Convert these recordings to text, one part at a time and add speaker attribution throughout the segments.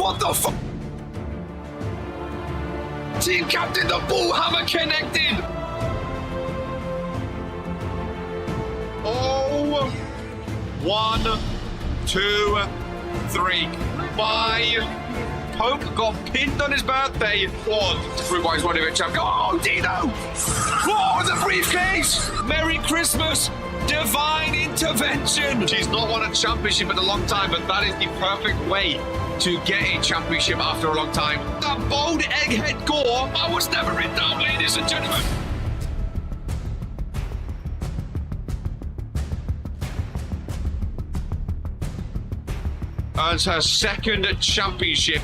Speaker 1: What the fuck? Team captain, the bullhammer connected. Oh, 1, 2, 3. Bye. Poke got pinned on his birthday. Everybody's one of it, champ. Oh, Dino! Oh, the briefcase! Merry Christmas! Divine intervention! She's not won a championship in a long time, but that is the perfect way to get a championship after a long time. That bold egghead gore, I was never in doubt, ladies and gentlemen. Earns her second championship.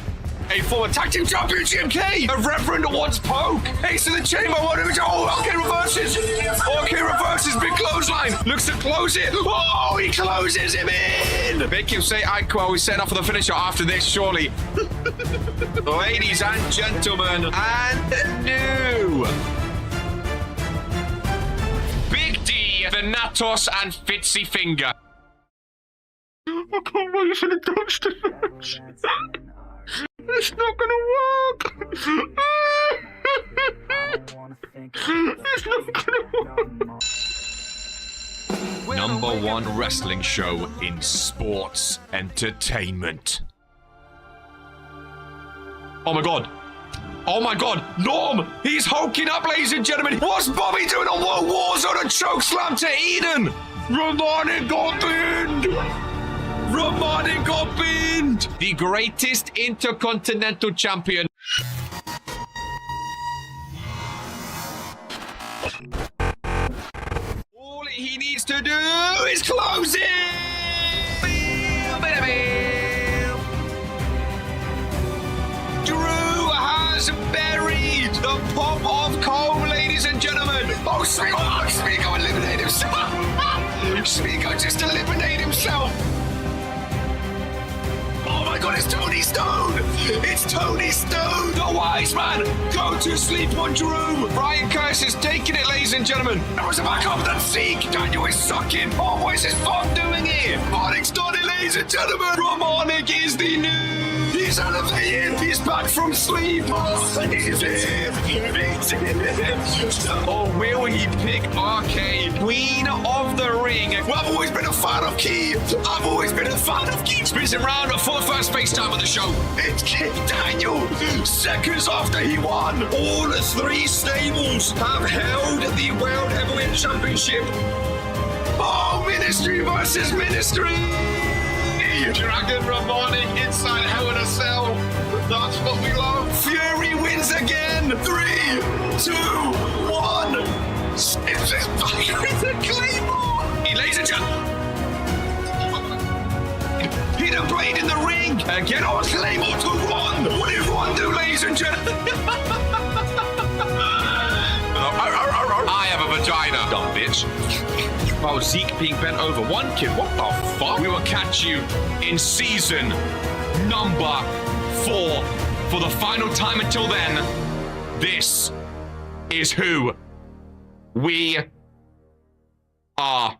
Speaker 1: A former tag team champion, GMK. A reverend wants Poke. Ace in the chamber. Oh, okay, reverses. Okay, reverses. Big clothesline. Looks to close it. Oh, he closes him in. Make him say, well, we set up for the finisher after this, surely. Ladies and gentlemen, and new. Big D, the Natos, and Fitzy Finger. I can't wait for the dumpster match. It's not gonna work. It's not gonna work. Number one wrestling show in sports entertainment. Oh my god. Oh my god. Norm, he's hulking up, ladies and gentlemen. What's Bobby doing on Warzone? A choke slam to Eden. Romani got pinned. Romani got pinned! The greatest intercontinental champion. All he needs to do is close it! Drew has buried the pop of Cole, ladies and gentlemen. Oh, Smigo eliminated himself. Smigo just eliminated himself. Oh my god, it's Tony Stone! It's Tony Stone! The wise man! Go to sleep on Drew! Brian Curse is taking it, ladies and gentlemen! That was a back up that Zeke! Daniel is sucking! Oh, what is this fun doing here? Romanic's done it, ladies and gentlemen! Romanic is the new... He's elevated! He's back from sleep! Oh, he's here! He's here! Or will he pick RK, Queen of the Ring? Well, I've always been a fan of Key! I've always been a fan of Key! Spins it round for the first FaceTime of the show. It's King Daniel. Seconds after he won, all three stables have held the World Heavyweight Championship. Oh, Ministry versus Ministry. Dragon Romani inside Hell in a Cell. That's what we love. Fury wins again. 3, 2, 1. It's just with a Claymore. Ladies and gentlemen. Hidden blade in the ring. Get on Claymore to Ron. What did Ron do, ladies and gentlemen? I have a vagina. Dumb bitch. Oh, Zeke being bent over. One kid. What the fuck? We will catch you in season number 4 for the final time. Until then, this is who we are.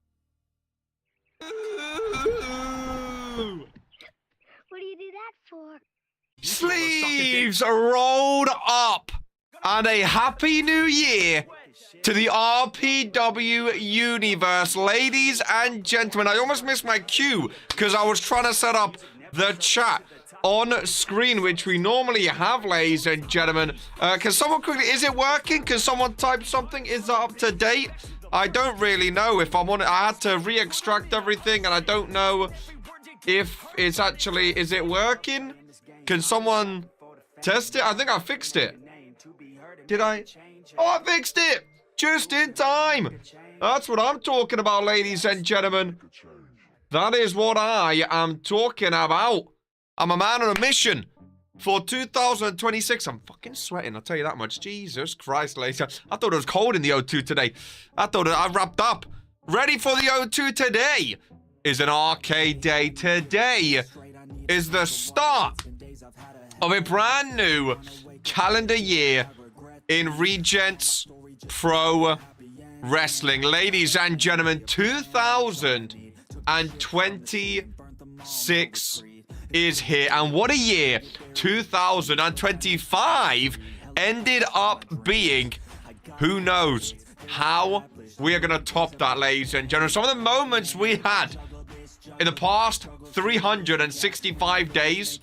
Speaker 2: What do you do that for?
Speaker 1: Sleeves rolled up, and a happy new year to the RPW universe, ladies and gentlemen. I almost missed my cue because I was trying to set up the chat on screen, which we normally have, ladies and gentlemen. Can someone quickly, is it working? Can someone type something? Is that up to date? I don't really know if I'm on it. I had to re-extract everything, and I don't know if it's actually, is it working? Can someone test it? I think I fixed it. Did I? Oh, I fixed it! Just in time! That's what I'm talking about, ladies and gentlemen. That is what I am talking about. I'm a man on a mission for 2026. I'm fucking sweating, I'll tell you that much. Jesus Christ, later. I thought it was cold in the O2 today. I thought I wrapped up. Ready for the O2 today is an arcade day. Today is the start of a brand new calendar year in Regents Pro Wrestling. Ladies and gentlemen, 2026 is here. And what a year 2025 ended up being. Who knows how we are going to top that, ladies and gentlemen. Some of the moments we had in the past 365 days.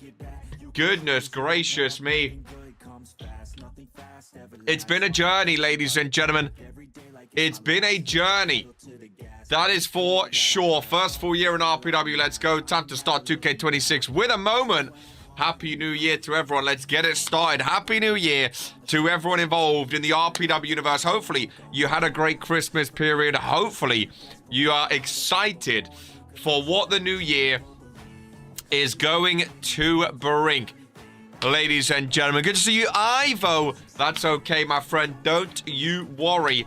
Speaker 1: Goodness gracious me. It's been a journey, ladies and gentlemen. It's been a journey. That is for sure. First full year in RPW. Let's go. Time to start 2K26 with a moment. Happy New Year to everyone. Let's get it started. Happy New Year to everyone involved in the RPW universe. Hopefully, you had a great Christmas period. Hopefully, you are excited for what the new year is going to bring. Ladies and gentlemen, good to see you, Ivo. That's okay, my friend. Don't you worry.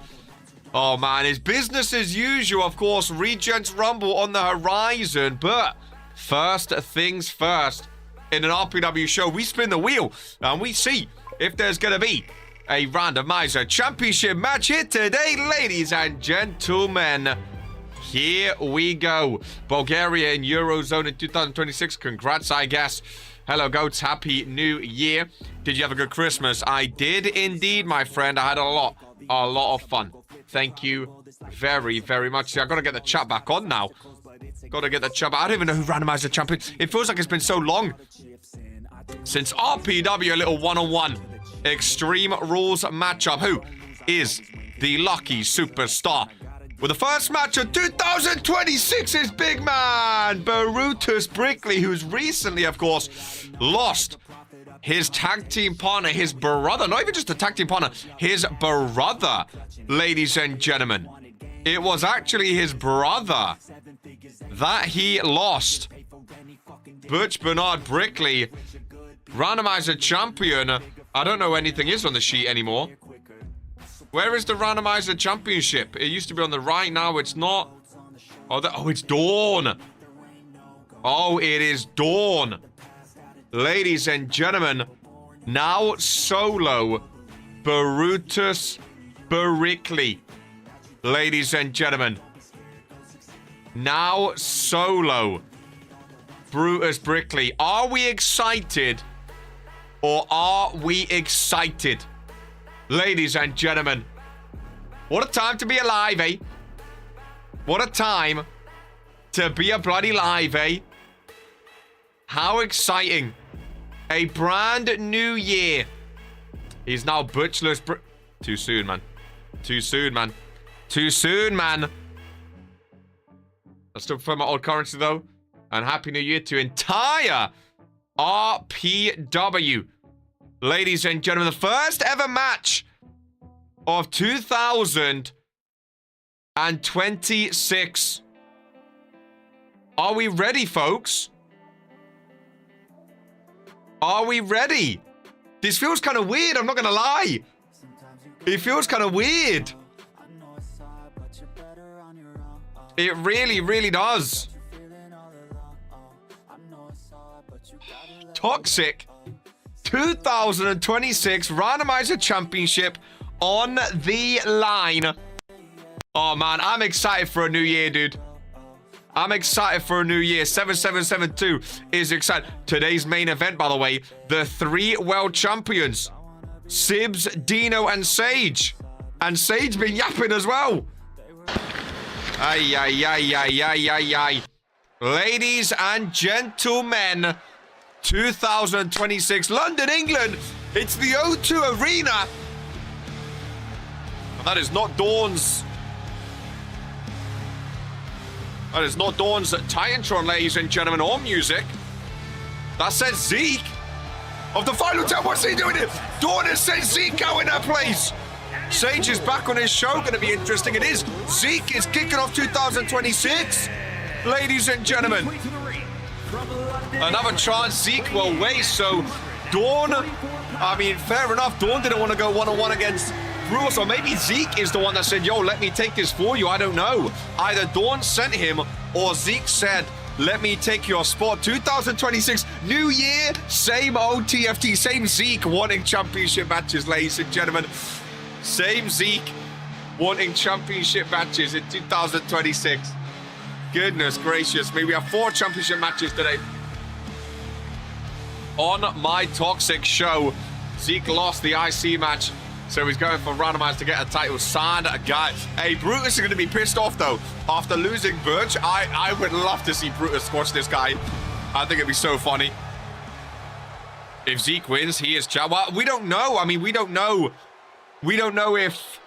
Speaker 1: Oh, man. It's business as usual, of course. Regents Rumble on the horizon. But first things first. In an RPW show, we spin the wheel and we see if there's going to be a randomizer championship match here today, ladies and gentlemen. Here we go. Bulgaria in Eurozone in 2026. Congrats, I guess. Hello, goats. Happy New Year. Did you have a good Christmas? I did indeed, my friend. I had a lot of fun. Thank you very, very much. See, I got to get the chat back on now. Got to get the chat back. I don't even know who randomized the champion. It feels like it's been so long since RPW, a little one-on-one Extreme Rules matchup. Who is the lucky superstar? Well, the first match of 2026 is big man Brutus Brickley, who's recently, of course, lost his tag team partner, his brother. Not even just a tag team partner, his brother, ladies and gentlemen. It was actually his brother that he lost. Butch Bernard Brickley, randomizer champion. I don't know anything is on the sheet anymore. Where is the randomizer championship? It used to be on the right, now it's not. Oh, it's Dawn. Oh, it is Dawn. Ladies and gentlemen, now solo Brutus Brickley. Ladies and gentlemen, now solo Brutus Brickley. Are we excited or are we excited? Ladies and gentlemen, what a time to be alive, eh? What a time to be a bloody live, eh? How exciting. A brand new year. He's now Butchless. Too soon, man. Too soon, man. Too soon, man. I still prefer my old currency, though. And Happy New Year to entire RPW. Ladies and gentlemen, the first ever match of 2026. Are we ready, folks? Are we ready? This feels kind of weird, I'm not gonna lie. It feels kind of weird. It really, really does. Toxic 2026 Randomizer Championship on the line. Oh, man, I'm excited for a new year, dude. I'm excited for a new year. 7772 is excited. Today's main event, by the way, the 3 world champions. Sibs, Dino, and Sage. And Sage been yapping as well. Ay, ay, ay, ay, ay, ay, ay. Ladies and gentlemen, 2026 London, England. It's the O2 Arena. And that is not Dawn's. That is not Dawn's Titantron, ladies and gentlemen, or music. That says Zeke of the final 10. What's he doing here? Dawn has sent Zeke out in her place. Sage is back on his show. Going to be interesting. It is. Zeke is kicking off 2026. Ladies and gentlemen, another chance Zeke will waste. So Dawn, I mean, fair enough. Dawn didn't want to go one-on-one against Bruce, or maybe Zeke is the one that said, yo, let me take this for you. I don't know. Either Dawn sent him or Zeke said, let me take your spot. 2026, new year, same old TFT, same Zeke wanting championship matches, ladies and gentlemen. Same Zeke wanting championship matches in 2026. Goodness gracious me, we have 4 championship matches today. on my Toxic show. Zeke lost the IC match, so he's going for randomized to get a title signed. Guys, hey, Brutus is going to be pissed off, though. After losing Birch, I would love to see Brutus squash this guy. I think it'd be so funny. If Zeke wins, he is champ. Well, we don't know. I mean, we don't know. We don't know if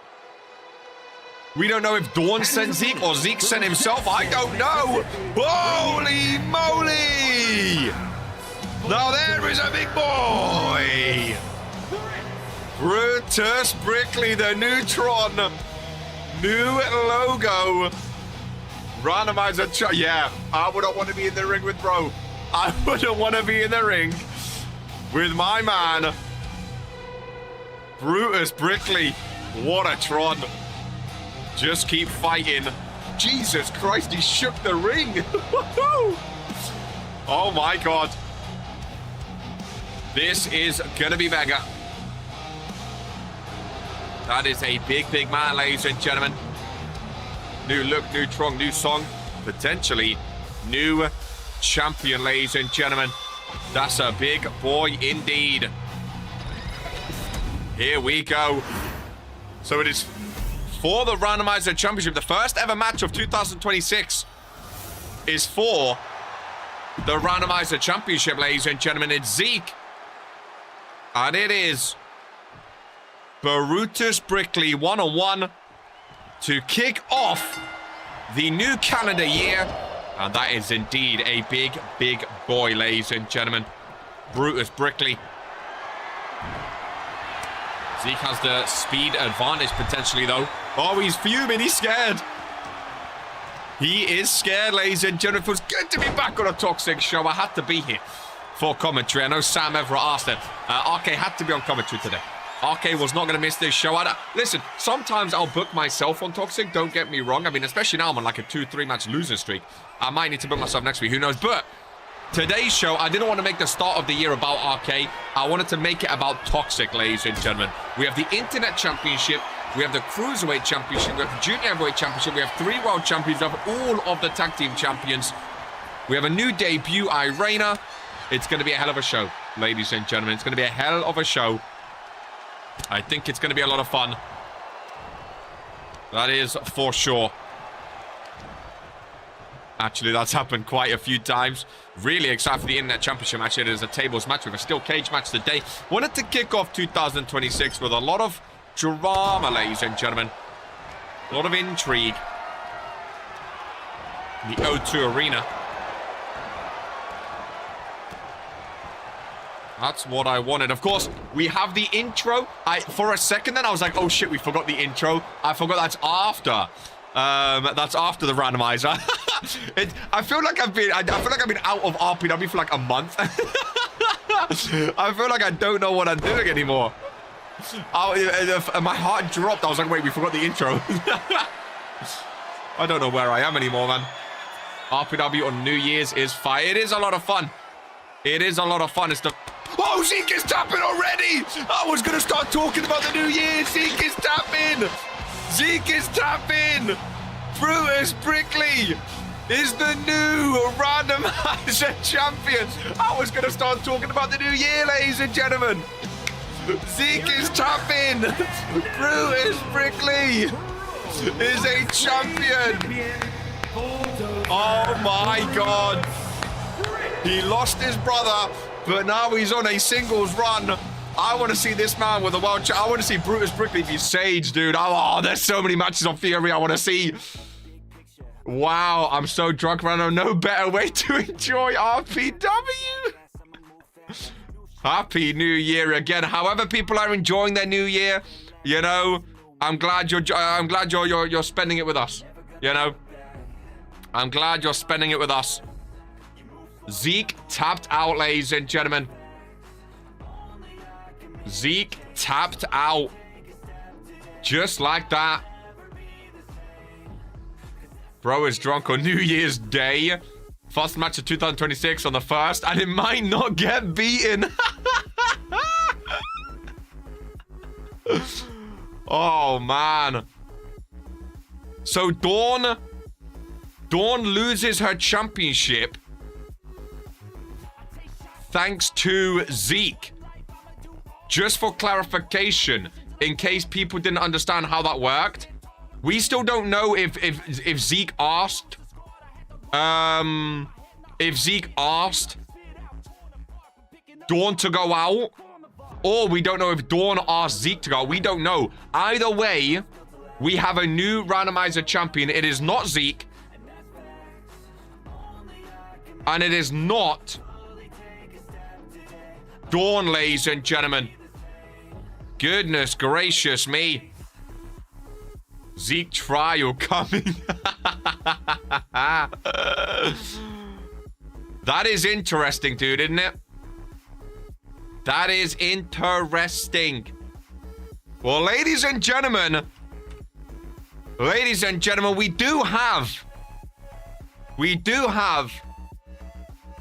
Speaker 1: Dawn sent Zeke or Zeke sent himself. I don't know. Holy moly! Now there is a big boy. Brutus Brickley, the Neutron. New logo. Randomizer. Yeah, I wouldn't want to be in the ring with bro. I wouldn't want to be in the ring with my man, Brutus Brickley. What a Tron. Just keep fighting. Jesus Christ, he shook the ring. Oh my God. This is gonna be mega. That is a big, big man, ladies and gentlemen. New look, new Tron, new song. Potentially new champion, ladies and gentlemen. That's a big boy indeed. Here we go. So it is for the Randomizer Championship. The first ever match of 2026 is for the Randomizer Championship, ladies and gentlemen. It's Zeke. And it is Brutus Brickley one-on-one to kick off the new calendar year. And that is indeed a big, big boy, ladies and gentlemen. Brutus Brickley. Zeke has the speed advantage potentially, though. Oh, he's fuming. He's scared. He is scared, ladies and gentlemen. It feels good to be back on a Toxic show. I had to be here for commentary. I know Sam Everett asked it. RK had to be on commentary today. RK was not going to miss this show. Listen, sometimes I'll book myself on Toxic. Don't get me wrong. I mean, especially now I'm on like a 2-3 match losing streak. I might need to book myself next week. Who knows? But today's show, I didn't want to make the start of the year about RK. I wanted to make it about Toxic, ladies and gentlemen. We have the Internet Championship. We have the Cruiserweight Championship. We have the Junior Heavyweight Championship. We have 3 World Champions. We have all of the Tag Team Champions. We have a new debut, Irena. It's going to be a hell of a show, ladies and gentlemen. It's going to be a hell of a show. I think it's going to be a lot of fun. That is for sure. Actually, that's happened quite a few times. Really excited for the Internet Championship match. It is a tables match with a steel cage match today. Wanted to kick off 2026 with a lot of drama, ladies and gentlemen. A lot of intrigue. The O2 Arena. That's what I wanted. Of course, we have the intro. For a second then, I was like, oh shit, we forgot the intro. I forgot that's after. That's after the randomizer. I feel like I've been out of RPW for like a month. I feel like I don't know what I'm doing anymore. My heart dropped. I was like, wait, we forgot the intro. I don't know where I am anymore, man. RPW on New Year's is fire. It is a lot of fun. It is a lot of fun. It's the... Oh, Zeke is tapping already! I was going to start talking about the New Year. Zeke is tapping! Zeke is tapping! Brutus Brickley is the new Randomizer Champion. I was going to start talking about the New Year, ladies and gentlemen. Zeke is tapping! Brutus Brickley is a champion! Oh my God! He lost his brother, but now he's on a singles run. I want to see this man with a world champ. I want to see Brutus Brickley be Sage, dude. Oh, there's so many matches on Theory I want to see. Wow, I'm so drunk right now. No better way to enjoy RPW. Happy New Year again. However people are enjoying their New Year, you know, I'm glad you're spending it with us. You know, I'm glad you're spending it with us. Zeke tapped out, ladies and gentlemen. Zeke tapped out. Just like that. Bro is drunk on New Year's Day. First match of 2026 on the 1st. And it might not get beaten. Oh, man. So Dawn loses her championship thanks to Zeke. Just for clarification, in case people didn't understand how that worked, we still don't know if Zeke asked. If Zeke asked Dawn to go out, or we don't know if Dawn asked Zeke to go out. We don't know. Either way, we have a new randomizer champion. It is not Zeke. And it is not Dawn, ladies and gentlemen. Goodness gracious me. Zeke trial coming. That is interesting, dude, isn't it? That is interesting. Well, ladies and gentlemen, we do have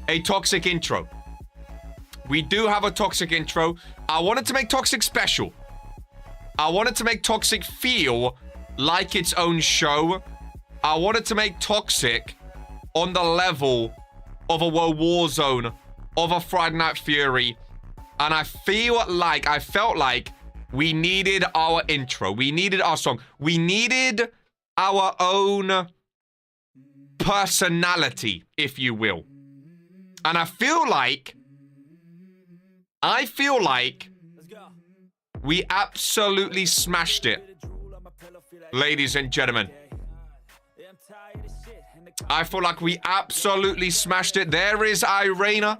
Speaker 1: a toxic intro. We do have a toxic intro. I wanted to make toxic special. I wanted to make toxic feel like its own show. I wanted to make toxic on the level of a World Warzone, of a Friday Night Fury. And I felt like we needed our intro. We needed our song. We needed our own personality, if you will. And I feel like we absolutely smashed it, ladies and gentlemen. I feel like we absolutely smashed it. There is Irena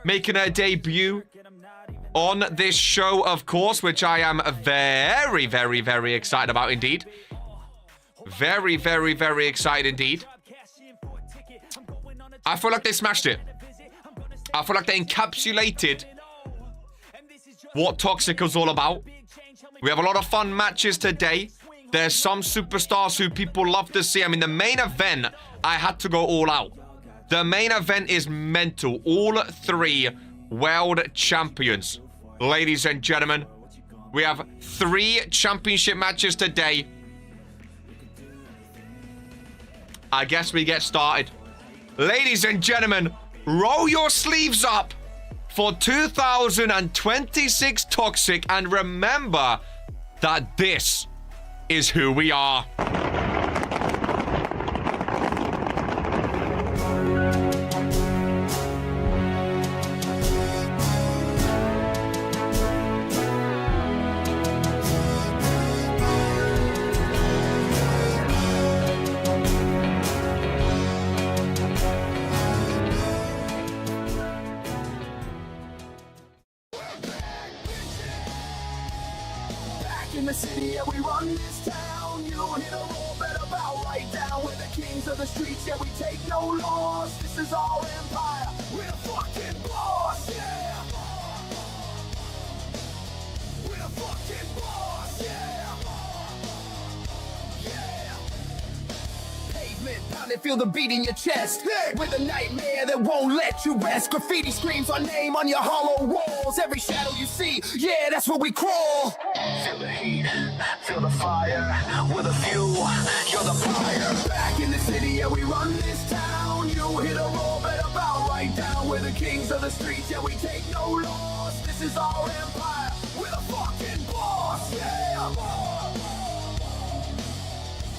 Speaker 1: making her debut on this show, of course, which I am very, very, very excited about indeed. Very, very, very excited indeed. I feel like they smashed it. I feel like they encapsulated what Toxic was all about. We have a lot of fun matches today. There's some superstars who people love to see. I mean, the main event, I had to go all out. The main event is mental. All three world champions. Ladies and gentlemen, we have 3 championship matches today. I guess we get started. Ladies and gentlemen, roll your sleeves up for 2026 Toxic, and remember that this is who we are.
Speaker 3: In the city, yeah, we run this town. You hit a roll, better bow right down. We're the kings of the streets, yeah, we take no loss. This is our empire, we're the fucking boss, yeah. We're the fucking boss, yeah. Yeah. Pavement, pounding, feel the beat in your chest. Yeah. We're the nightmare that won't let you rest. Graffiti screams our name on your hollow walls. Every shadow you see, yeah, that's where we crawl. Feel the heat, feel the fire. We're the fuel, you're the fire. Back in the city, yeah, we run this town. You hit a roll, better bow right down. We're the kings of the streets, yeah, we take no loss. This is our empire, we're the fucking boss, yeah.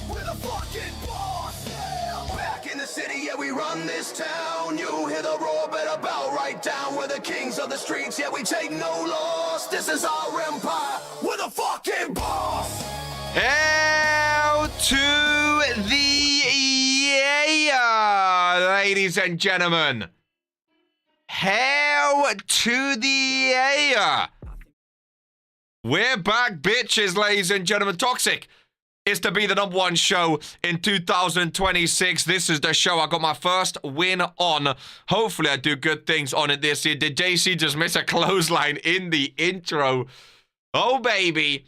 Speaker 3: We're the fucking boss, yeah. Back in the city, yeah, we run this town. You hear the roar, better bow right down. We're the kings of the streets, yeah, we take no loss. This is our empire, we're the fucking boss.
Speaker 1: Hail to the yeah, ladies and gentlemen. Hail to the yeah. We're back, bitches, ladies and gentlemen. Toxic is to be the #1 show in 2026. This is the show I got my first win on. Hopefully I do good things on it this year. Did JC just miss a clothesline in the intro? Oh, baby.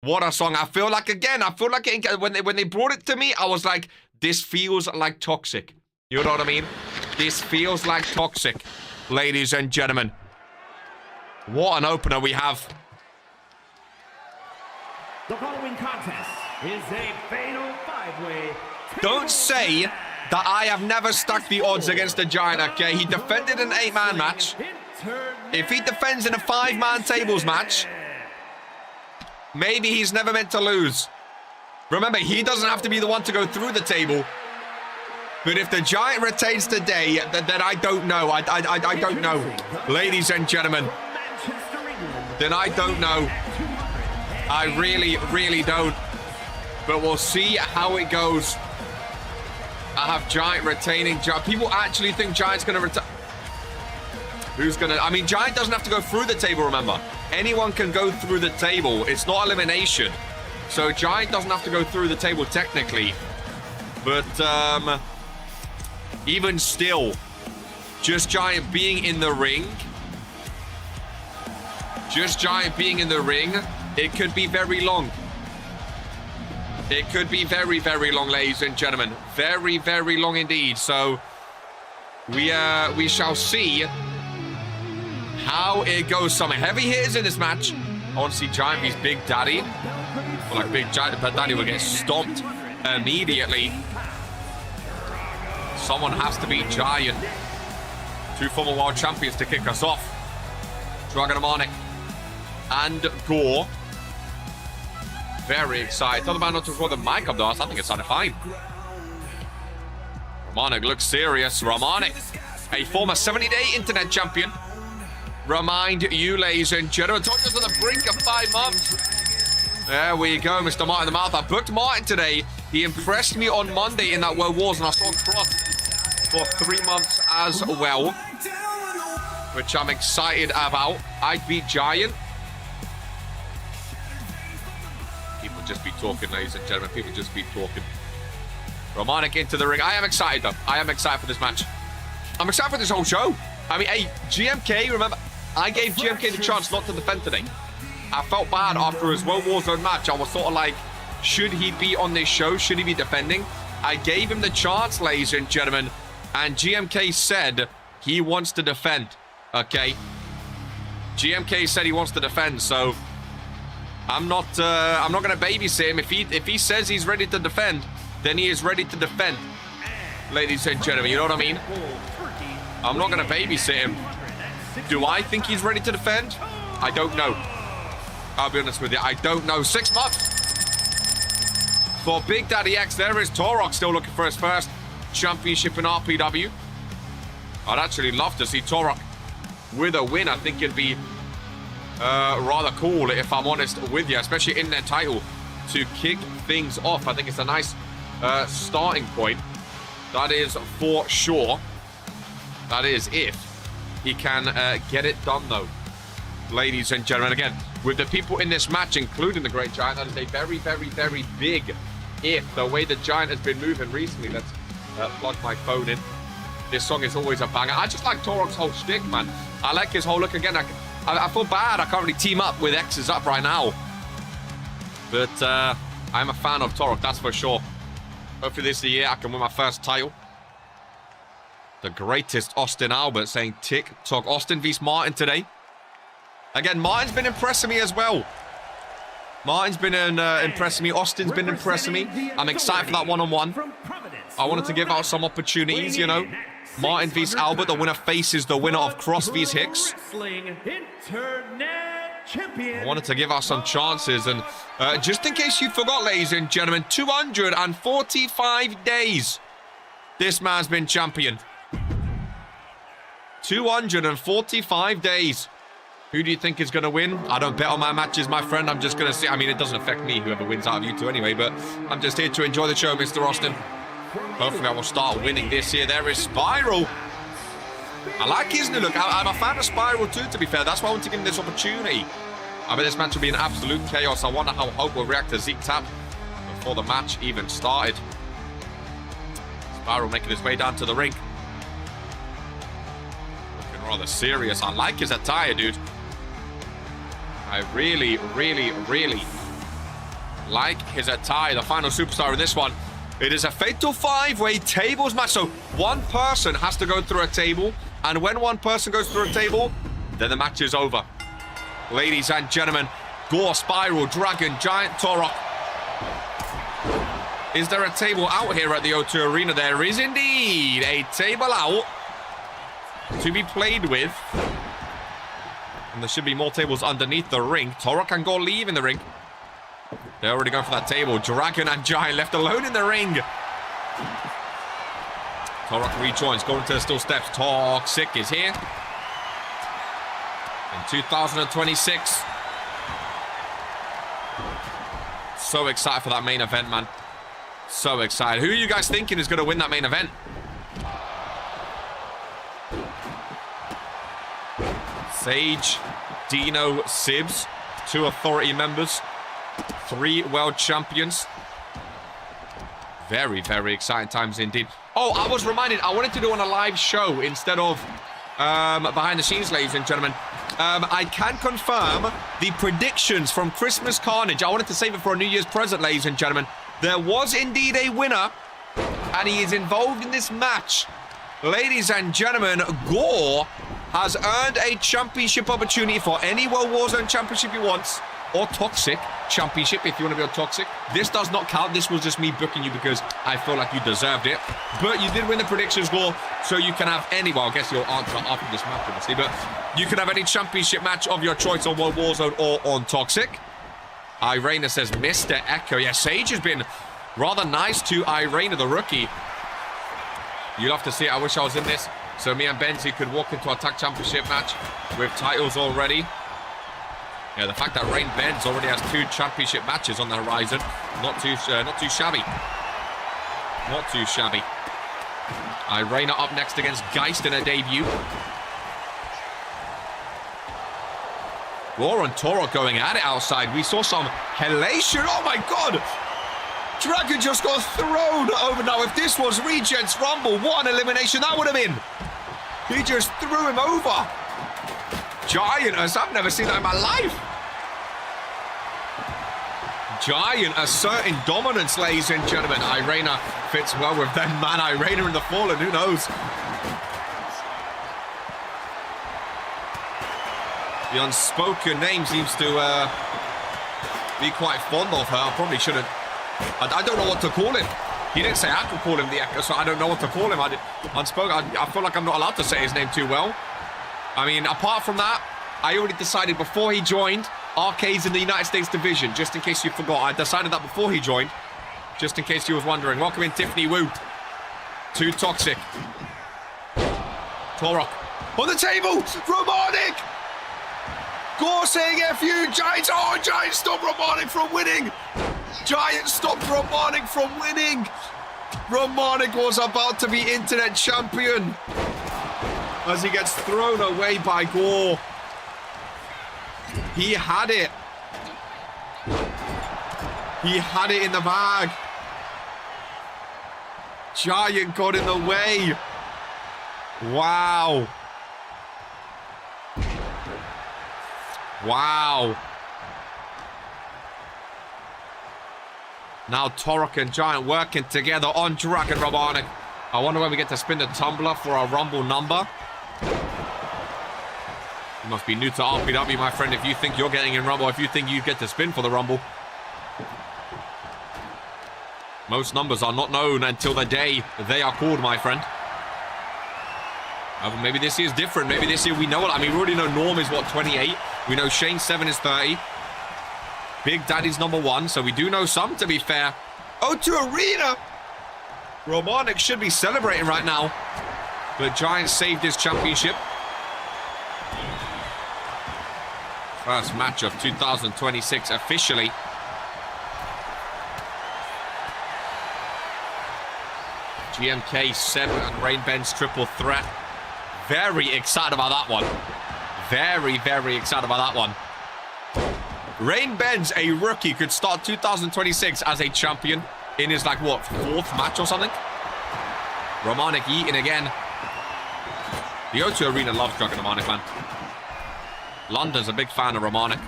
Speaker 1: What a song. I feel like, again, when they brought it to me, I was like, this feels like Toxic. You know what I mean? This feels like Toxic, ladies and gentlemen. What an opener we have.
Speaker 4: The following contest is a fatal 5-way.
Speaker 1: Don't say that I have never stacked the odds against the Giant, okay? He defended an 8-man match. If he defends in a 5-man tables match, maybe he's never meant to lose. Remember, he doesn't have to be the one to go through the table. But if the Giant retains today, then I don't know. I don't know. Ladies and gentlemen, then I don't know. I really, really don't. But we'll see how it goes. I have Giant retaining. People actually think Giant's going to retain. Who's going to... I mean, Giant doesn't have to go through the table, remember. Anyone can go through the table. It's not elimination. So Giant doesn't have to go through the table technically. But even still, just Giant being in the ring. Just Giant being in the ring. It could be very long. It could be very, very long, ladies and gentlemen. Very, very long indeed. So we shall see how it goes. Some heavy hitters in this match. I want to see Giant vs Big Daddy. Well, like Big Daddy will get stomped immediately. Someone has to beat Giant. 2 former world champions to kick us off. Dragon Harmonic and Gore. Very excited. Tell the man not to throw the mic up though. I think it sounded fine. Harmonic looks serious. Harmonic, a former 70-day internet champion. Remind you, ladies and gentlemen, talking us on the brink of 5 months. There we go, Mr. Martin the Mouth. I booked Martin today. He impressed me on Monday in that World Wars, and I saw him cross for 3 months as well, which I'm excited about. I beat Giant. People just be talking, ladies and gentlemen. People just be talking. Harmonic into the ring. I am excited, though. I am excited for this match. I'm excited for this whole show. I mean, hey, GMK, remember, I gave GMK the chance not to defend today. I felt bad after his World War Zone match. I was sort of like, should he be on this show? Should he be defending? I gave him the chance, ladies and gentlemen, and GMK said he wants to defend, okay? GMK said he wants to defend, so I'm not going to babysit him. If he says he's ready to defend, then he is ready to defend, ladies and gentlemen. You know what I mean? I'm not going to babysit him. Do I think he's ready to defend? I don't know. I'll be honest with you. I don't know. 6 months for Big Daddy X. There is Torok still looking for his first championship in RPW. I'd actually love to see Torok with a win. I think it'd be rather cool, if I'm honest with you, especially in their title, to kick things off. I think it's a nice starting point. That is for sure. That is if he can get it done, though. Ladies and gentlemen, again, with the people in this match, including the Great Giant, that is a very, very, very big if. The way the Giant has been moving recently. Let's plug my phone in. This song is always a banger. I just like Torok's whole shtick, man. I like his whole look. Again, I feel bad I can't really team up with X's up right now. But I'm a fan of Torok, that's for sure. Hopefully this year I can win my first title. The greatest Austin Albert saying tick-tock. Austin vs Martin today. Again, Martin's been impressing me as well. Martin's been impressing me. Austin's been impressing me. I'm excited for that one-on-one. I wanted to give out some opportunities, you know. Martin vs Albert. The winner faces the winner of Cross vs Hicks. I wanted to give out some chances. And just in case you forgot, ladies and gentlemen, 245 days this man's been champion. 245 days. Who do you think is going to win? I don't bet on my matches, my friend. I'm just going to see. I mean, it doesn't affect me, whoever wins out of you two anyway, but I'm just here to enjoy the show, Mr. Austin. Hopefully I will start winning this year. There is Spiral. I like his new look. I'm a fan of Spiral too, to be fair. That's why I want to give him this opportunity. I mean, this match will be an absolute chaos. I wonder how Hope will react to Zeke Tap before the match even started. Spiral making his way down to the ring. Looking rather serious. I like his attire, dude. I really, really, really like his attire. The final superstar in this one. It is a fatal 5-way tables match. So one person has to go through a table. And when one person goes through a table, then the match is over. Ladies and gentlemen, Gore, Spiral, Dragon, Giant, Torok. Is there a table out here at the O2 Arena? There is indeed a table out to be played with. And there should be more tables underneath the ring. Torok and Gore leave in the ring. They're already going for that table. Dragon and Giant left alone in the ring. Torok rejoins, going to the steel steps. Toxic is here. In 2026. So excited for that main event, man. So excited. Who are you guys thinking is going to win that main event? Sage, Dino, Sibs. 2 Authority members. 3 world champions. Very, very exciting times indeed. Oh, I was reminded, I wanted to do on a live show instead of behind the scenes, ladies and gentlemen. I can confirm the predictions from Christmas Carnage. I wanted to save it for a New Year's present, ladies and gentlemen. There was indeed a winner, and he is involved in this match. Ladies and gentlemen, Gore has earned a championship opportunity for any World Warzone championship he wants, or Toxic championship if you want to be on Toxic. This does not count. This was just me booking you because I feel like you deserved it. But you did win the predictions, Gore, so you can have any, well, I guess you'll answer after this match, obviously, but you can have any championship match of your choice on World Warzone or on Toxic. Irena says, Mr. Echo. Yeah, Sage has been rather nice to Irena, the rookie. You'll have to see it. I wish I was in this. So me and Benzie could walk into a tag championship match with titles already. Yeah, the fact that Rain Benz already has 2 championship matches on the horizon, not too shabby. Not too shabby. Irena up next against Geist in her debut. Gore and Toro going at it outside. We saw some helation. Oh my god! Dragon just got thrown over. Now, if this was Regent's Rumble, what an elimination that would have been. He just threw him over. Giant, I've never seen that in my life. Giant asserting dominance, ladies and gentlemen. Irena fits well with them, man. Irena in the Fallen, who knows? The unspoken name seems to be quite fond of her. I probably shouldn't. I don't know what to call him. He didn't say I could call him the Echo, so I don't know what to call him. I feel like I'm not allowed to say his name too well. I mean, apart from that, I already decided before he joined, Arcade's in the United States division, just in case you forgot. I decided that before he joined, just in case you was wondering. Welcome in, Tiffany Wu. 2 Toxic. Torok. On the table! Robotic! Gore saying F you, Giant. Oh, Giant stopped Robotic from winning! Giant stopped Robotic from winning! Robotic was about to be internet champion as he gets thrown away by Gore. He had it. He had it in the bag. Giant got in the way. Wow. Wow. Now Torok and Giant working together on Dragon Robotic. I wonder when we get to spin the tumbler for our Rumble number. You must be new to RPW, my friend, if you think you're getting in Rumble, if you think you get to spin for the Rumble. Most numbers are not known until the day they are called, my friend. Maybe this year's different. Maybe this year we know it. I mean, we already know Norm is, what, 28? We know Shane 7 is 30. Big Daddy's number 1, so we do know some, to be fair. O2 Arena! Robotic should be celebrating right now. But Giant saved his championship. First match of 2026 officially. GMK 7 and Rain Ben's triple threat. Very excited about that one. Very, very excited about that one. Rain Ben's, a rookie, could start 2026 as a champion in his, like, what, 4th match or something? Romanik eating again. The O2 Arena loves Dragon Romanik, man. London's a big fan of Romanik.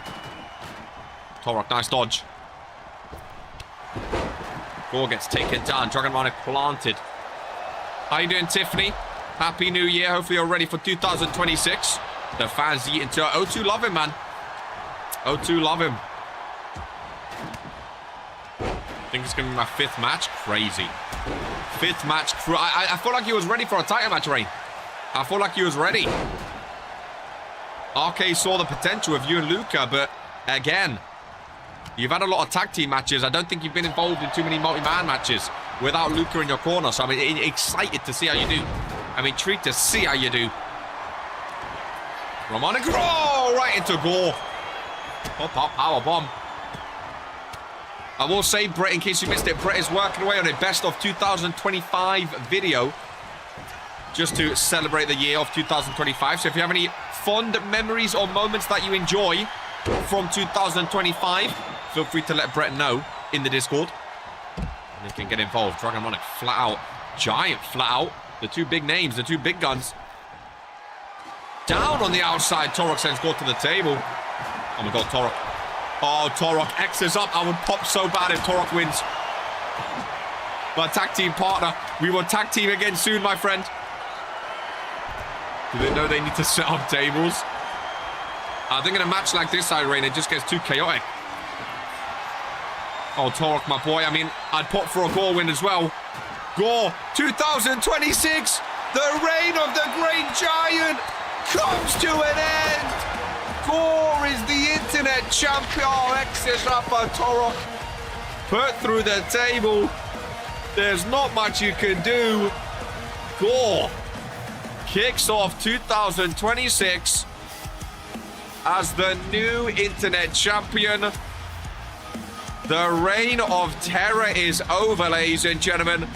Speaker 1: Torok, nice dodge. Gore gets taken down. Dragon Romanik planted. How you doing, Tiffany? Happy New Year. Hopefully you're ready for 2026. The fans eating too. O2 love him, man. O2 love him. I think it's going to be my 5th match. Crazy. 5th match. I feel like he was ready for a title match, Rain. I feel like he was ready. RK saw the potential of you and Luca, but again, you've had a lot of tag team matches. I don't think you've been involved in too many multi-man matches without Luca in your corner. So I'm excited to see how you do. I'm intrigued to see how you do. Roman right into Gore. Pop, power bomb. I will say, Brett, in case you missed it, Brett is working away on a best of 2025 video just to celebrate the year of 2025. So if you have any fond memories or moments that you enjoy from 2025, feel free to let Brett know in the Discord. And you can get involved. Dragon Monarch flat out. Giant flat out. The two big names, the two big guns. Down on the outside. Torok sends Gore to the table. Oh my god, Torok. Oh, Torok X's up. I would pop so bad if Torok wins. But tag team partner. We will tag team again soon, my friend. Do they know they need to set up tables? I think in a match like this, Irene, it just gets too chaotic. Oh, Torok, my boy. I mean, I'd pop for a Gore win as well. Gore, 2026. The reign of the great giant comes to an end. Gore is the internet champion. X's up a Torok. Put through the table. There's not much you can do. Gore kicks off 2026 as the new internet champion. The reign of terror is over, ladies and gentlemen.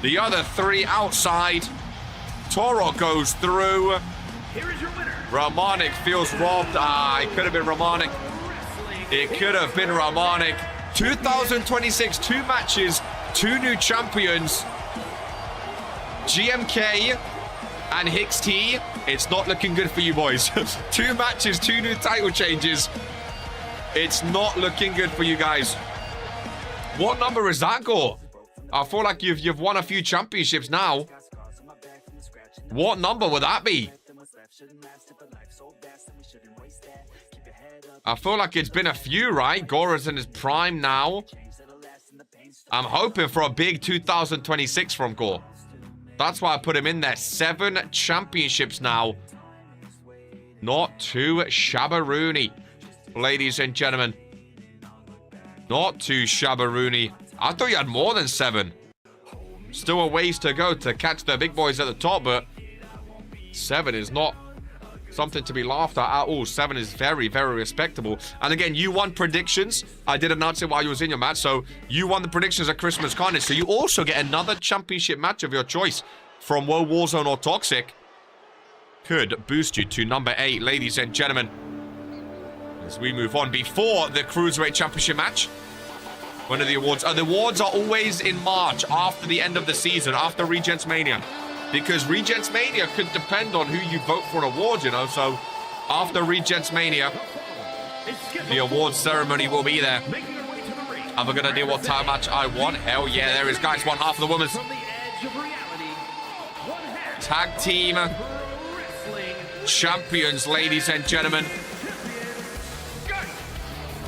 Speaker 1: The other three outside. Torok goes through.
Speaker 4: Here is your winner.
Speaker 1: Ramonic feels robbed. It could have been Ramonic. It could have been Ramonic. 2026, 2 matches, 2 new champions. GMK and Hicks T. It's not looking good for you boys. 2 matches, 2 new title changes. It's not looking good for you guys. What number is that, Gore? I feel like you've won a few championships now. What number would that be? I feel like it's been a few, right? Gore's in his prime now. I'm hoping for a big 2026 from Gore. That's why I put him in there. 7 championships now. Not too shabba-rooney, ladies and gentlemen. Not too shabba-rooney. I thought you had more than 7. Still a ways to go to catch the big boys at the top, but 7 is not something to be laughed at all. 7 is very, very respectable. And again, you won predictions. I did announce it while you was in your match, so you won the predictions at Christmas Carnage. So you also get another championship match of your choice from World Warzone or Toxic. Could boost you to number 8, ladies and gentlemen. As we move on, before the Cruiserweight Championship match, one of the awards. The awards are always in March, after the end of the season, after Regents Mania. Because Regents Mania could depend on who you vote for an award, you know. So, after Regents Mania, the awards ceremony will be there. Am I going to do what time match I want? Hell yeah, there is, guys. One half of the women's tag team champions, ladies and gentlemen.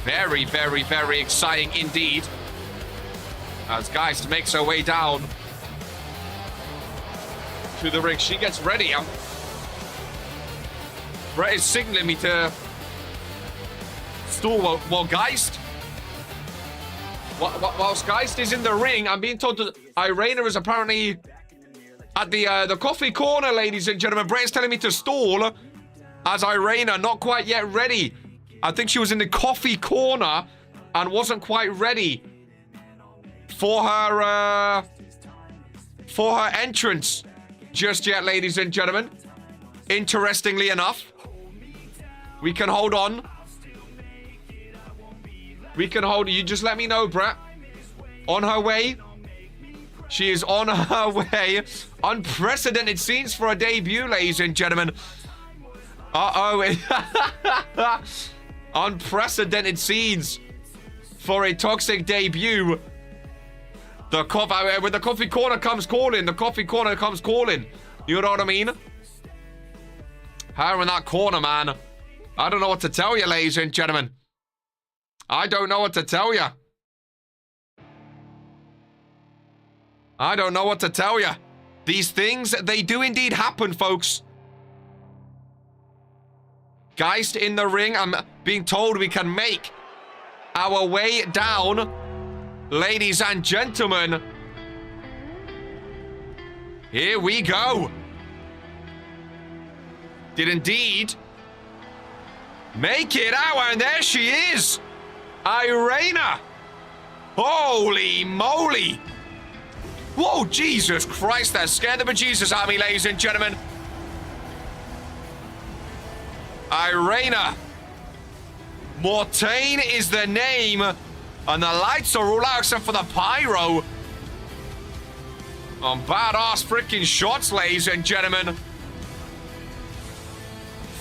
Speaker 1: Very, very, very exciting indeed. As Geist makes her way down to the ring. She gets ready. Brett is signaling me to stall while Geist. Whilst Geist is in the ring, I'm being told that Irena is apparently at the coffee corner, ladies and gentlemen. Brett is telling me to stall as Irena not quite yet ready. I think she was in the coffee corner and wasn't quite ready for her entrance just yet, ladies and gentlemen. Interestingly enough, we can hold on. We can hold. You just let me know, Brett. On her way. She is on her way. Unprecedented scenes for a debut, ladies and gentlemen. Uh-oh. Unprecedented scenes for a Toxic debut. When the coffee corner comes calling, the coffee corner comes calling. You know what I mean? Her in that corner, man. I don't know what to tell you, ladies and gentlemen. I don't know what to tell you. I don't know what to tell you. These things, they do indeed happen, folks. Geist in the ring. I'm being told we can make our way down. Ladies and gentlemen. Here we go. Did indeed make it out, and there she is. Irena. Holy moly. Whoa, Jesus Christ, that scared the bejesus out of me, ladies and gentlemen. Irena Mortain is the name, and the lights are all out except for the pyro. On badass freaking shots, ladies and gentlemen.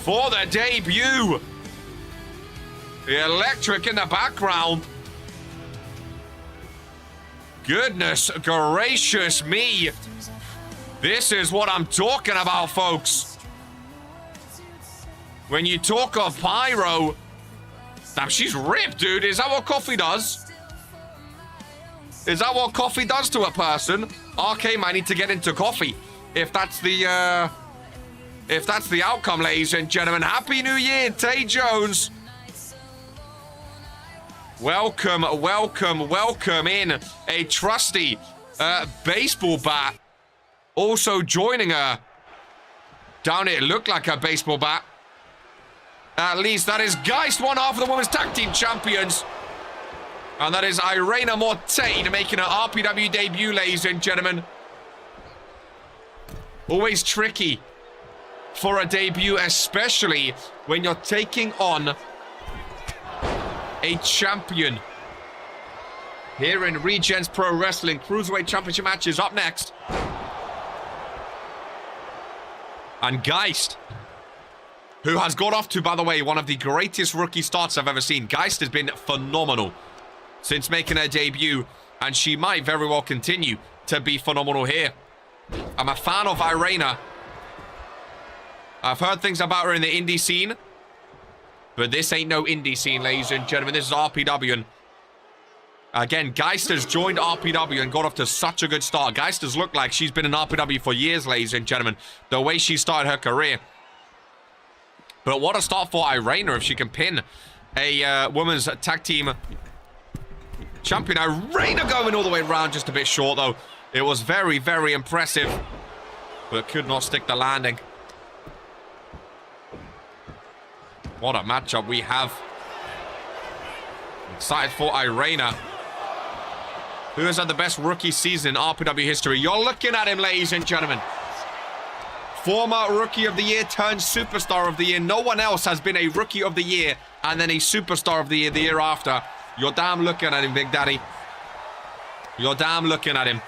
Speaker 1: For the debut. The electric in the background. Goodness gracious me. This is what I'm talking about, folks. When you talk of pyro. Damn, she's ripped, dude. Is that what coffee does? Is that what coffee does to a person? RK might need to get into coffee. If that's the outcome, ladies and gentlemen. Happy New Year, Tay Jones. Welcome, welcome, welcome in a trusty baseball bat. Also joining her. Down it looked like a baseball bat. At least that is Geist, one half of the Women's Tag Team Champions. And that is Irena Mortain making her RPW debut, ladies and gentlemen. Always tricky for a debut, especially when you're taking on a champion. Here in Regents Pro Wrestling, Cruiserweight Championship matches up next. And Geist, who has got off to, by the way, one of the greatest rookie starts I've ever seen. Geist has been phenomenal since making her debut, and she might very well continue to be phenomenal here. I'm a fan of Irena. I've heard things about her in the indie scene, but this ain't no indie scene, ladies and gentlemen. This is RPW. And again, Geist has joined RPW and got off to such a good start. Geist has looked like she's been in RPW for years, ladies and gentlemen, the way she started her career. But what a start for Irena if she can pin a women's tag team champion. Irena going all the way around, just a bit short, though. It was very, very impressive, but could not stick the landing. What a matchup we have. Excited for Irena, who has had the best rookie season in RPW history. You're looking at him, ladies and gentlemen. Former Rookie of the Year turned Superstar of the Year. No one else has been a Rookie of the Year and then a Superstar of the year after. You're damn looking at him, Big Daddy. You're damn looking at him.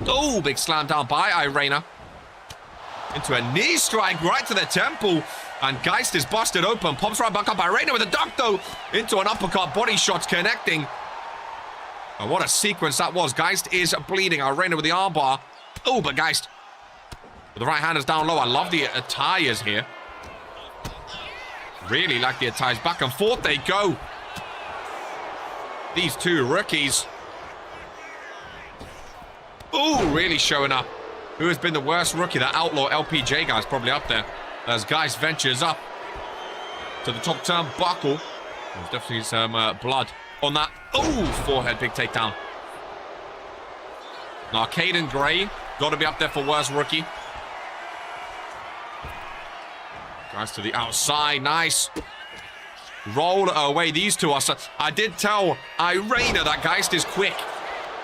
Speaker 1: Oh, big slam down by Irena. Into a knee strike right to the temple. And Geist is busted open. Pops right back up. Irena with a duck, though. Into an uppercut. Body shots connecting. And what a sequence that was. Geist is bleeding. Irena with the armbar. Oh, but Geist with the right hand is down low. I love the attires here. Really like the attires. Back and forth they go. These two rookies. Ooh, really showing up. Who has been the worst rookie? That Outlaw LPJ guy's probably up there. As Geist ventures up to the top turnbuckle. There's definitely some blood on that. Oh, forehead, big takedown. Now, Caden Gray, got to be up there for worst rookie. Geist to the outside, nice. Roll away, these two are... I did tell Irena that Geist is quick.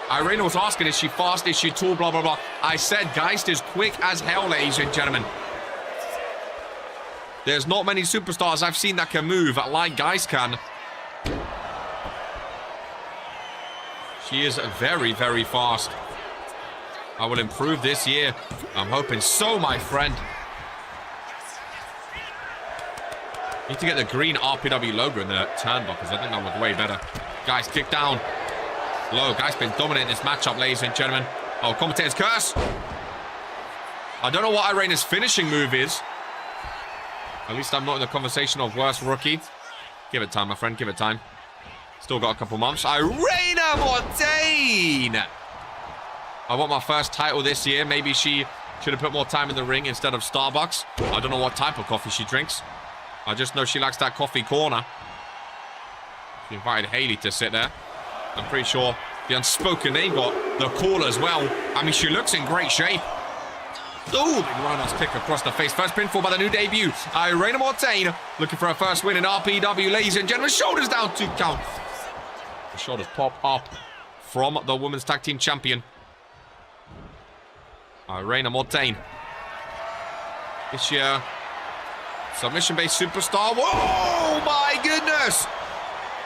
Speaker 1: Irena was asking, is she fast, is she tall, blah, blah, blah. I said Geist is quick as hell, ladies and gentlemen. There's not many superstars I've seen that can move like Geist can. She is very, very fast. I will improve this year. I'm hoping so, my friend. Need to get the green RPW logo in the turnbuckles. I think that would way better. Geist kick down. Low. Geist been dominating this matchup, ladies and gentlemen. Oh, commentator's curse. I don't know what Irena's finishing move is. At least I'm not in the conversation of worst rookie. Give it time, my friend. Give it time. Still got a couple months. Irena Mortain! I want my first title this year. Maybe she should have put more time in the ring instead of Starbucks. I don't know what type of coffee she drinks. I just know she likes that coffee corner. She invited Haley to sit there. I'm pretty sure the Unspoken name got the call as well. I mean, she looks in great shape. Oh, big roundhouse kick across the face. First pinfall by the new debut, Irene Mortain, looking for her first win in RPW, ladies and gentlemen. Shoulders down, 2 count. The shoulders pop up from the Women's Tag Team Champion, Irene Mortain. This year, submission-based superstar. Whoa, my goodness.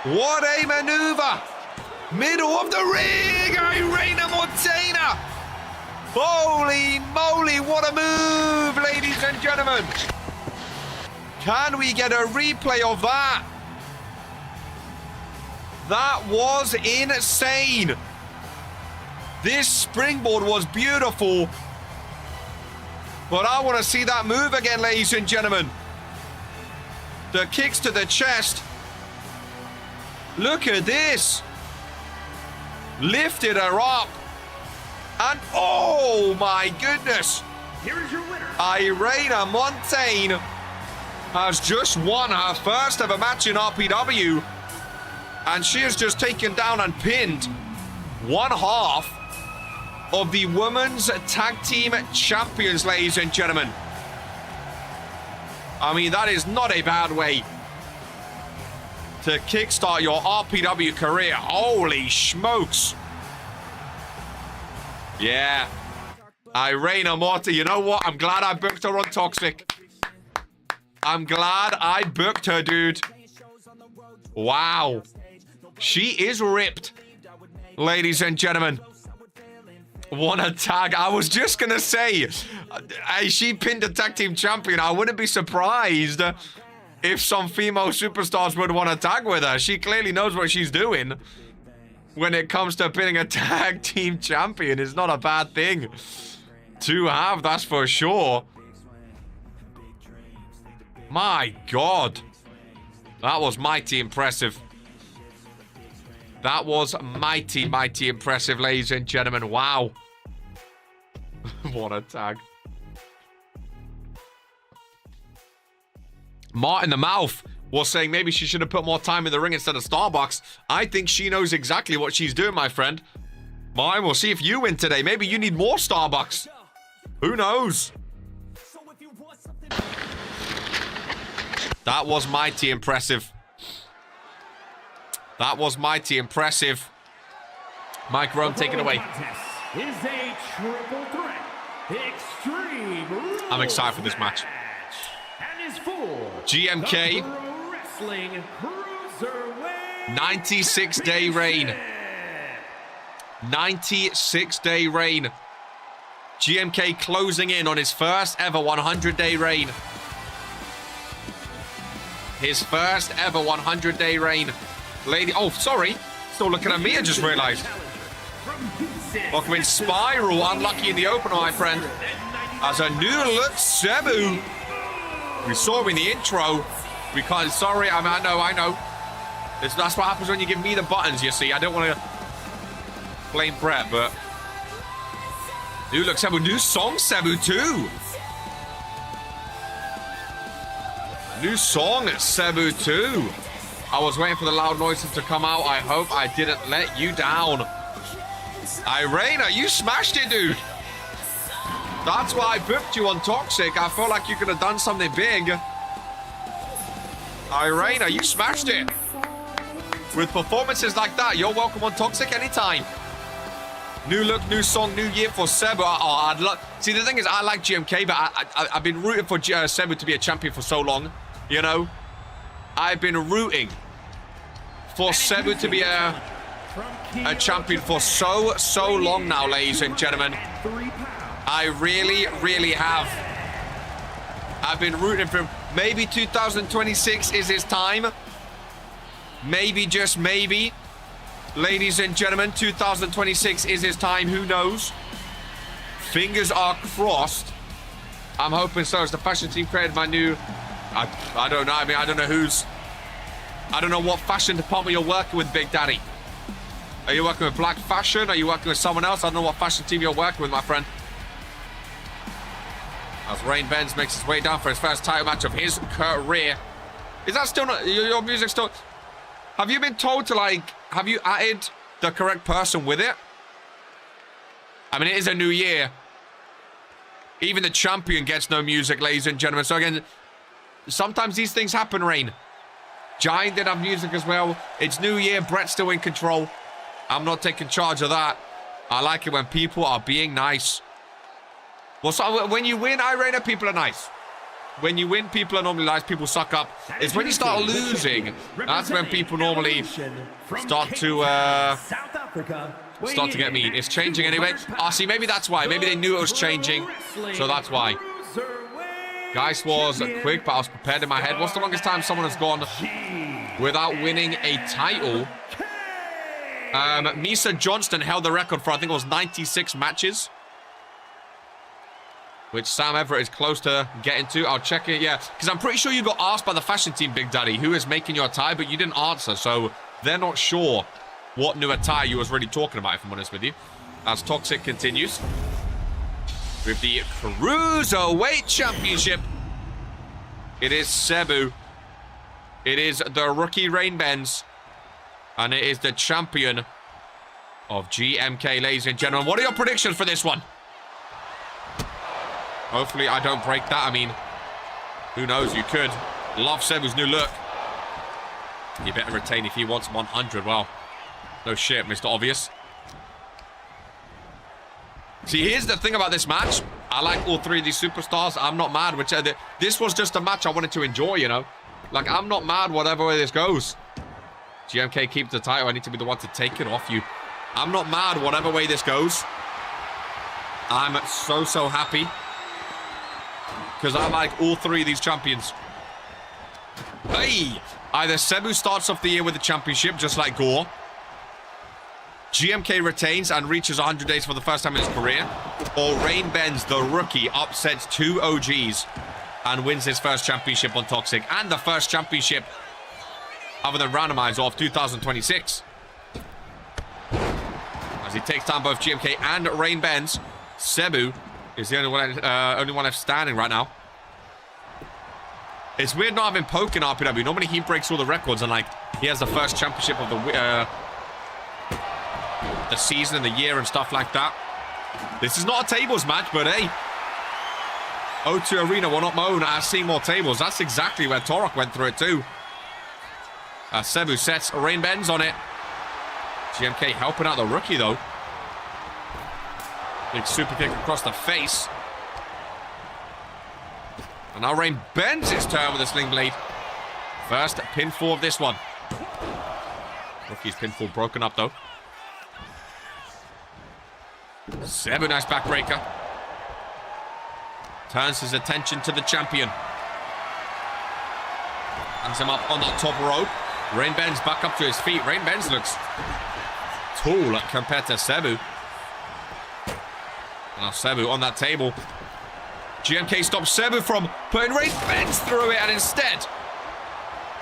Speaker 1: What a maneuver. Middle of the ring, Irene Mortain. Holy moly, what a move, ladies and gentlemen. Can we get a replay of that? That was insane. This springboard was beautiful. But I want to see that move again, ladies and gentlemen. The kicks to the chest. Look at this. Lifted her up. And oh my goodness.
Speaker 4: Here is your winner,
Speaker 1: Irene Mortain has just won her first ever match in RPW. And she has just taken down and pinned one half of the Women's Tag Team Champions, ladies and gentlemen. I mean, that is not a bad way to kickstart your RPW career. Holy smokes. Yeah. Irene Mortain, you know what? I'm glad I booked her on Toxic. I'm glad I booked her, dude. Wow. She is ripped, ladies and gentlemen. What a tag. I was just going to say, she pinned a tag team champion. I wouldn't be surprised if some female superstars would want to tag with her. She clearly knows what she's doing. When it comes to pinning a tag team champion, it's not a bad thing to have, that's for sure. My God. That was mighty impressive. That was mighty, mighty impressive, ladies and gentlemen. Wow. What a tag. Martin the Mouth was saying maybe she should have put more time in the ring instead of Starbucks. I think she knows exactly what she's doing, my friend. Martin, we'll see if you win today. Maybe you need more Starbucks. Who knows? That was mighty impressive. That was mighty impressive. Mike Rome, take it away.
Speaker 4: Is a triple threat. Extreme.
Speaker 1: I'm excited for this match.
Speaker 4: And is for
Speaker 1: GMK.
Speaker 4: Pro Wrestling Cruiserweight
Speaker 1: 96-day reign. 96-day reign. GMK closing in on his first ever 100-day reign. His first ever 100-day reign. Lady, oh, sorry. Still looking at me, I just realized. Welcome in Spiral, unlucky in the opener, my friend. As a new look, Cebu. We saw him in the intro. We can't, sorry, I know. That's what happens when you give me the buttons, you see. I don't want to blame Brett, but... New look, Cebu. New song, Cebu, too. New song, Cebu, too. I was waiting for the loud noises to come out. I hope I didn't let you down. Irena, you smashed it, dude. That's why I booked you on Toxic. I felt like you could have done something big. Irena, you smashed it. With performances like that, you're welcome on Toxic anytime. New look, new song, new year for Cebu. Oh, I'd love. See, the thing is, I like GMK, but I've been rooting for Cebu to be a champion for so long. You know, I've been rooting for Cebu to be a champion for so long now, ladies and gentlemen. I really have. I've been rooting for him. Maybe 2026 is his time. Maybe, just maybe. Ladies and gentlemen, 2026 is his time. Who knows? Fingers are crossed. I'm hoping so. As the fashion team created my new... I don't know. I mean, I don't know who's... I don't know what fashion department you're working with, Big Daddy. Are you working with Black Fashion? Are you working with someone else? I don't know what fashion team you're working with, my friend. As Rain Benz makes his way down for his first title match of his career. Is that still not... Your music still... Have you been told to, like... Have you added the correct person with it? I mean, it is a new year. Even the champion gets no music, ladies and gentlemen. So, again, sometimes these things happen, Rain. Giant did have music as well. It's new year. Brett's still in control. I'm not taking charge of that. I like it when people are being nice. Well, so when you win, Irena, people are nice. When you win, people are normally nice. People suck up. It's when you start losing. That's when people normally start to get mean. It's changing anyway. Ah, see, maybe that's why. Maybe they knew it was changing. So that's why. Geist was quick, but I was prepared in my head. What's the longest time someone has gone without winning a title? Misa Johnston held the record for, I think it was 96 matches. Which Sam Everett is close to getting to. I'll check it, yeah. Because I'm pretty sure you got asked by the fashion team, Big Daddy, who is making your attire, but you didn't answer. So they're not sure what new attire you was really talking about, if I'm honest with you. As Toxic continues with the Cruiserweight Championship. It is Cebu. It is the rookie Rain Benz. And it is the champion of GMK, ladies and gentlemen. What are your predictions for this one? Hopefully I don't break that. I mean, who knows? You could. Love Cebu's new look. You better retain if he wants 100. Well, no shit, Mr. Obvious. See, here's the thing about this match. I like all three of these superstars. I'm not mad. This was just a match I wanted to enjoy, you know. Like, I'm not mad whatever way this goes. GMK keeps the title. I need to be the one to take it off you. I'm not mad whatever way this goes. I'm so happy. Because I like all three of these champions. Hey! Either Cebu starts off the year with the championship, just like Gore. GMK retains and reaches 100 days for the first time in his career. Or Rain Benz, the rookie, upsets two OGs and wins his first championship on Toxic. And the first championship, other than randomizer, of 2026. As he takes down both GMK and Rain Benz, Cebu is the only one left standing right now. It's weird not having Poke in RPW. Normally he breaks all the records and, like, he has the first championship of the season and the year and stuff like that. This is not a tables match, but hey, O2 Arena will not moan at seeing more tables. That's exactly where Torok went through it too. Cebu sets Rain Benz on it. GMK helping out the rookie though. Big super kick across the face. And now Rain Benz his turn with a sling blade. First pinfall of this one. Rookie's pinfall broken up though. Cebu, nice backbreaker. Turns his attention to the champion. Hands him up on that top rope. Rain Benz back up to his feet. Rain Benz looks tall compared to Cebu. Now Cebu on that table. GMK stops Cebu from putting Rain Benz through it, and instead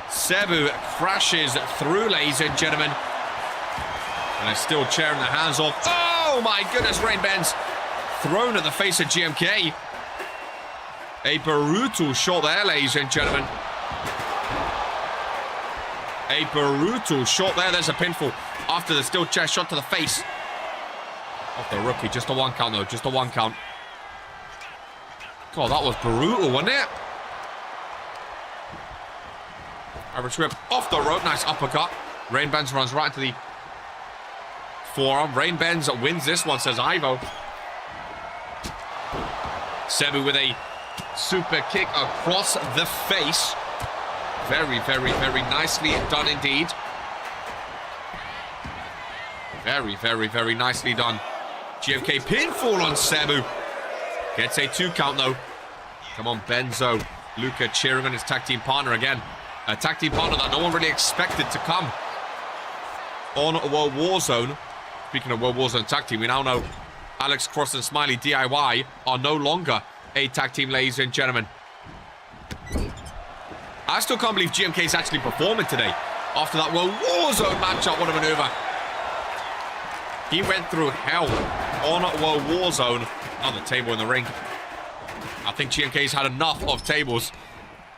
Speaker 1: Cebu crashes through, ladies and gentlemen. And they're still cheering their hands off. Oh my goodness, Rain Benz thrown at the face of GMK. A brutal shot there, ladies and gentlemen. A brutal shot there. There's a pinfall after the steel chest shot to the face of the rookie. Just a one count though, just a one count. God, that was brutal, wasn't it? Irish whip off the rope. Nice uppercut. Rain Benz runs right into the forearm. Rain Benz wins this one, says Ivo. Cebu with a super kick across the face. Very nicely done indeed. Very nicely done. GMK pinfall on Cebu. Gets a 2 count though. Come on, Benzo. Luca cheering on his tag team partner again. A tag team partner that no one really expected to come on World Warzone. Speaking of World Warzone tag team, we now know Alex Cross and Smiley DIY are no longer a tag team, ladies and gentlemen. I still can't believe GMK is actually performing today. After that World Warzone matchup, what a maneuver. He went through hell on World Warzone. On the table in the ring. I think GMK's had enough of tables,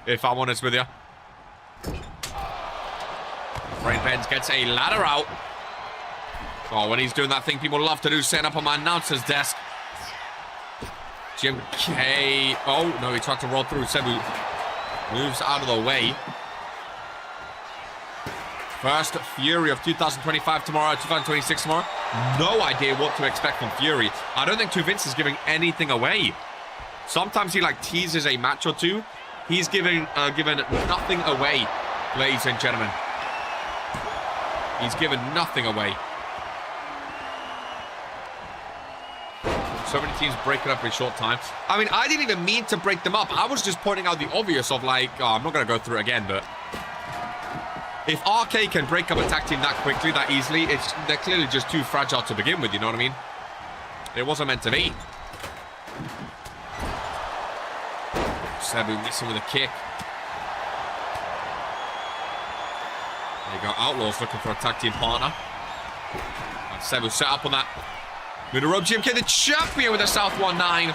Speaker 1: if I'm honest with you. Rain Benz gets a ladder out. Oh, when he's doing that thing people love to do, setting up on my announcer's desk. Jim K. Oh, no, he tried to roll through. Sebu moves out of the way. First Fury of 2025 tomorrow, 2026 tomorrow. No idea what to expect from Fury. I don't think Vince is giving anything away. Sometimes he like teases a match or two. He's given nothing away, ladies and gentlemen. He's given nothing away. So many teams break it up in a short time. I mean, I didn't even mean to break them up. I was just pointing out the obvious of like, oh, I'm not going to go through it again, but if RK can break up a tag team that quickly, that easily, they're clearly just too fragile to begin with, you know what I mean? It wasn't meant to be. Sabu missing with a kick. There you go, Outlaws looking for a tag team partner. And Sabu set up on that. Middle rope, GMK, the champion with a South 1-9.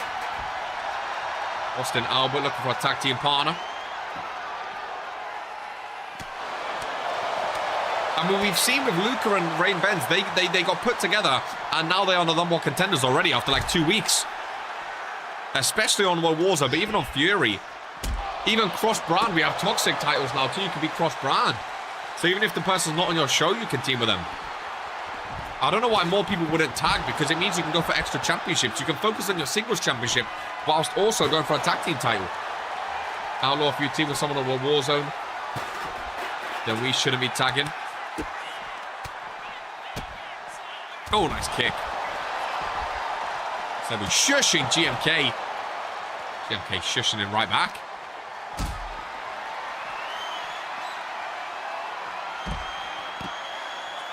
Speaker 1: Austin Albert looking for a tag team partner. I mean, we've seen with Luca and Rain Benz, they got put together, and now they are the number one contenders already after like 2 weeks. Especially on World Warzone, but even on Fury. Even cross-brand, we have Toxic titles now too, you can be cross-brand. So even if the person's not on your show, you can team with them. I don't know why more people wouldn't tag, because it means you can go for extra championships. You can focus on your singles championship, whilst also going for a tag team title. Outlaw, if you team with someone on World Warzone, then we shouldn't be tagging. Oh, nice kick. So we're shushing GMK. GMK shushing him right back.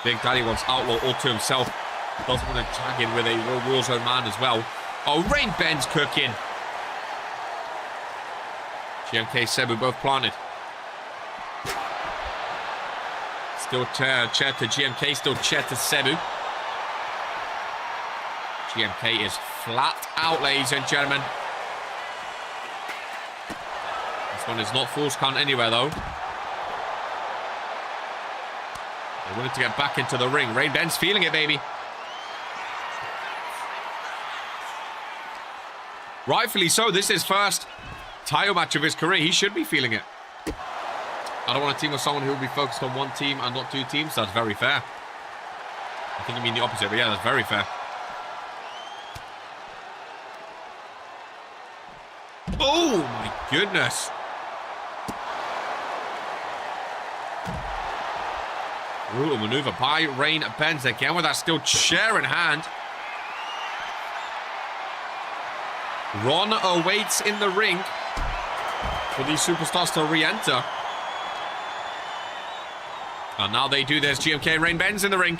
Speaker 1: Big Daddy wants Outlaw all to himself. Doesn't want to tag in with a World Warzone man as well. Oh, Rain Ben's cooking. GMK, Cebu both planted. Still chair to GMK, still chair to Cebu. GMK is flat out, ladies and gentlemen. This one is not Fool's Count anywhere, though. They wanted to get back into the ring. Rain Ben's feeling it, baby. Rightfully so. This is first title match of his career. He should be feeling it. I don't want to team with someone who will be focused on one team and not two teams. That's very fair. I think you mean the opposite, but yeah, that's very fair. Oh, my goodness. Brutal maneuver by Rain Benz again with that steel chair in hand. Ron awaits in the ring for these superstars to re-enter. And now they do. There's GMK and Rain Benz in the ring.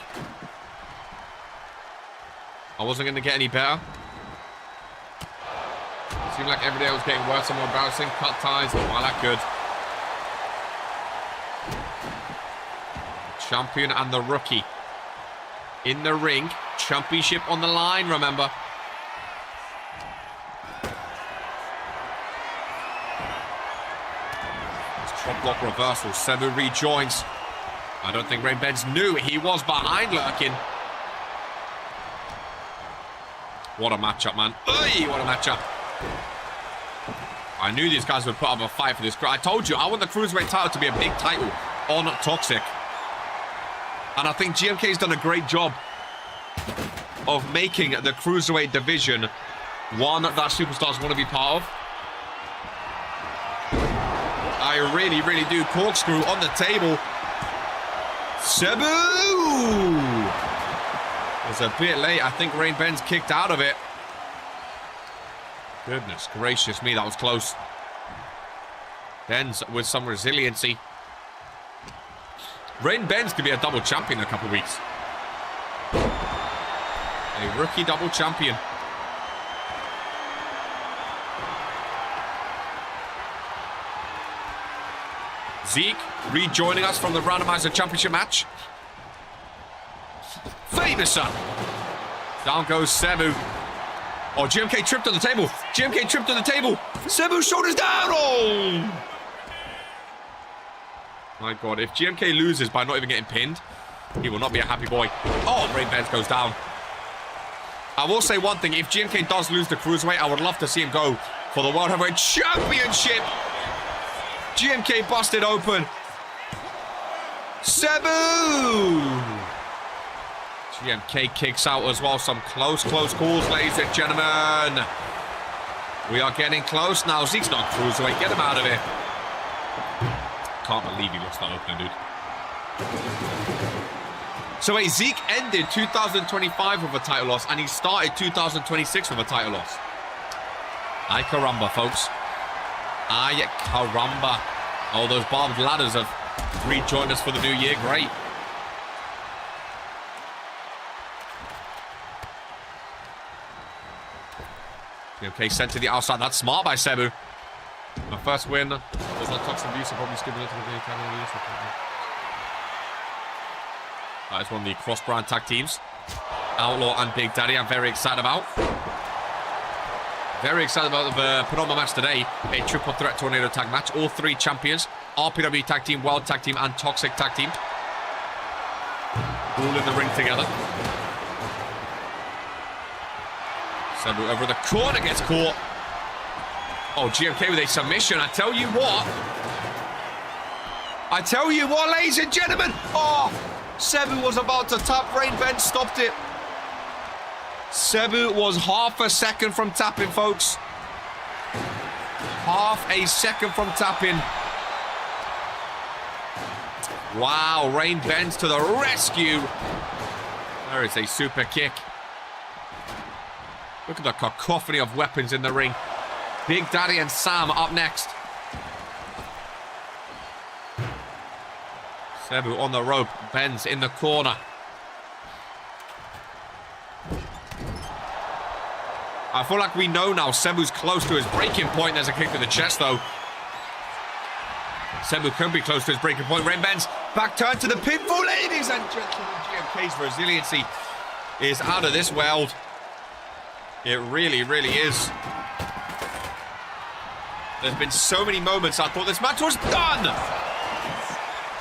Speaker 1: I wasn't going to get any better. Seemed like every day I was getting worse and more embarrassing. Cut ties. Well, that good. Champion and the rookie in the ring. Championship on the line, remember. It's top block reversal. Cebu rejoins. I don't think Rain Benz knew he was behind lurking. What a matchup, man. Oy, what a matchup. I knew these guys would put up a fight for this. I told you, I want the Cruiserweight title to be a big title on Toxic. And I think GMK's done a great job of making the Cruiserweight division one that superstars want to be part of. I really, really do. Corkscrew on the table. Cebu! It was a bit late. I think Rain Ben's kicked out of it. Goodness gracious me, that was close. Benz with some resiliency. Rain Benz could be a double champion in a couple of weeks. A rookie double champion. Zeke rejoining us from the randomizer championship match. Famouser. Down goes Cebu. Oh, GMK tripped on the table. GMK tripped on the table. Cebu's shoulders down. Oh! My God, if GMK loses by not even getting pinned, he will not be a happy boy. Oh, Rain Benz goes down. I will say one thing. If GMK does lose the Cruiserweight, I would love to see him go for the World Heavyweight Championship. GMK busted open. Sabu! GMK kicks out as well. Some close calls, ladies and gentlemen. We are getting close now. Zeke's not Cruiserweight. Get him out of here. Can't believe he lost that opener, dude. So wait, Zeke ended 2025 with a title loss, and he started 2026 with a title loss. Ay caramba, folks. Ay caramba. Oh, those barbed ladders have rejoined us for the new year. Great. Okay, sent to the outside. That's smart by Sabu. My first win was on toxic abuse. I'll probably skip it into the academy. That is one of the cross-brand tag teams. Outlaw and Big Daddy. I'm very excited about. Very excited about the penultimate match today. A triple threat tornado tag match. All three champions. RPW tag team, World tag team, and Toxic tag team. All in the ring together. Sabu over the corner, gets caught. Oh, GMK with a submission. I tell you what, ladies and gentlemen. Oh, Sabu was about to tap. Rain Benz stopped it. Sabu was half a second from tapping, folks. Half a second from tapping. Wow, Rain Benz to the rescue. There is a super kick. Look at the cacophony of weapons in the ring. Big Daddy and Sam up next. Sabu on the rope. Benz in the corner. I feel like we know now Sabu's close to his breaking point. There's a kick to the chest, though. Sabu can be close to his breaking point. Rain Benz back turn to the pinfall, ladies and gentlemen. GMK's resiliency is out of this world. It really, really is. There's been so many moments I thought this match was done.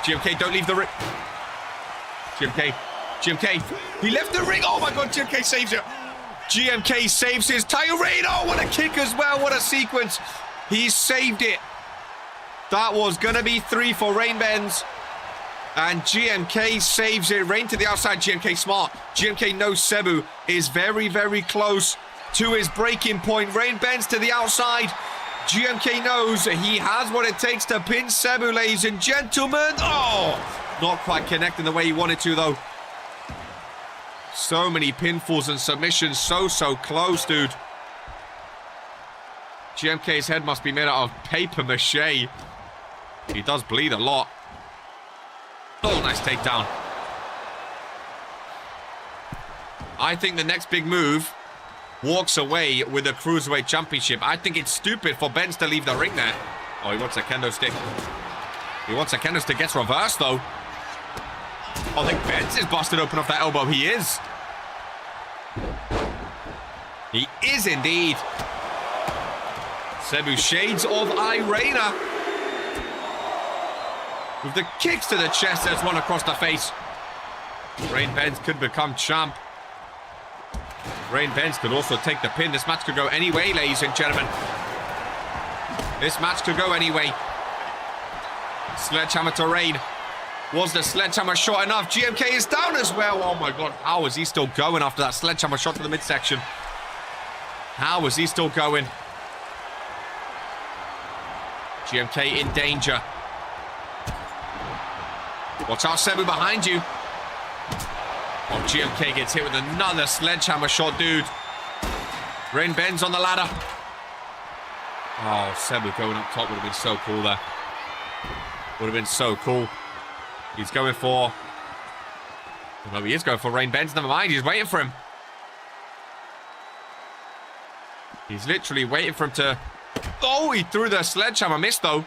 Speaker 1: GMK, don't leave the ring. GMK, he left the ring. Oh my God, GMK saves it. GMK saves his title reign. Oh, what a kick as well. What a sequence. He saved it. That was going to be 3 for Rain Benz. And GMK saves it. Rain to the outside. GMK smart. GMK knows Sabu is very, very close to his breaking point. Rain Benz to the outside. GMK knows he has what it takes to pin Sabu, ladies and gentlemen. Oh, not quite connecting the way he wanted to, though. So many pinfalls and submissions. So close, dude. GMK's head must be made out of paper mache. He does bleed a lot. Oh, nice takedown. I think the next big move walks away with the Cruiserweight Championship. I think it's stupid for Benz to leave the ring there. Oh, he wants a kendo stick. He wants a kendo stick. Gets reversed, though. Oh, I think Benz is busted open off that elbow. He is. He is indeed. Sabu shades of Irena. With the kicks to the chest, there's one across the face. Rain Benz could become champ. Rain Benz could also take the pin. This match could go any way, ladies and gentlemen. This match could go any way. Sledgehammer to Rain. Was the sledgehammer shot enough? GMK is down as well. Oh my God, how is he still going after that sledgehammer shot to the midsection? How is he still going? GMK in danger. Watch out, Sabu behind you. Oh, GMK gets hit with another sledgehammer shot, dude. Rain Benz on the ladder. Oh, Sabu going up top would have been so cool there. Would have been so cool. He's going for... Oh, no, he is going for Rain Benz. Never mind, he's waiting for him. He's literally waiting for him to... Oh, he threw the sledgehammer. Missed, though.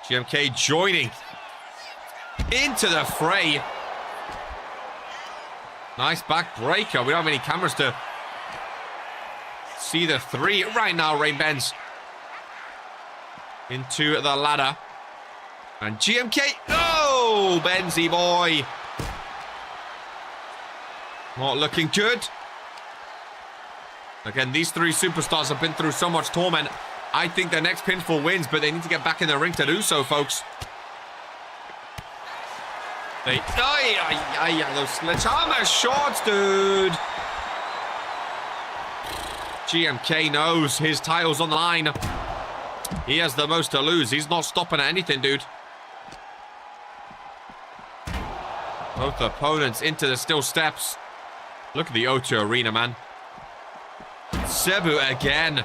Speaker 1: GMK joining into the fray. Nice back breaker. We don't have any cameras to see the 3 right now, Rain Benz. Into the ladder. And GMK. Oh, Benzie boy. Not looking good. Again, these 3 superstars have been through so much torment. I think their next pinfall wins, but they need to get back in the ring to do so, folks. Those sledgehammer shots, dude. GMK knows his title's on the line. He has the most to lose. He's not stopping at anything, dude. Both opponents into the steel steps. Look at the O2 Arena, man. Cebu again.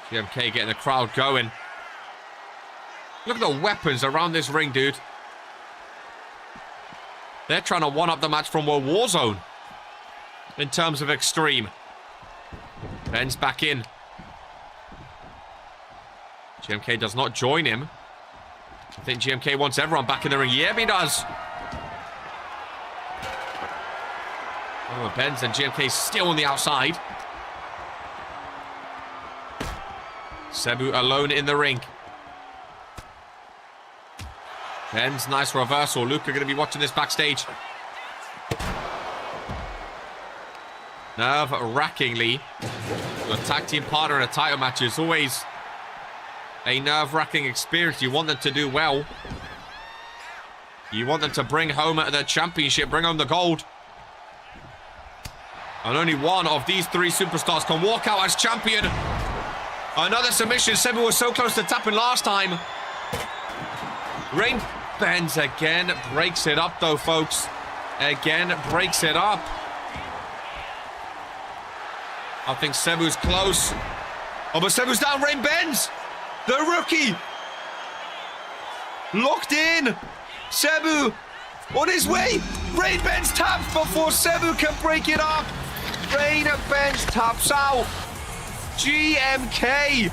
Speaker 1: GMK getting the crowd going. Look at the weapons around this ring, dude. They're trying to one-up the match from a Warzone in terms of extreme. Ben's back in. GMK does not join him. I think GMK wants everyone back in the ring. Yeah, he does. Oh, Benz and GMK still on the outside. Cebu alone in the ring. Benz, nice reversal. Luke are going to be watching this backstage. Nerve-wrackingly, your tag team partner in a title match is always a nerve-wracking experience. You want them to do well. You want them to bring home the championship, bring home the gold. And only one of these 3 superstars can walk out as champion. Another submission. Cebu was so close to tapping last time. Rain Benz again breaks it up, though, folks. Again breaks it up. I think Cebu's close. Oh, but Cebu's down. Rain Benz, the rookie, locked in. Cebu on his way. Rain Benz taps before Cebu can break it up. Rain Benz taps out. GMK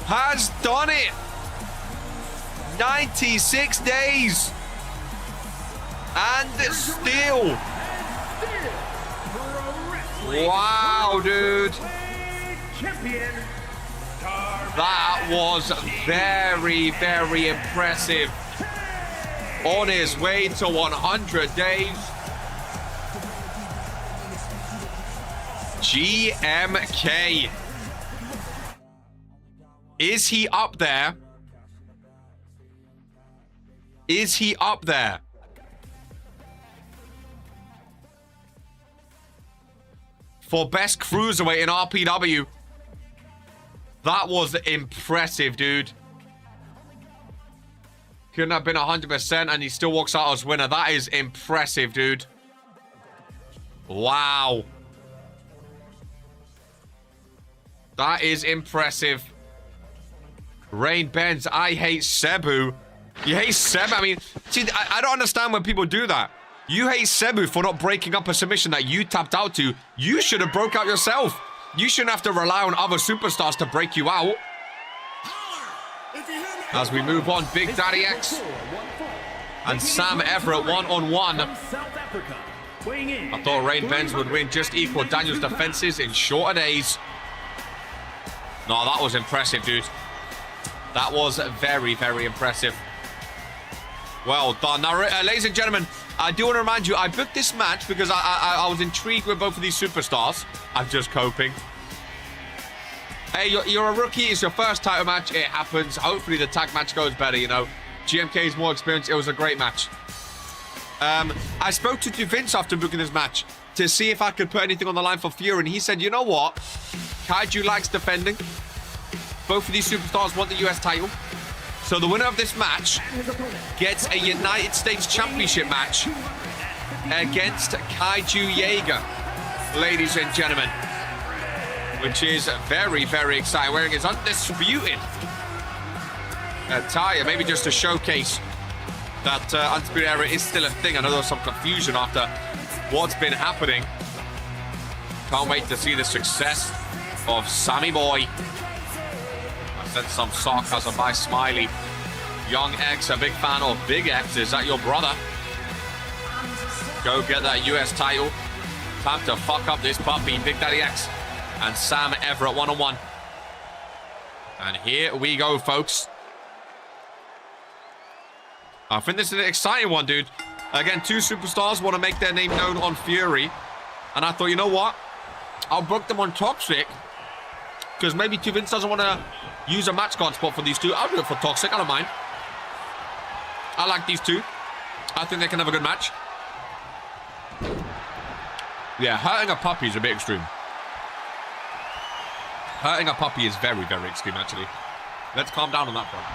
Speaker 1: has done it. 96 days. And still. Wow, dude. That was very, very impressive. On his way to 100 days. GMK. Is he up there? Is he up there? For best cruiserweight in RPW. That was impressive, dude. Couldn't have been 100% and he still walks out as winner. That is impressive, dude. Wow. That is impressive. Rain Benz, I hate Cebu. You hate Cebu? I mean, see, I don't understand when people do that. You hate Cebu for not breaking up a submission that you tapped out to. You should have broke out yourself. You shouldn't have to rely on other superstars to break you out. As we move on, Big Daddy X and Sam Everett one-on-one. I thought Rain Benz would win, just equal Daniel's defenses in shorter days. No, that was impressive, dude. That was very, very impressive. Well done. Now, ladies and gentlemen, I do want to remind you, I booked this match because I was intrigued with both of these superstars. I'm just coping. Hey, you're a rookie. It's your first title match. It happens. Hopefully the tag match goes better, you know. GMK is more experienced. It was a great match. I spoke to Vince after booking this match to see if I could put anything on the line for Fury, and he said, you know what? Kaiju likes defending. Both of these superstars want the US title. So the winner of this match gets a United States Championship match against Kaiju Jaeger, ladies and gentlemen. Which is very, very exciting. Wearing his undisputed attire, maybe just to showcase that Undisputed Era is still a thing. I know there was some confusion after what's been happening. Can't wait to see the success of Sammy Boy. I sent some sarcasm by Smiley. Young X, a big fan of Big X. Is that your brother? Go get that US title. Time to fuck up this puppy. Big Daddy X and Sam Everett one-on-one. And here we go, folks. I think this is an exciting one, dude. Again, two superstars want to make their name known on Fury. And I thought, you know what? I'll book them on Toxic. Because maybe Vince doesn't want to use a match card spot for these two. I'll do it for Toxic. I don't mind. I like these two. I think they can have a good match. Yeah, hurting a puppy is a bit extreme. Hurting a puppy is very, very extreme, actually. Let's calm down on that front.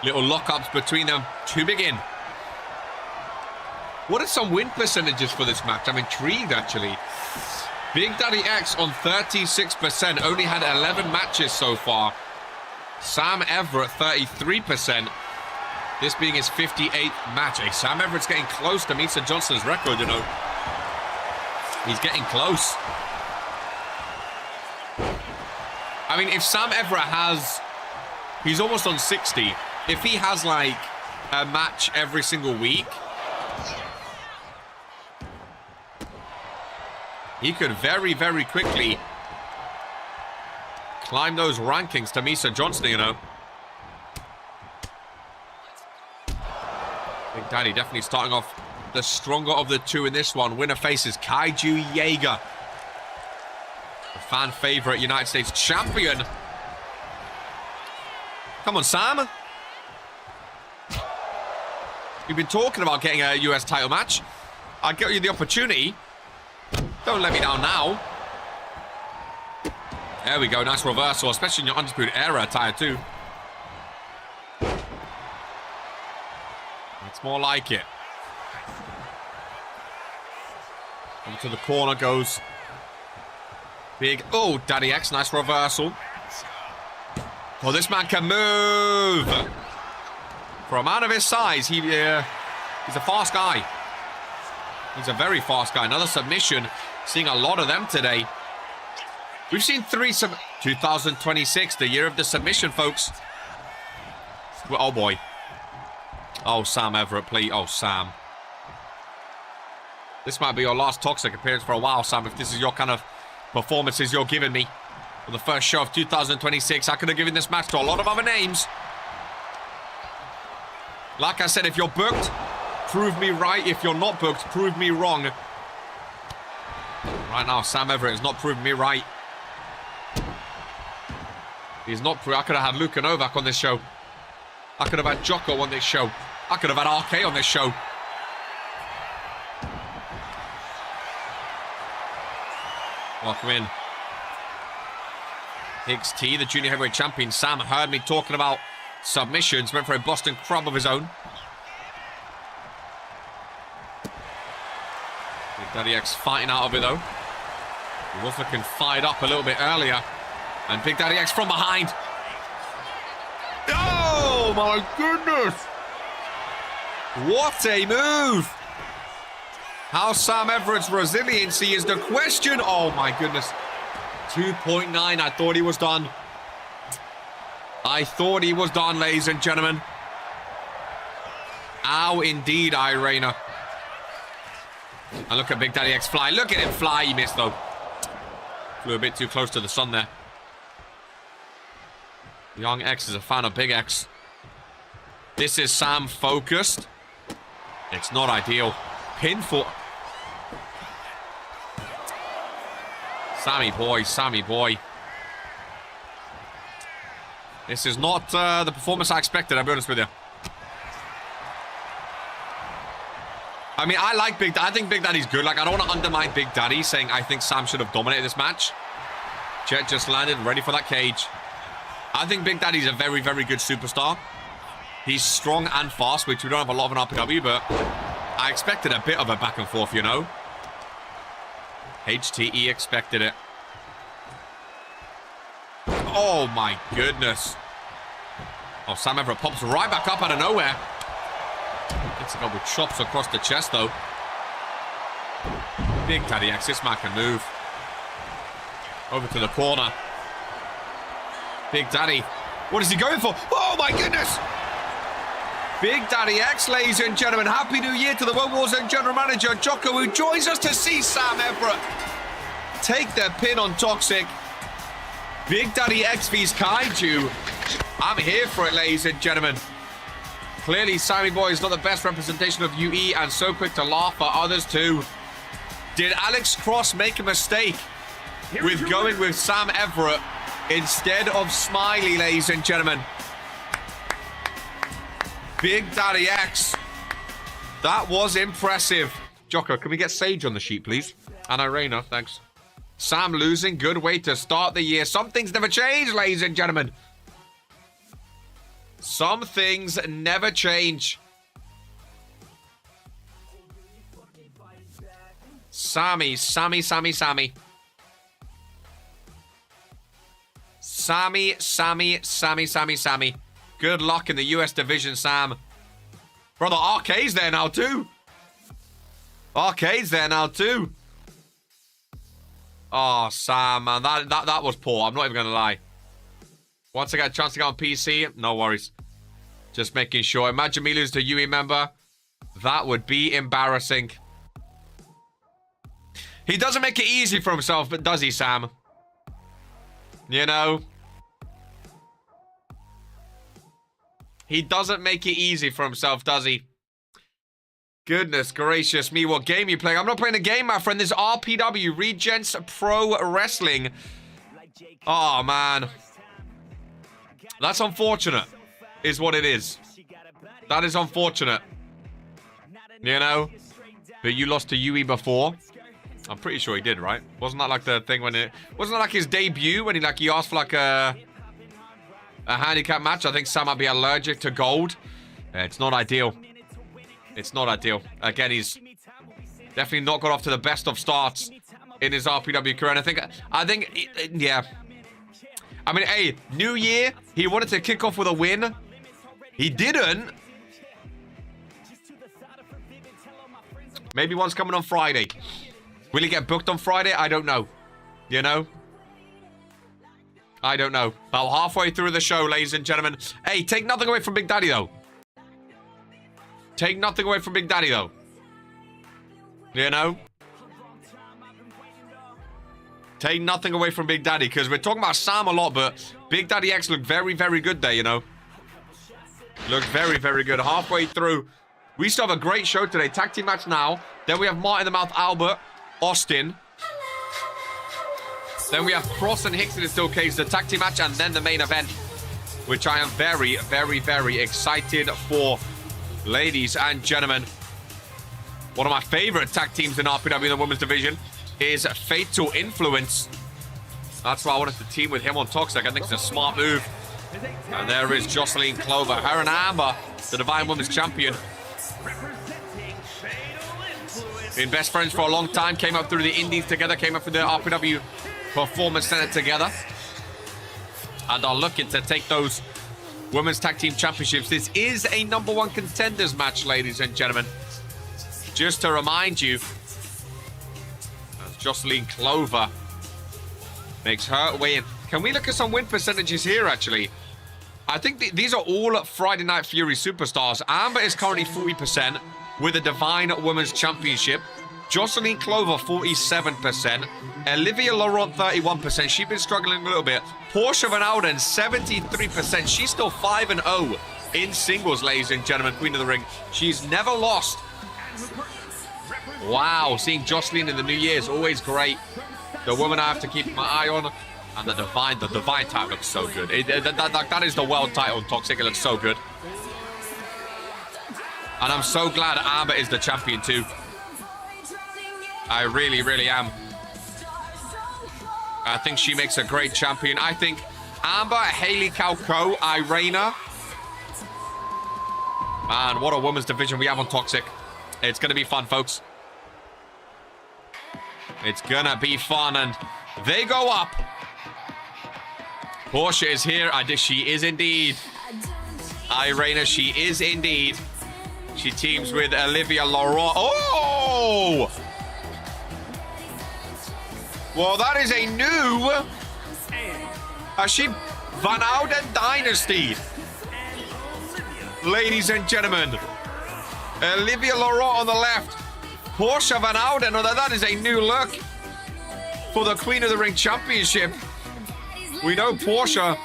Speaker 1: Little lockups between them to begin. What are some win percentages for this match? I'm intrigued, actually. Big Daddy X on 36%. Only had 11 matches so far. Sam Everett, 33%. This being his 58th match. Hey, Sam Everett's getting close to Misa Johnson's record, you know. He's getting close. I mean, if Sam Everett has... He's almost on 60. If he has, like, a match every single week... He could very, very quickly climb those rankings to Misa Johnson, you know. Big Daddy definitely starting off the stronger of the two in this one. Winner faces Kaiju Jaeger, the fan favorite United States champion. Come on, Sam. You've been talking about getting a US title match. I'll get you the opportunity. Don't let me down now. There we go. Nice reversal, especially in your Undisputed Era attire, too. It's more like it. Into the corner goes Big... Oh, Daddy X. Nice reversal. Oh, this man can move. For a man of his size, he's a fast guy. He's a very fast guy. Another submission. Seeing a lot of them today. We've seen 2026, the year of the submission, folks. Oh, boy. Oh, Sam Everett, please. Oh, Sam. This might be your last Toxic appearance for a while, Sam, if this is your kind of performances you're giving me. On the first show of 2026, I could have given this match to a lot of other names. Like I said, if you're booked, prove me right. If you're not booked, prove me wrong. Right now, Sam Everett is not proving me right. He's not... I could have had Luka Novak on this show. I could have had Jocko on this show. I could have had RK on this show. Welcome in. Higgs T, the junior heavyweight champion. Sam heard me talking about submissions. Went for a Boston Crab of his own. Big Daddy X fighting out of it, though. He was looking fired up a little bit earlier. And Big Daddy X from behind. Oh, my goodness. What a move. How Sam Everett's resiliency is the question. Oh, my goodness. 2.9. I thought he was done. I thought he was done, ladies and gentlemen. Ow, indeed, Irena. And look at Big Daddy X fly. Look at him fly. He missed, though. Flew a bit too close to the sun there. Young X is a fan of Big X. This is Sam focused. It's not ideal. Pin for... Sammy boy, Sammy boy. This is not the performance I expected, I'll be honest with you. I mean, I like Big Daddy. I think Big Daddy's good. Like, I don't want to undermine Big Daddy saying I think Sam should have dominated this match. Jet just landed, ready for that cage. I think Big Daddy's a very, very good superstar. He's strong and fast, which we don't have a lot of in RPW, but I expected a bit of a back and forth, you know. HTE expected it. Oh, my goodness. Oh, Sam Everett pops right back up out of nowhere. Gets a couple chops across the chest, though. Big Daddy X, this man can move. Over to the corner. Big Daddy. What is he going for? Oh, my goodness. Big Daddy X, ladies and gentlemen. Happy New Year to the World Wars and General Manager Jocko, who joins us to see Sam Everett take their pin on Toxic. Big Daddy X vs Kaiju. I'm here for it, ladies and gentlemen. Clearly, Sammy Boy is not the best representation of UE and so quick to laugh at others too. Did Alex Cross make a mistake with going with Sam Everett instead of Smiley, ladies and gentlemen? Big Daddy X. That was impressive. Jocko, can we get Sage on the sheet, please? And Irena, thanks. Sam losing, good way to start the year. Some things never change, ladies and gentlemen. Some things never change. Sammy. Sammy. Good luck in the US division, Sam. Brother, Arcade's there now too. Oh, Sam, man, that was poor. I'm not even gonna lie. Once I get a chance to get on PC, no worries. Just making sure. Imagine me lose to a UE member. That would be embarrassing. He doesn't make it easy for himself, but does he, Sam? You know? He doesn't make it easy for himself, does he? Goodness gracious me, what game are you playing? I'm not playing a game, my friend. This is RPW, Regents Pro Wrestling. Oh, man. That's unfortunate, is what it is. That is unfortunate. You know? But you lost to UE before. I'm pretty sure he did, right? Wasn't that like the thing when it... Wasn't that like his debut when he asked for like a handicap match? I think Sam might be allergic to gold. It's not ideal. It's not ideal. Again, he's definitely not got off to the best of starts in his RPW career. And I think, yeah. I mean, hey, New Year, he wanted to kick off with a win. He didn't. Maybe one's coming on Friday. Will he get booked on Friday? I don't know. You know? I don't know. About halfway through the show, ladies and gentlemen. Hey, take nothing away from Big Daddy, though. Take nothing away from Big Daddy, though. You know? Take nothing away from Big Daddy, because we're talking about Sam a lot, but Big Daddy X looked very, very good there, you know? Looked very, very good. Halfway through. We still have a great show today. Tag team match now. Then we have Martin the Mouth Albert, Austin. Then we have Cross and Hicks in the steel cage, the tag team match, and then the main event, which I am very, very, very excited for. Ladies and gentlemen, one of my favorite tag teams in RPW in the women's division is Fatal Influence. That's why I wanted to team with him on Toxic. I think it's a smart move. And there is Jocelyn Clover. Her and Amber, the Divine Women's Champion. Been best friends for a long time. Came up through the Indies together. Came up through the RPW Performance Center together. And are looking to take those Women's Tag Team Championships. This is a #1 contenders match, ladies and gentlemen. Just to remind you, as Jocelyn Clover makes her way in. Can we look at some win percentages here, actually? I think these are all Friday Night Fury superstars. Amber is currently 40% with the Divine Women's Championship. Jocelyn Clover, 47%. Olivia Laurent, 31%. She's been struggling a little bit. Portia Van Alden, 73%. She's still 5-0 in singles, ladies and gentlemen. Queen of the Ring. She's never lost. Wow, seeing Jocelyn in the new year is always great. The woman I have to keep my eye on. And the Divine title looks so good. That is the world title on Toxic. It looks so good. And I'm so glad Amber is the champion too. I really, really am. I think she makes a great champion. I think Amber, Haley Calco, Irena. Man, what a women's division we have on Toxic. It's going to be fun, folks. It's going to be fun. And they go up. Portia is here. She is indeed. Irena, she is indeed. She teams with Olivia Laurent. Oh! Well, that is a new... Van Alden Dynasty. ladies and gentlemen. Olivia Laurent on the left. Portia Van Ouden. Oh, that is a new look for the Queen of the Ring Championship. We know Portia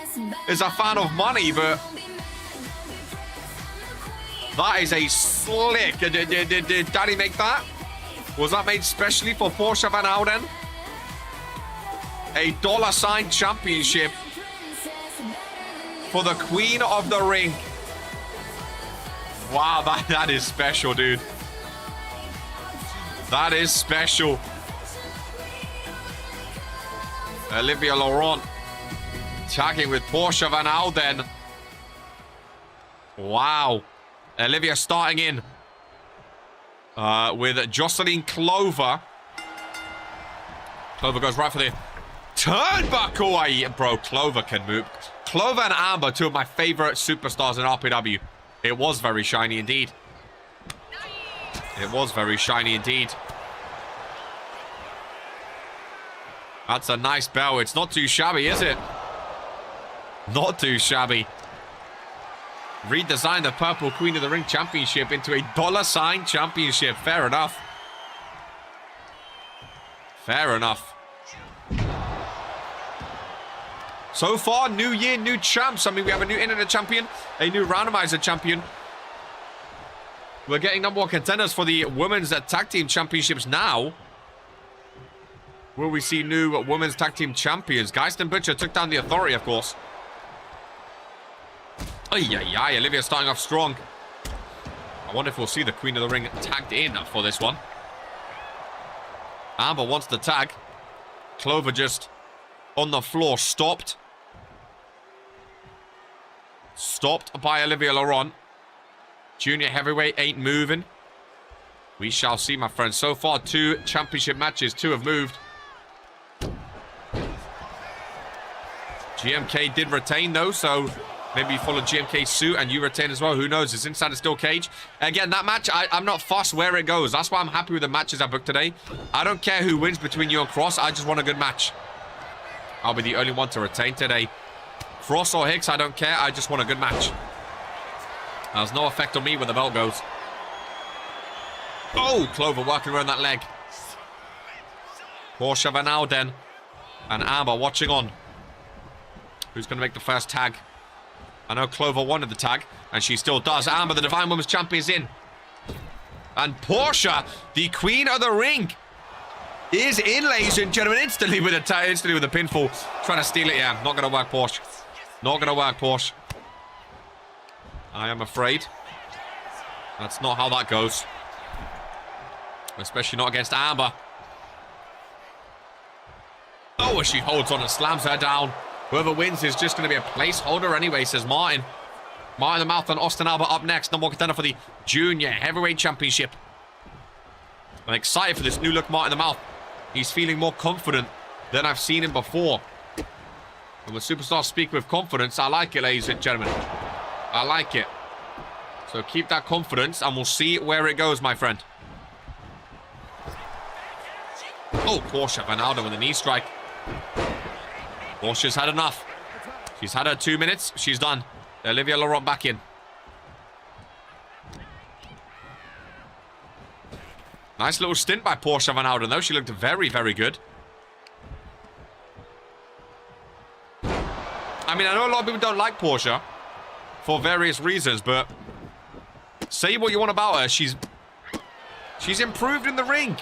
Speaker 1: is a fan of money, but that is a slick. Did Daddy make that? Was that made specially for Portia Van Ouden? A $sign championship for the Queen of the Ring. Wow, that is special, dude. That is special. Olivia Laurent tagging with Portia Van Ouden. Wow. Olivia starting in with Jocelyn Clover. Clover goes right for the turnbuckle. Bro, Clover can move. Clover and Amber, two of my favorite superstars in RPW. It was very shiny indeed. It was very shiny indeed. That's a nice bell. It's not too shabby, is it? Not too shabby. Redesigned the Purple Queen of the Ring Championship into a $sign championship. Fair enough. Fair enough. So far, new year, new champs. I mean, we have a new internet champion, a new randomizer champion. We're getting number one contenders for the Women's Tag Team Championships now. Will we see new Women's Tag Team Champions? Geist and Butcher took down the Authority, of course. Ay, Olivia starting off strong. I wonder if we'll see the Queen of the Ring tagged in for this one. Amber wants the tag. Clover just on the floor, stopped. Stopped by Olivia Laurent. Junior heavyweight ain't moving. We shall see, my friends. So far, 2 championship matches. 2 have moved. GMK did retain, though, so maybe you follow GMK's suit and you retain as well. Who knows? It's inside a steel cage. Again, that match, I'm not fussed where it goes. That's why I'm happy with the matches I booked today. I don't care who wins between you and Cross. I just want a good match. I'll be the only one to retain today. Cross or Hicks, I don't care. I just want a good match. There's no effect on me where the belt goes. Oh, Clover working around that leg. Portia Van Ouden and Amber watching on. Who's going to make the first tag? I know Clover wanted the tag, and she still does. Amber, the Divine Women's Champion, is in. And Portia, the Queen of the Ring, is in, ladies and gentlemen. Instantly with a pinfall. Trying to steal it. Yeah, not going to work, Portia. Not going to work, Portia. I am afraid. That's not how that goes. Especially not against Amber. Oh, she holds on and slams her down. Whoever wins is just going to be a placeholder anyway, says Martin. Martin the Mouth and Austin Albert up next. Number one contender for the Junior Heavyweight Championship. I'm excited for this new look Martin the Mouth. He's feeling more confident than I've seen him before. And when superstars speak with confidence, I like it, ladies and gentlemen. I like it. So keep that confidence and we'll see where it goes, my friend. Oh, Portia Van Ouden with a knee strike. Portia's had enough. She's had her 2 minutes. She's done. Olivia Laurent back in. Nice little stint by Portia Van Ouden, though. She looked very, very good. I mean, I know a lot of people don't like Portia for various reasons, but say what you want about her. She's improved in the ring.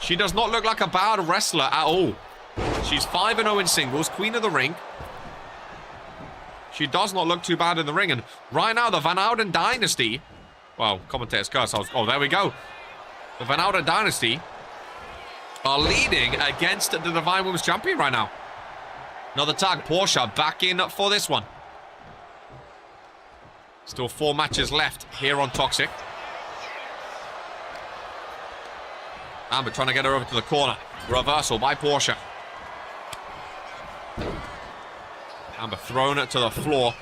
Speaker 1: She does not look like a bad wrestler at all. She's 5-0 in singles, Queen of the Ring. She does not look too bad in the ring. And right now, the Van Ouden Dynasty... Well, commentator's curse. Oh, there we go. The Van Ouden Dynasty are leading against the Divine Women's Champion right now. Another tag. Portia back in for this one. Still 4 matches left here on Toxic. Amber trying to get her over to the corner. Reversal by Portia. Amber thrown it to the floor.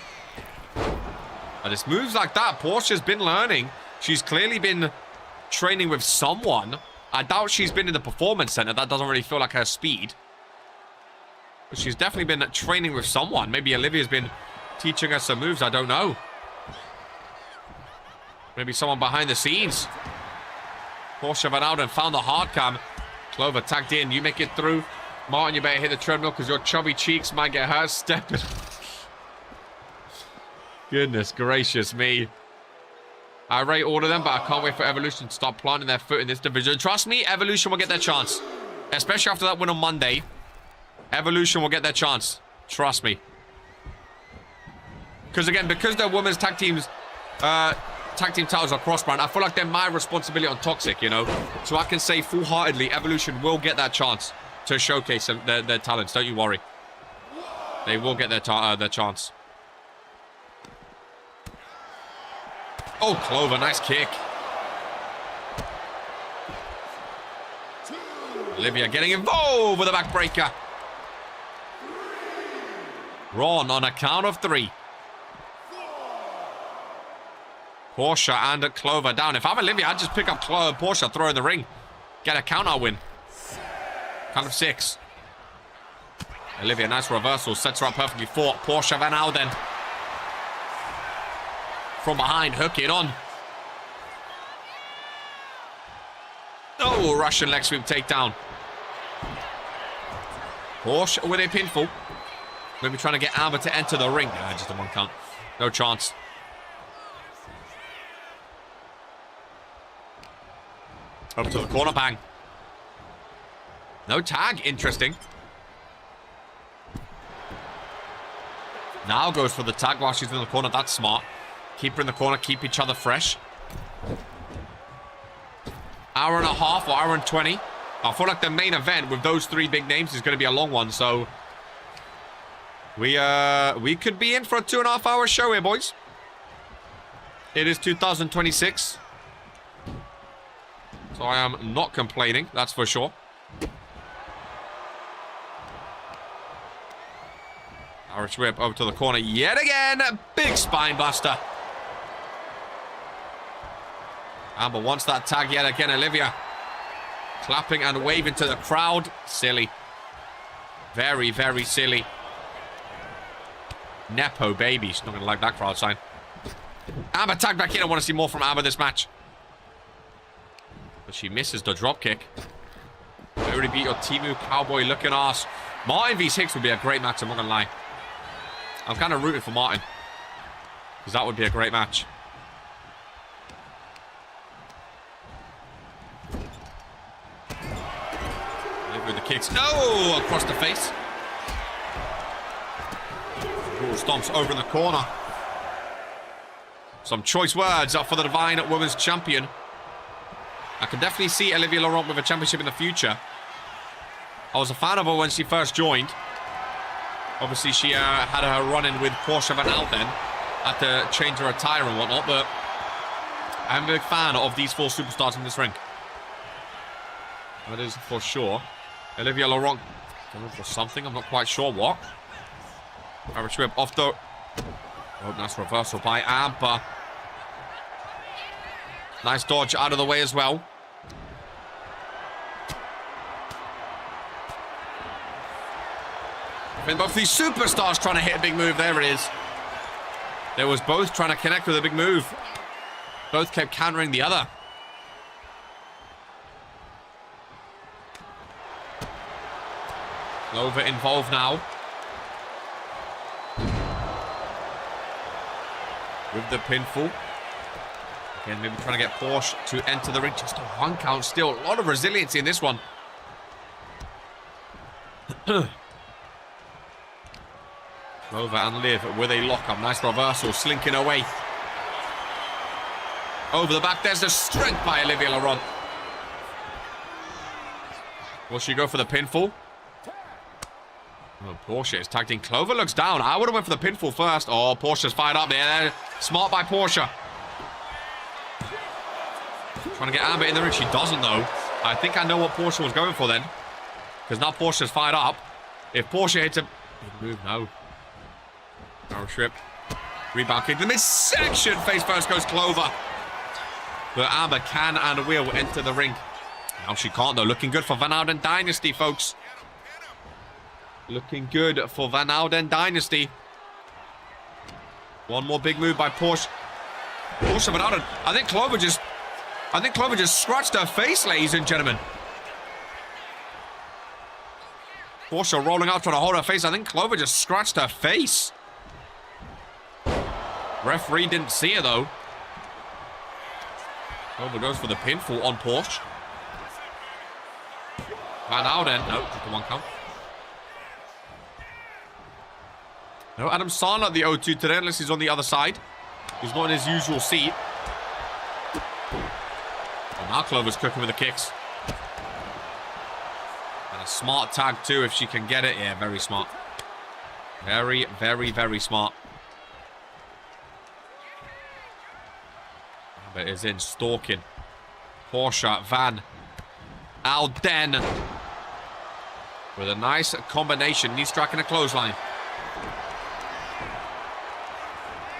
Speaker 1: And it's moves like that Portia's been learning. She's clearly been training with someone. I doubt she's been in the Performance Center. That doesn't really feel like her speed. But she's definitely been training with someone. Maybe Olivia's been teaching her some moves. I don't know. Maybe someone behind the scenes. Portia Van Alden found the hard cam. Clover tagged in. You make it through. Martin, you better hit the treadmill because your chubby cheeks might get hurt stepping. Goodness gracious me. I rate all of them, but I can't wait for Evolution to start planting their foot in this division. Trust me, Evolution will get their chance. Especially after that win on Monday. Evolution will get their chance. Trust me. Because again, because their women's tag teams, tag team titles are cross-brand, I feel like they're my responsibility on Toxic, you know? So I can say full-heartedly, Evolution will get that chance to showcase their talents. Don't you worry. They will get their chance. Oh, Clover, nice kick. Olivia getting involved with a backbreaker. Ron on a count of 3. Portia and Clover down. If I'm Olivia, I'd just pick up Portia, throw her in the ring. Get a count-out win. Count of 6. Olivia, nice reversal. Sets her up perfectly for Portia Van Alden. From behind, hook it on. Oh, Russian leg sweep takedown. Portia with a pinfall. Maybe trying to get Amber to enter the ring. Nah, just a 1 count. No chance. Up to the corner, bang. No tag, interesting. Now goes for the tag while she's in the corner. That's smart. Keep her in the corner, keep each other fresh. Hour and a half or hour and 20. I feel like the main event with those 3 big names is going to be a long one, so we could be in for a 2.5 hour show here, boys. It is 2026. So I am not complaining, that's for sure. Irish whip over to the corner yet again. Big spine buster. Amber wants that tag yet again. Olivia clapping and waving to the crowd. Silly. Very, very silly. Nepo baby. She's not going to like that crowd sign. Amber tagged back in. I want to see more from Amber this match. But she misses the drop kick. Already beat your Timu Cowboy looking ass. Martin vs Hicks would be a great match, I'm not going to lie. I'm kind of rooting for Martin. Because that would be a great match. With the kicks. No! Across the face. Brutal stomps over in the corner. Some choice words up for the Divine Women's Champion. I can definitely see Olivia Laurent with a championship in the future. I was a fan of her when she first joined. Obviously, she had her run-in with Portia Van Alden. Had to change her attire and whatnot, but I'm a big fan of these 4 superstars in this ring. That is for sure. Olivia Laurent going for something, I'm not quite sure what. Irish whip off the... Oh, nice reversal by Amber. Nice dodge out of the way as well. And both these superstars trying to hit a big move. There it is. They was both trying to connect with a big move. Both kept countering the other. Clover involved now. With the pinfall. Again, maybe trying to get Porsche to enter the ring. Just a 1 count still. A lot of resiliency in this one. Clover and Liv with a lockup. Nice reversal. Slinking away. Over the back. There's the strength by Olivia Laurent. Will she go for the pinfall? Oh, Portia is tagged in. Clover looks down. I would have went for the pinfall first. Oh, Portia's fired up there. Smart by Portia. Trying to get Amber in the ring. She doesn't, though. I think I know what Portia was going for then. Because now Portia's fired up. If Portia hits a... Big move, no. Arrow strip. Rebound kick. The midsection. Face first goes Clover. But Amber can and will enter the ring. Now she can't, though. Looking good for Van Alden Dynasty, folks. Looking good for Van Alden Dynasty. One more big move by Porsche. Also, but I think Clover just scratched her face, ladies and gentlemen. Portia rolling out trying to hold her face. I think Clover just scratched her face. Referee didn't see it though. Clover goes for the pinfall on Porsche. And now then, no, just the one count. No, Adam Sandler at the O2 today, unless he's on the other side. He's not in his usual seat. Well, now Clover's cooking with the kicks. And a smart tag too, if she can get it. Yeah, very smart. Very, very, very smart. But is in stalking. Porsche, Van Alden. With a nice combination. Knee strike and a clothesline.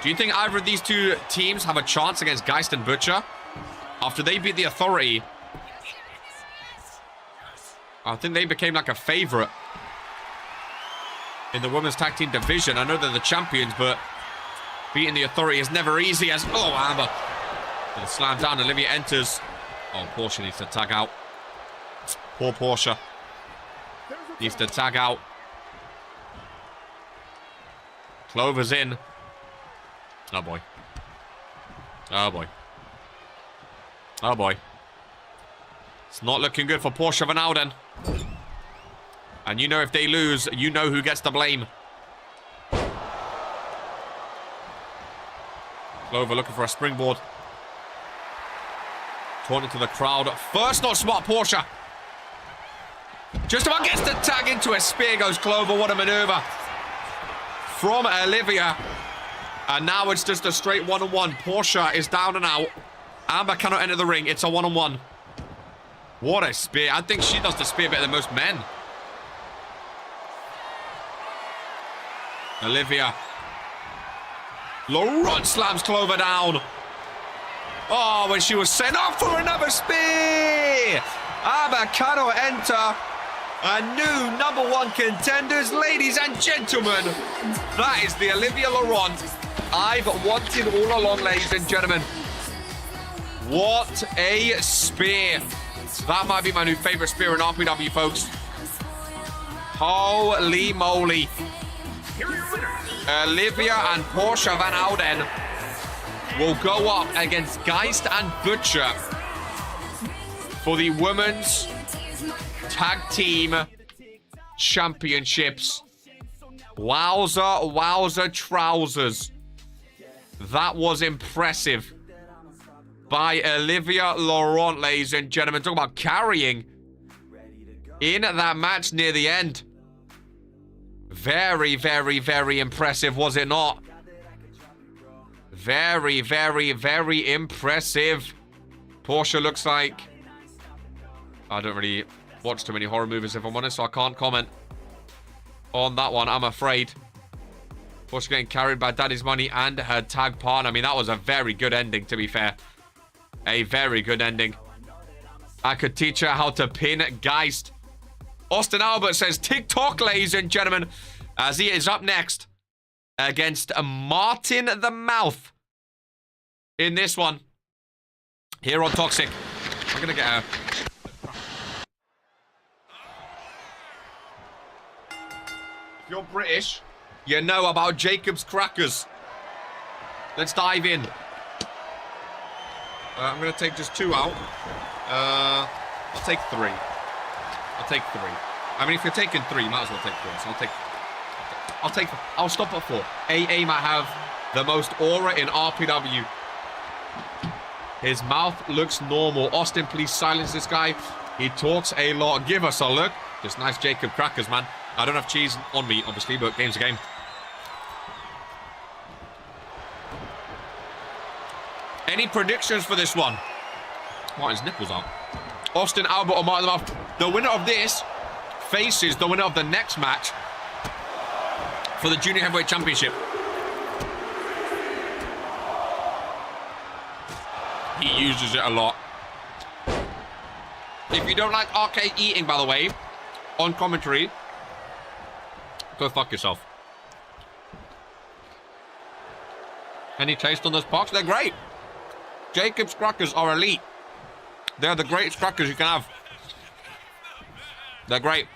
Speaker 1: Do you think either of these two teams have a chance against Geist and Butcher? After they beat the Authority, I think they became like a favorite in the women's tag team division. I know they're the champions, but beating the Authority is never easy as... Oh, Amber. And slam down. Olivia enters. Oh, Portia needs to tag out. Poor Portia. Needs to tag out. Clover's in. Oh, boy. Oh, boy. Oh, boy. It's not looking good for Portia Van Alden. And you know if they lose, you know who gets the blame. Clover looking for a springboard. Taunting to the crowd. First, not smart, Portia. Just about gets the tag into a spear, goes Clover. What a maneuver from Olivia. And now it's just a straight one-on-one. Portia is down and out. Amber cannot enter the ring. It's a one-on-one. What a spear. I think she does the spear better than most men. Olivia. Laurent slams Clover down. Oh, when she was sent off for another spear. Amber cannot enter. A new #1 contenders, ladies and gentlemen. That is the Olivia Laurent I've wanted all along, ladies and gentlemen. What a spear. That might be my new favorite spear in RPW, folks. Holy moly. Olivia and Portia Van Alden will go up against Geist and Butcher for the Women's Tag Team Championships. Wowza, wowza, trousers. That was impressive by Olivia Laurent, ladies and gentlemen. Talk about carrying in that match near the end. Very, very, very impressive, was it not? Very, very, very impressive. Portia looks like... I don't really watch too many horror movies, if I'm honest, so I can't comment on that one, I'm afraid. Portia getting carried by Daddy's Money and her tag partner. I mean, that was a very good ending, to be fair. A very good ending. I could teach her how to pin Geist. Austin Albert says TikTok, ladies and gentlemen, as he is up next against Martin the Mouth in this one here on Toxic. I'm gonna get a... If you're British, you know about Jacob's Crackers. Let's dive in. I'm gonna take just 2 out. I'll take 3. I'll take 3. I mean, if you're taking 3, you might as well take 4. So I'll stop at 4. AA might have the most aura in RPW. His mouth looks normal. Austin, please silence this guy. He talks a lot. Give us a look. Just nice Jacob Crackers, man. I don't have cheese on me, obviously, but game's a game. Any predictions for this one? Martin's nipples out. Austin Albert or Martin the Mouth. The winner of this faces the winner of the next match for the Junior Heavyweight Championship. He uses it a lot. If you don't like arcade eating, by the way, on commentary, go fuck yourself. Any taste on those parks? They're great. Jacob's crackers are elite. They're the greatest crackers you can have. They're great.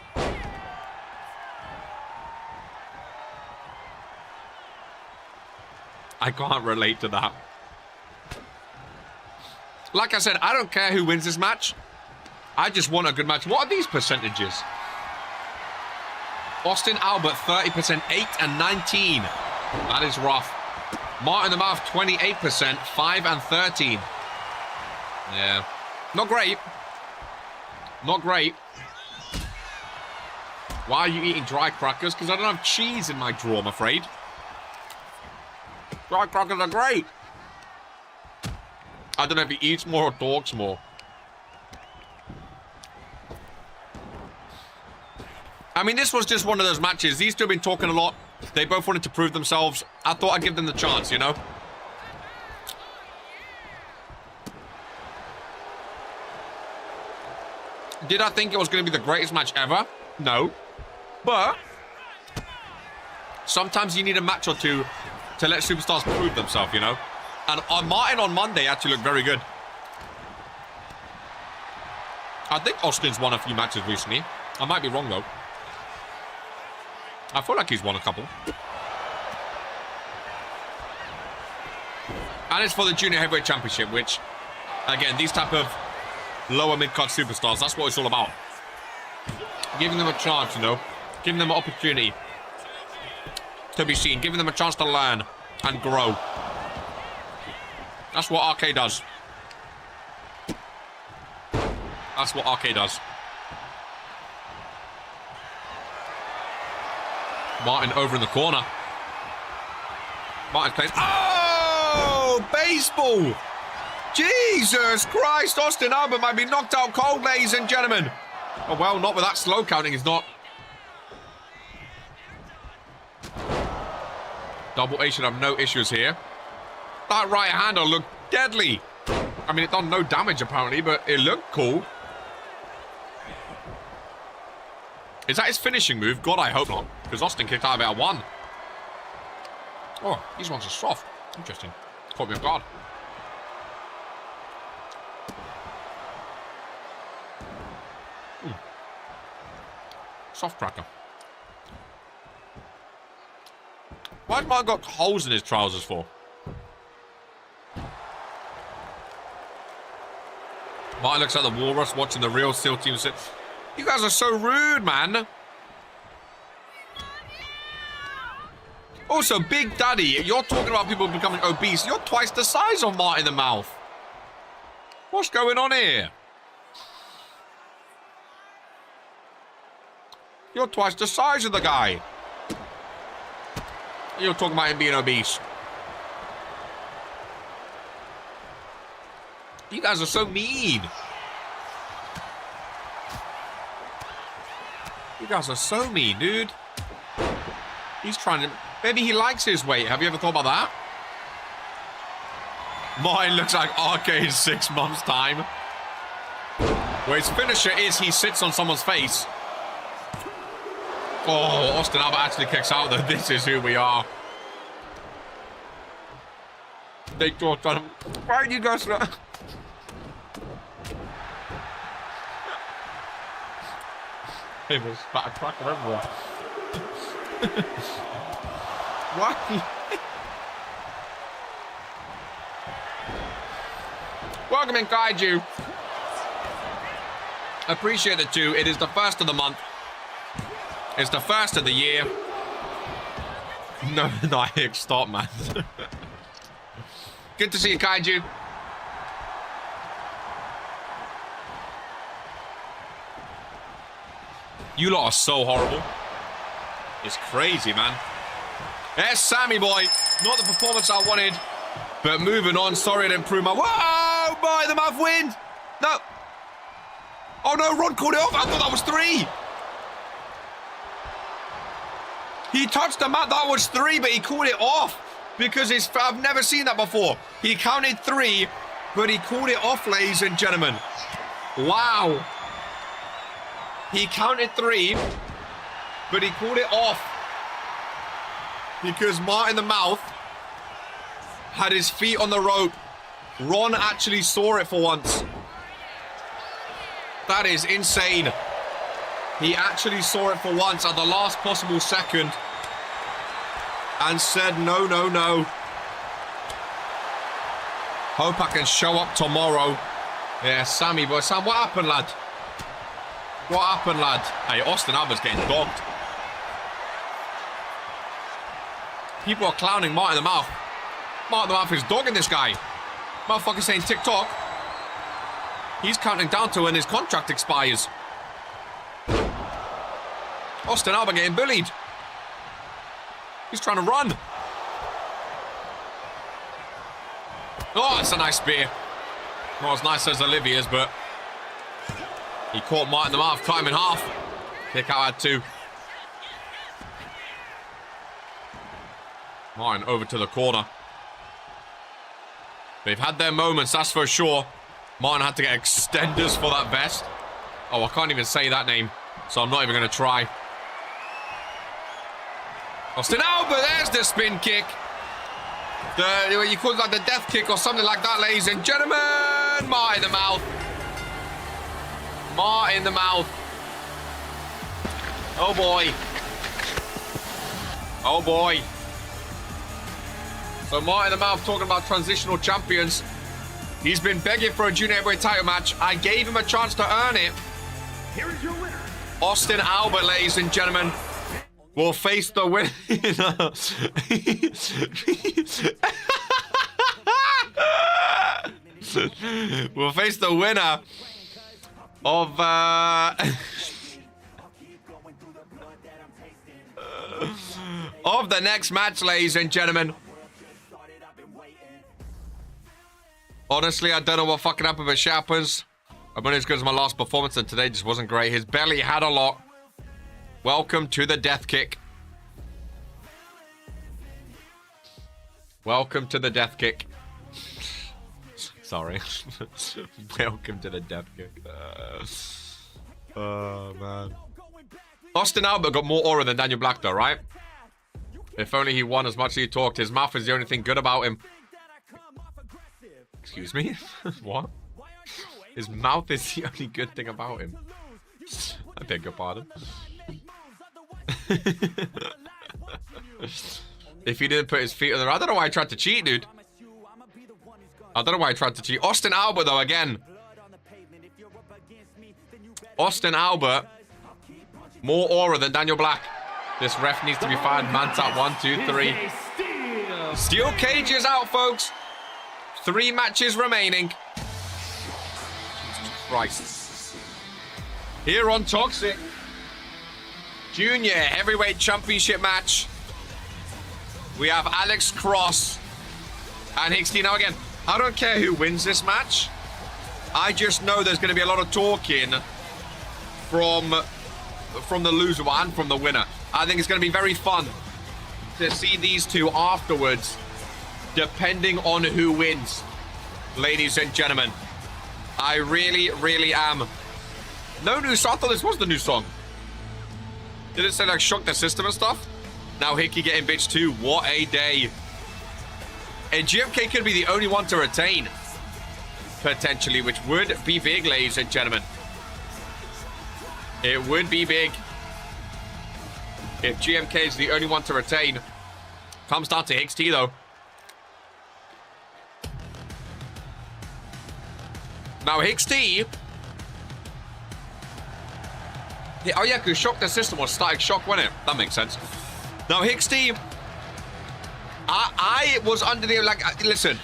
Speaker 1: I can't relate to that. Like I said, I don't care who wins this match. I just want a good match. What are these percentages? Austin Albert, 30%, 8 and 19. That is rough. Martin the Mouth, 28%, 5 and 13. Yeah. Not great. Not great. Why are you eating dry crackers? Because I don't have cheese in my drawer, I'm afraid. Dry crackers are great. I don't know if he eats more or talks more. I mean, this was just one of those matches. These two have been talking a lot. They both wanted to prove themselves. I thought I'd give them the chance, you know? Did I think it was going to be the greatest match ever? No. But sometimes you need a match or two to let superstars prove themselves, you know? And Martin on Monday actually looked very good. I think Austin's won a few matches recently. I might be wrong, though. I feel like he's won a couple. And it's for the Junior Heavyweight Championship, which, again, these type of lower mid-card superstars, that's what it's all about. Giving them a chance, you know? Giving them an opportunity to be seen. Giving them a chance to learn and grow. That's what RK does. That's what RK does. Martin over in the corner. Martin plays. Oh! Baseball! Jesus Christ! Austin Albert might be knocked out cold, ladies and gentlemen. Oh, well, not with that slow counting. He's not. Double A should have no issues here. That right hander looked deadly. I mean, it done no damage, apparently, but it looked cool. Is that his finishing move? God, I hope not. Because Austin kicked out about one. Oh, these ones are soft. Interesting. Caught me off guard. Soft cracker. Why's Martin got holes in his trousers for? Martin looks like the walrus watching the real SEAL team sit. You guys are so rude, man. Also, Big Daddy, you're talking about people becoming obese. You're twice the size of Martin the Mouth. What's going on here? You're twice the size of the guy. You're talking about him being obese. You guys are so mean. You guys are so mean, dude. He's trying to... Maybe he likes his weight. Have you ever thought about that? Mine looks like RK in 6 months' time. Where his finisher is he sits on someone's face. Oh, Austin Albert actually kicks out though. This is who we are. They talked on him. Why are you guys not... It was about a cracker everywhere. Why? Welcome in, Kaiju. Appreciate it too. It is the first of the month. It's the first of the year. No, stop, man. Good to see you, Kaiju. You lot are so horrible. It's crazy, man. There's Sammy boy. Not the performance I wanted. But moving on. Sorry I didn't prove my... Whoa! By the mouth win! No. Oh, no. Ron called it off. I thought that was 3. He touched the mat. That was 3, but he called it off. Because I've never seen that before. He counted 3, but he called it off, ladies and gentlemen. Wow. He counted 3, but he called it off because Martin the Mouth had his feet on the rope Ron actually saw it for once. That is insane. He actually saw it for once at the last possible second. And said, no, no, no. Hope I can show up tomorrow. Yeah, Sammy, boy. Sam, what happened, lad? What happened, lad? Hey, Austin Albert's getting dogged. People are clowning Martin the Mouth. Martin the Mouth is dogging this guy. Motherfucker saying TikTok. He's counting down to when his contract expires. Austin Albert getting bullied. He's trying to run. Oh, it's a nice spear. Not as nice as Olivia's, but he caught Martin the Mouth, cut him in half. Kick out had 2. Martin over to the corner. They've had their moments, that's for sure. Martin had to get extenders for that vest. Oh, I can't even say that name, so I'm not even going to try. Austin Albert, there's the spin kick. You call it like the death kick or something like that, ladies and gentlemen. Martin the Mouth. Martin the Mouth. Oh boy. Oh boy. So Martin the Mouth talking about transitional champions. He's been begging for a junior heavyweight title match. I gave him a chance to earn it.
Speaker 4: Here is your winner.
Speaker 1: Austin Albert, ladies and gentlemen, will face the winner. We'll face the winner of of the next match, ladies and gentlemen. Honestly, I don't know what fucking happened with Sharpers. I'm only as good as my last performance, and today just wasn't great. His belly had a lot. Welcome to the death kick. Welcome to the death kick. Sorry. Welcome to the death kick. Oh, man. Austin Albert got more aura than Daniel Black, though, right? If only he won as much as he talked. His mouth is the only thing good about him. Excuse me? What? His mouth is the only good thing about him. I beg your pardon. If he didn't put his feet on the... I don't know why I tried to cheat, dude. I don't know why I tried to cheat. Austin Albert, though, again. Austin Albert. More aura than Daniel Black. This ref needs to be fired. Man tap 1, 2, 3. Steel cage is out, folks. 3 matches remaining. Jesus Christ. Here on Toxic. Junior Heavyweight Championship match. We have Alex Cross and Hicksy. Now again, I don't care who wins this match. I just know there's going to be a lot of talking from the loser and from the winner. I think it's going to be very fun to see these two afterwards, depending on who wins. Ladies and gentlemen, I really, really am. No new song. I thought this was the new song. Did it say like shock the system and stuff? Now Hickey getting bitched too. What a day. And GMK could be the only one to retain. Potentially, which would be big, ladies and gentlemen. It would be big. If GMK is the only one to retain. Comes down to Hicks T though. Now Hicks T. Oh yeah, because shock the system was static shock, wasn't it? That makes sense. Now Hicks T. I was under the listen.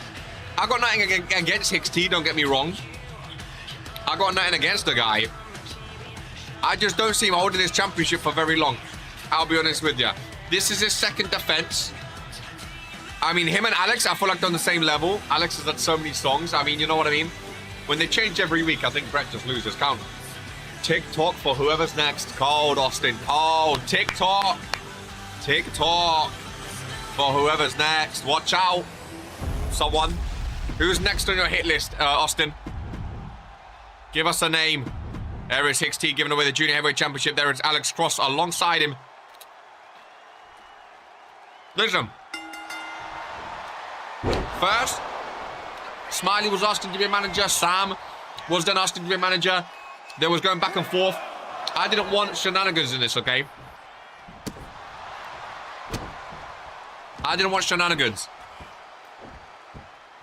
Speaker 1: I got nothing against Hicks T. Don't get me wrong. I got nothing against the guy. I just don't see him holding this championship for very long. I'll be honest with you. This is his second defense. I mean, him and Alex, I feel like they're on the same level. Alex has had so many songs. I mean, you know what I mean? When they change every week, I think Brett just loses count. TikTok for whoever's next. Cold, Austin. Oh, TikTok. TikTok for whoever's next. Watch out. Someone. Who's next on your hit list, Austin? Give us a name. There is Hicks T giving away the Junior Heavyweight Championship. There is Alex Cross alongside him. Listen. First, Smiley was asking to be a manager. Sam was then asking to be a manager. There was going back and forth. I didn't want shenanigans in this, okay? I didn't want shenanigans.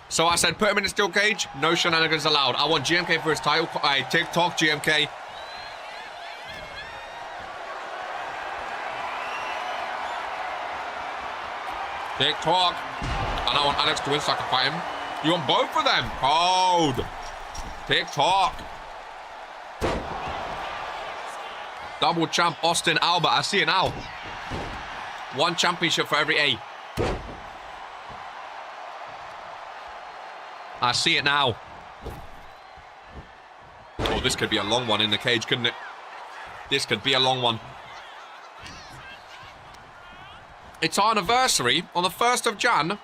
Speaker 1: So I said, put him in a steel cage. No shenanigans allowed. I want GMK for his title. TikTok, GMK. TikTok. And I want Alex to win so I can fight him. You want both of them? Cold. TikTok. Double champ Austin Albert. I see it now. One championship for every A. I see it now. Oh, this could be a long one in the cage, couldn't it? This could be a long one. It's our anniversary on the 1st of Jan.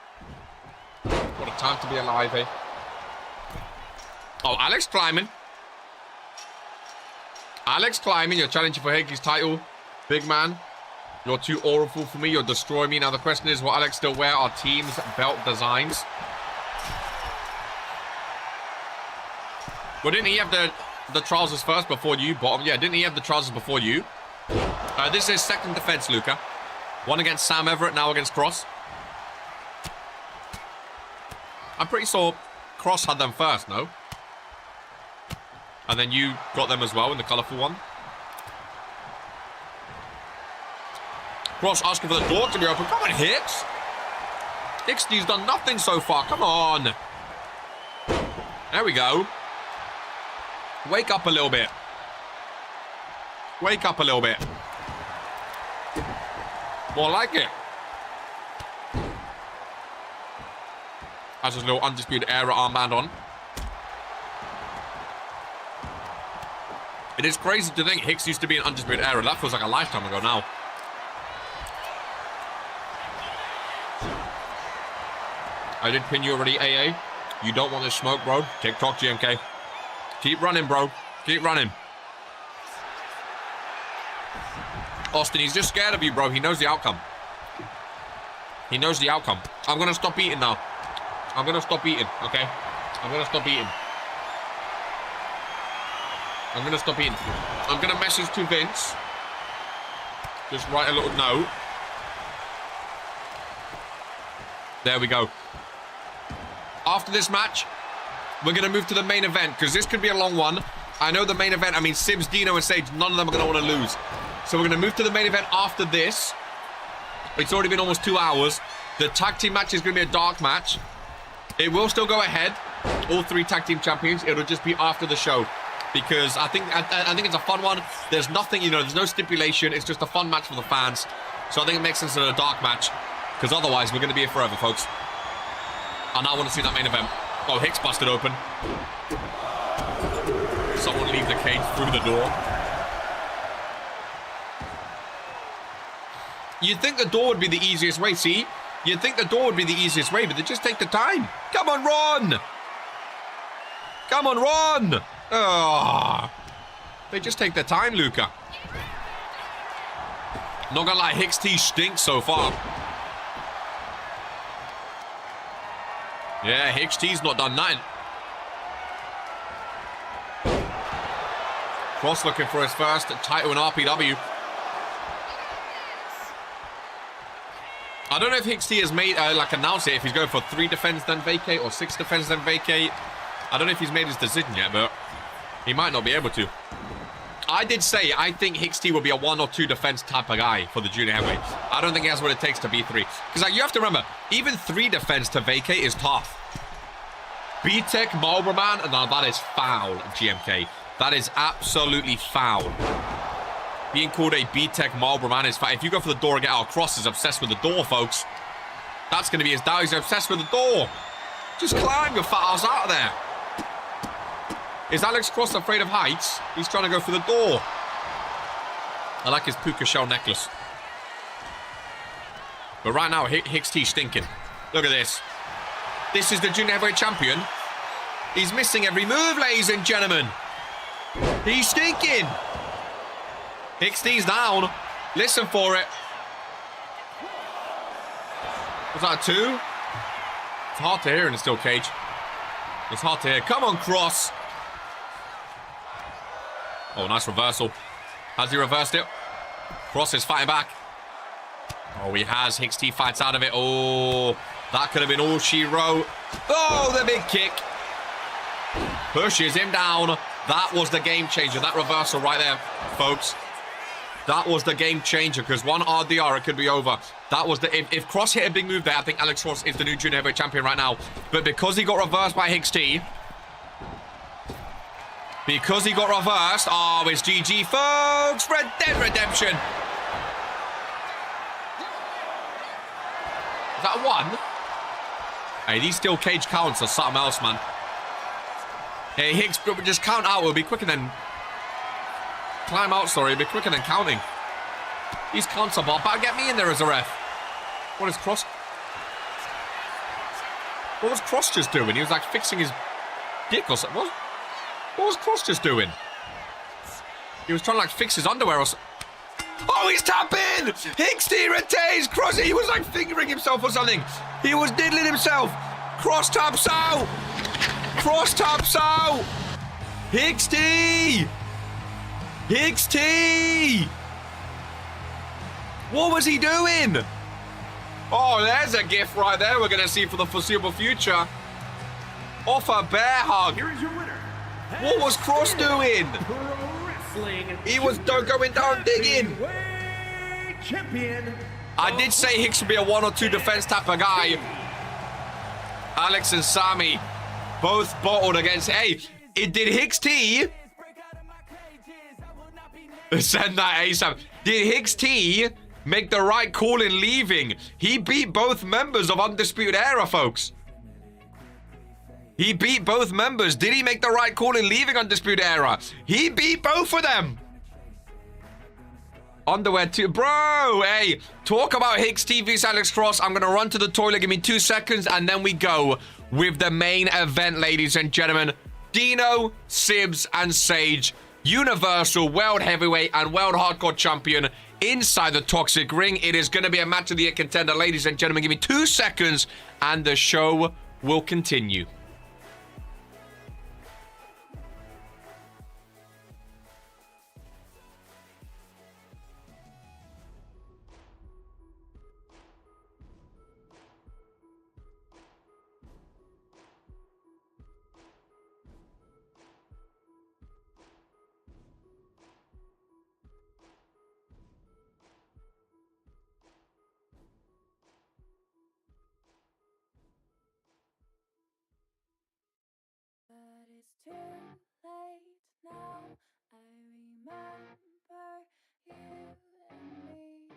Speaker 1: What a time to be alive, eh? Oh, Alex climbing. Alex climbing. You're challenging for Hagee's title. Big man. You're too awful for me. You'll destroy me. Now the question is, will Alex still wear our team's belt designs? Well, didn't he have the trousers first before you, bottom? Yeah, didn't he have the trousers before you? This is second defense, Luca. One against Sam Everett, now against Cross. I'm pretty sure Cross had them first, no? And then you got them as well in the colourful one. Cross asking for the door to be open. Come on, Hicks. Hicksty's done nothing so far. Come on. There we go. Wake up a little bit. Wake up a little bit. More like it. Has his little Undisputed Era armband on. It is crazy to think Hicks used to be an Undisputed Era. That feels like a lifetime ago now. I did pin you already, AA. You don't want this smoke, bro. TikTok, GMK. Keep running, bro. Keep running. Austin, he's just scared of you, bro. He knows the outcome. He knows the outcome. I'm going to stop eating now. I'm going to stop eating, okay? I'm going to stop eating. I'm going to stop eating. I'm going to message to Vince. Just write a little note. There we go. After this match, we're going to move to the main event, because this could be a long one. I know the main event, I mean, Sibs, Dino, and Sage, none of them are going to want to lose. So we're going to move to the main event after this. It's already been almost 2 hours. The tag team match is going to be a dark match. It will still go ahead. All 3 tag team champions. It'll just be after the show. Because I think it's a fun one. There's nothing, you know, there's no stipulation. It's just a fun match for the fans. So I think it makes sense in a dark match. Because otherwise, we're going to be here forever, folks. And I want to see that main event. Oh, Hicks busted open. Someone leave the cage through the door. You'd think the door would be the easiest way, see? You'd think the door would be the easiest way, but they just take the time. Come on, run! Come on, run! Oh, they just take their time, Luca. Not gonna lie, Hicks T stinks so far. Yeah, Hicks T's not done nothing. Cross looking for his first title in RPW. I don't know if Hicks T has made, announced it, if he's going for 3 defense then vacate or 6 defense then vacate. I don't know if he's made his decision yet, but he might not be able to. I did say I think Hicks T will be a 1 or 2 defense type of guy for the junior heavyweight. I don't think he has what it takes to be 3. Because like, you have to remember, even 3 defense to vacate is tough. B-Tech, Marlboro Man, no, that is foul, GMK. That is absolutely foul. Being called a B-Tech Marlboro Man is foul. If you go for the door again, oh, Cross is obsessed with the door, folks. That's going to be his down. He's obsessed with the door. Just climb your fat ass out of there. Is Alex Cross afraid of heights? He's trying to go for the door. I like his puka shell necklace. But right now, Hicks T stinking. Look at this. This is the junior heavyweight champion. He's missing every move, ladies and gentlemen. He's stinking. Hicks T's down. Listen for it. Was that a 2? It's hard to hear in a steel cage. It's hard to hear. Come on, Cross. Oh, nice reversal. Has he reversed it? Cross is fighting back. Oh, he has. Hicks T fights out of it. Oh, that could have been all she wrote. Oh, the big kick. Pushes him down. That was the game changer. That reversal right there, folks. That was the game changer, because one RDR, it could be over. That was the... If Cross hit a big move there, I think Alex Cross is the new junior heavyweight champion right now. But because he got reversed by Hicks T... Because he got reversed... Oh, it's GG, folks! Red Dead Redemption! Is that a 1? Hey, these steel cage counts are something else, man. Hey, Hicks, just count out. It'll be quicker than... Climb out, sorry. It'll be quicker than counting. These counts are bad. Get me in there as a ref. What is Cross? What was Cross just doing? He was like fixing his dick or something. What was Cross just doing? He was trying to like fix his underwear or something. Oh, he's tapping! Hicks T retains Cross. He was like fingering himself or something. He was diddling himself. Cross taps out. Cross taps out. Hicks T. Hicks T. What was he doing? Oh, there's a gif right there we're going to see for the foreseeable future. Off a bear hug.
Speaker 4: Here is your winner.
Speaker 1: What was Cross doing?
Speaker 4: Pro Wrestling.
Speaker 1: He was going down digging.
Speaker 4: Heavyweight champion.
Speaker 1: I did say Hicks would be a 1 or 2 defense type of guy. Alex and Sammy both bottled against... Hey, did Hicks T... Send that ASAP. Did Hicks T make the right call in leaving? He beat both members of Undisputed Era, folks. He beat both members. Did he make the right call in leaving Undisputed Era? He beat both of them. Underwear too. Bro, hey, talk about Hicks T vs Alex Cross. I'm going to run to the toilet. Give me 2 seconds, and then we go with the main event, ladies and gentlemen. Dino, Sibs, and Sage, Universal World Heavyweight and World Hardcore Champion inside the Toxic Ring. It is going to be a match of the year contender, ladies and gentlemen. Give me 2 seconds, and the show will continue.
Speaker 5: But it's too late now. I remember you and me,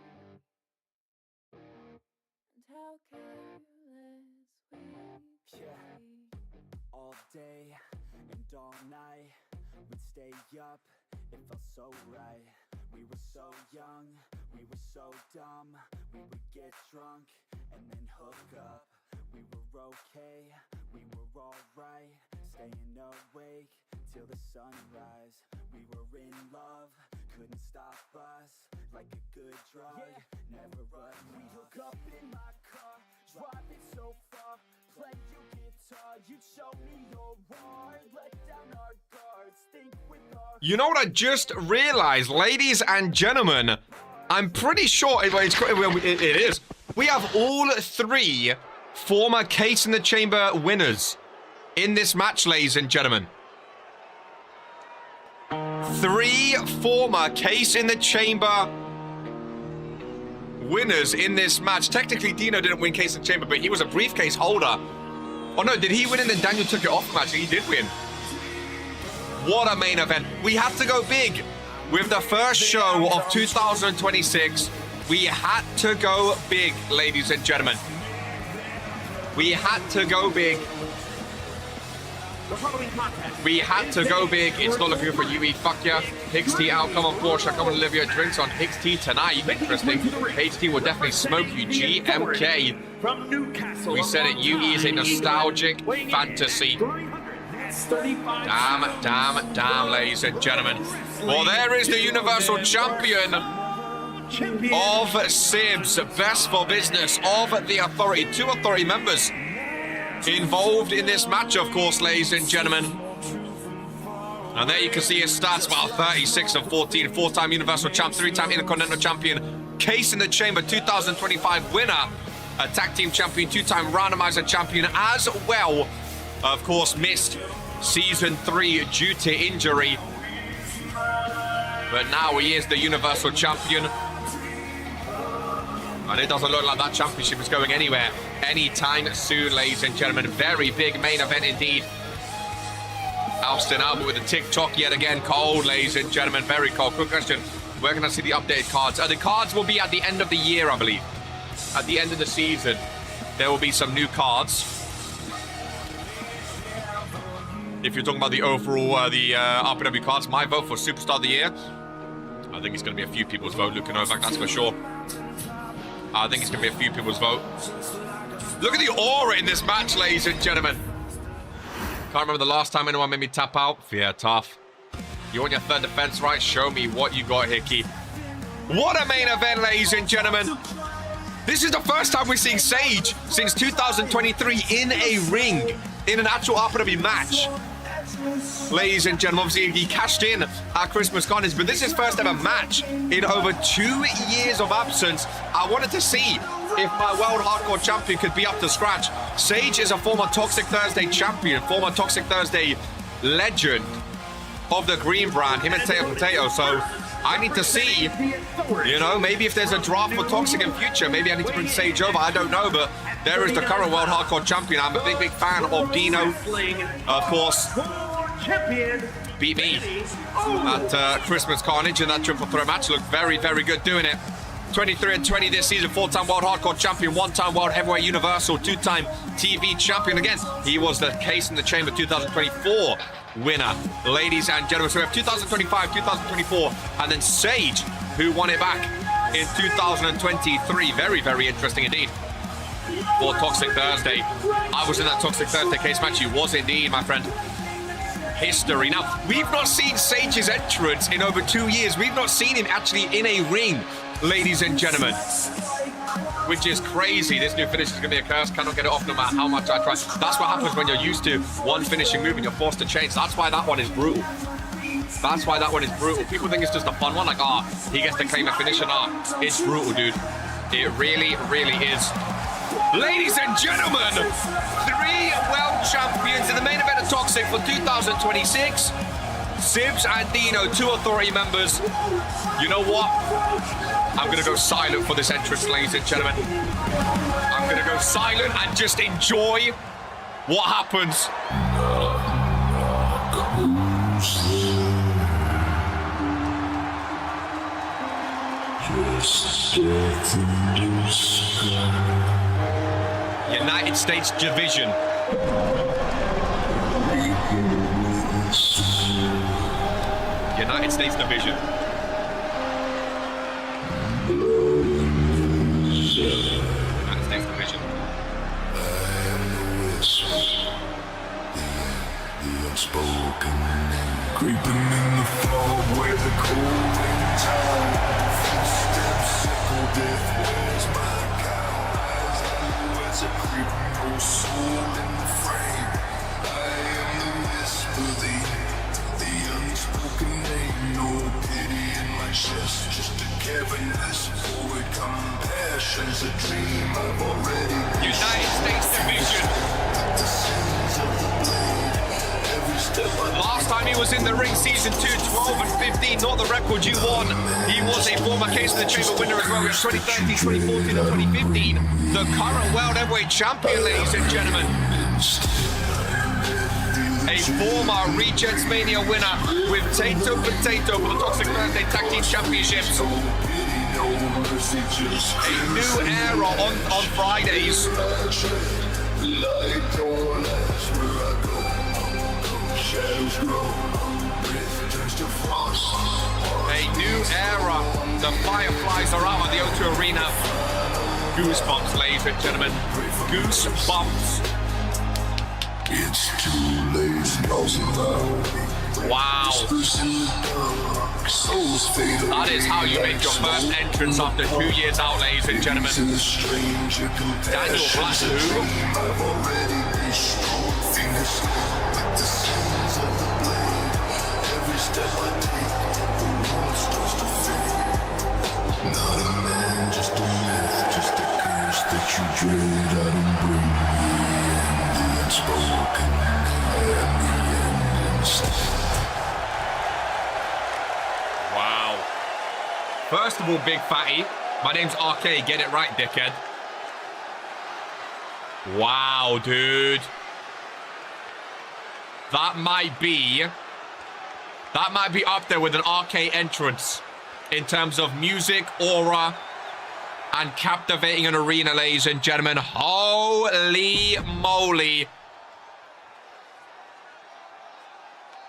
Speaker 5: and how careless we could be.
Speaker 3: All day and all night, we'd stay up, it felt so right. We were so young, we were so dumb. We would get drunk and then hook up. We were okay, we were alright, staying awake till the sunrise. We were in love, couldn't stop us, like a good drug, never enough. We hook up in my car, driving so far, play you guitar, you show me your heart, let down our guards, think with our...
Speaker 1: You know what I just realized, ladies and gentlemen? I'm pretty sure it is. We have all 3 former Case in the Chamber winners in this match, ladies and gentlemen. 3 former Case in the Chamber winners in this match. Technically, Dino didn't win Case in the Chamber, but he was a briefcase holder. Oh no, did he win and then Daniel took it off the match? He did win. What a main event. We had to go big with the first show of 2026. We had to go big, ladies and gentlemen. We had to go big.
Speaker 4: The following contest.
Speaker 1: We had to go big. It's not looking good for UE. Fuck yeah. Hicks T out. Come on, Porsche. Come on, Olivia. Drinks on Hicks T tonight. Interesting. HT will definitely smoke you. GMK.
Speaker 4: From Newcastle.
Speaker 1: We said it. UE is a nostalgic fantasy. Damn, ladies and gentlemen. Well, there is the Universal Champion of Sibs. Best for business of the Authority. 2 Authority members involved in this match, of course, ladies and gentlemen. And there you can see his stats, about 36 and 14, 4-time Universal Champ, 3-time Intercontinental Champion, Case in the Chamber 2025 winner, a Tag Team Champion, 2-time Randomizer Champion as well. Of course, missed Season 3 due to injury. But now he is the Universal Champion. And it doesn't look like that championship is going anywhere anytime soon, ladies and gentlemen. Very big main event indeed. Austin Albert with a TikTok yet again. Cold, ladies and gentlemen. Very cold. Quick question. Where can I see the updated cards? The cards will be at the end of the year, I believe. At the end of the season, there will be some new cards. If you're talking about the overall, the RPW cards, my vote for Superstar of the Year, I think it's going to be a few people's vote. Luke Novak, that's for sure. I think it's going to be a few people's vote. Look at the aura in this match, ladies and gentlemen. Can't remember the last time anyone made me tap out. Yeah, tough. You want your third defense, right? Show me what you got, Hickey. What a main event, ladies and gentlemen. This is the first time we're seeing Sage since 2023 in a ring, in an actual RPW match. Ladies and gentlemen, obviously he cashed in at Christmas Carnage, but this is his first ever match in over 2 years of absence. I wanted to see if my World Hardcore Champion could be up to scratch. Sage is a former Toxic Thursday champion, former Toxic Thursday legend of the Green brand, him and Potato. So I need to see, you know, maybe if there's a draft for Toxic in future, maybe I need to bring Sage over. I don't know, but there is the current World Hardcore Champion. I'm a big fan of Dino, of course. Beat me at Christmas Carnage in that triple threat match. Looked very, very good doing it. 23-20 this season, 4-time World Hardcore Champion, 1-time World Heavyweight Universal, 2-time TV Champion. Again, he was the Case in the Chamber 2024 winner, ladies and gentlemen. So we have 2025, 2024, and then Sage, who won it back in 2023. Very, very interesting indeed for Toxic Thursday. I was in that Toxic Thursday case match. You was indeed, my friend. History. Now, we've not seen Sage's entrance in over 2 years. We've not seen him actually in a ring, ladies and gentlemen, which is crazy. This new finish is going to be a curse. Cannot get it off no matter how much I try. That's what happens when you're used to one finishing move and you're forced to change. That's why that one is brutal. That's why that one is brutal. People think it's just a fun one, like, he gets to claim a finisher. It's brutal, dude. It really, really is. Ladies and gentlemen, 3 world champions in the main event of Toxic for 2026. Sibs and Dino, 2 authority members. You know what? I'm going to go silent for this entrance, ladies and gentlemen. I'm going to go silent and just enjoy what happens. United States Division. United States Division. United States Division. The unspoken, creeping in the fog where the cold winds howl. Footsteps echo death. Where's my cow? As I as a creeping old soul in the frame. I am the whisper, the unspoken name. No pity in my chest, just a cavernous void. Compassion's a dream I've already. United States Division. The sins of the blade. Last time he was in the ring, season 2, 12 and 15, not the record you won. He was a former Case in the Chamber winner as well in 2013, 2014 and 2015. The current World Heavyweight Champion, ladies and gentlemen. A former Regents Mania winner with Potato for the Toxic Thursday Tag Team Championships. A new era on Fridays. A new era. The Fireflies are out of the O2 Arena. Goosebumps, ladies and gentlemen. Goosebumps. It's too late. Wow. That is how you make your first entrance after 2 years out, ladies and gentlemen. Daniel Black, who? Wow. First of all, big fatty, my name's RK. Get it right, dickhead. Wow, dude. That might be up there with an RK entrance in terms of music, aura, and captivating an arena, ladies and gentlemen. Holy moly.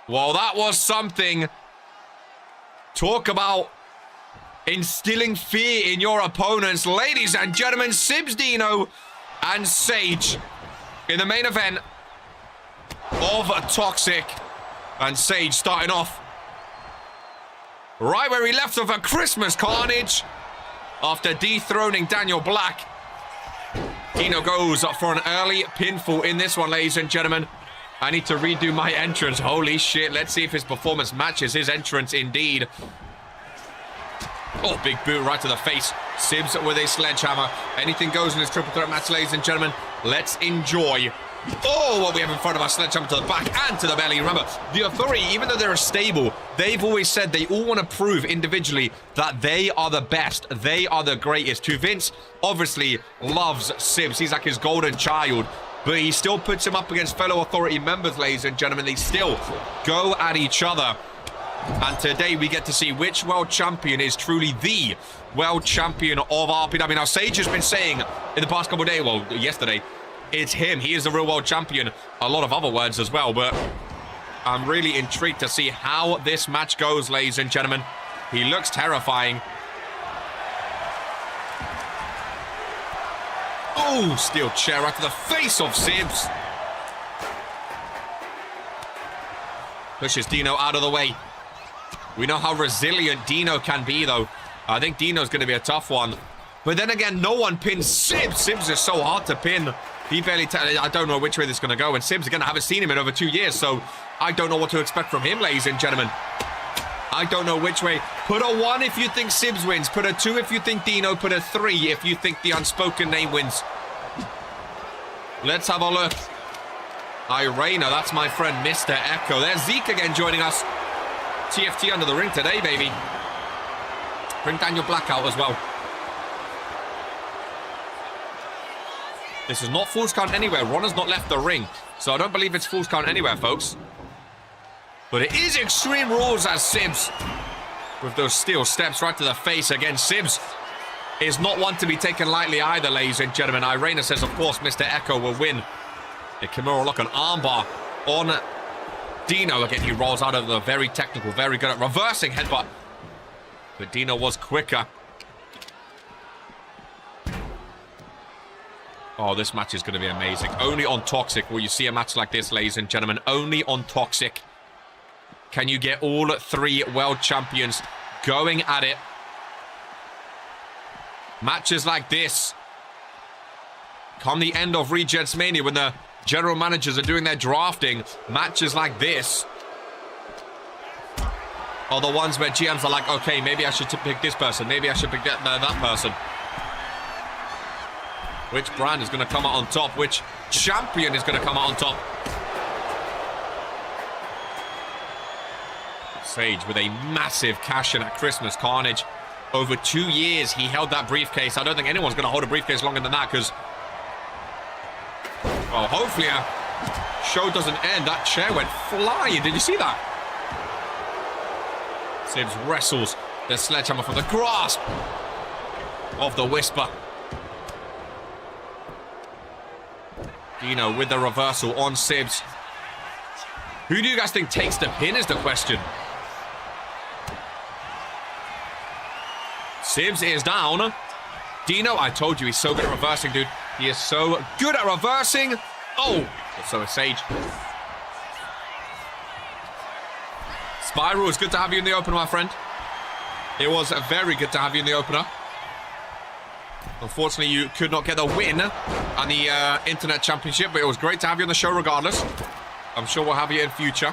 Speaker 1: Well, that was something. Talk about instilling fear in your opponents. Ladies and gentlemen, Sibs, Dino, and Sage in the main event of Toxic. And Sage starting off right where he left off at Christmas Carnage after dethroning Daniel Black. Dino goes up for an early pinfall in this one, ladies and gentlemen. I need to redo my entrance. Holy shit. Let's see if his performance matches his entrance indeed. Oh, big boot right to the face. Sibs with a sledgehammer. Anything goes in this triple threat match, ladies and gentlemen. Let's enjoy. Oh, what we have in front of us. Sledgehammer to the back and to the belly. Remember, the Authority, even though they're a stable, they've always said they all want to prove individually that they are the best. They are the greatest. To Vince, obviously, loves Sibs. He's like his golden child. But he still puts him up against fellow Authority members, ladies and gentlemen. They still go at each other. And today we get to see which world champion is truly the world champion of RPW. Now, Sage has been saying in the past couple of days, well, yesterday, it's him. He is the real world champion. A lot of other words as well, but I'm really intrigued to see how this match goes, ladies and gentlemen. He looks terrifying. Oh, steel chair right to the face of Sibs. Pushes Dino out of the way. We know how resilient Dino can be, though. I think Dino's going to be a tough one. But then again, no one pins Sibs. Sibs is so hard to pin. He barely... I don't know which way this is going to go. And Sibs, again, I haven't seen him in over 2 years, so I don't know what to expect from him, ladies and gentlemen. I don't know which way. Put a 1 if you think Sibs wins. Put a 2 if you think Dino. Put a 3 if you think the unspoken name wins. Let's have a look. Irena, that's my friend, Mr. Echo. There's Zeke again joining us. TFT under the ring today, baby. Bring Daniel Black out as well. This is not Fool's Count Anywhere. Ron has not left the ring, so I don't believe it's Fool's Count Anywhere, folks. But it is Extreme Rules as Sibs, with those steel steps right to the face again. Sibs is not one to be taken lightly either, ladies and gentlemen. Irena says, of course, Mr. Echo will win. The Kimura lock an armbar on Dino. Again, he rolls out of the very technical, very good at reversing headbutt. But Dino was quicker. Oh, this match is going to be amazing. Only on Toxic will you see a match like this, ladies and gentlemen. Only on Toxic can you get all 3 world champions going at it. Matches like this come the end of Regents Mania when the general managers are doing their drafting. Matches like this are the ones where GMs are like, okay, maybe I should pick this person. Maybe I should pick that person. Which brand is going to come out on top? Which champion is going to come out on top? Sage with a massive cash-in at Christmas Carnage. Over 2 years, he held that briefcase. I don't think anyone's going to hold a briefcase longer than that because... well, hopefully a show doesn't end. That chair went flying. Did you see that? Sibs wrestles the sledgehammer from the grasp of the Whisper. Dino with the reversal on Sibs. Who do you guys think takes the pin is the question. Sibs is down. Dino, I told you, he's so good at reversing, dude. He is so good at reversing. Oh, so is Sage. Spiral, it's good to have you in the opener, my friend. It was very good to have you in the opener. Unfortunately, you could not get a win on the Internet Championship, but it was great to have you on the show regardless. I'm sure we'll have you in future.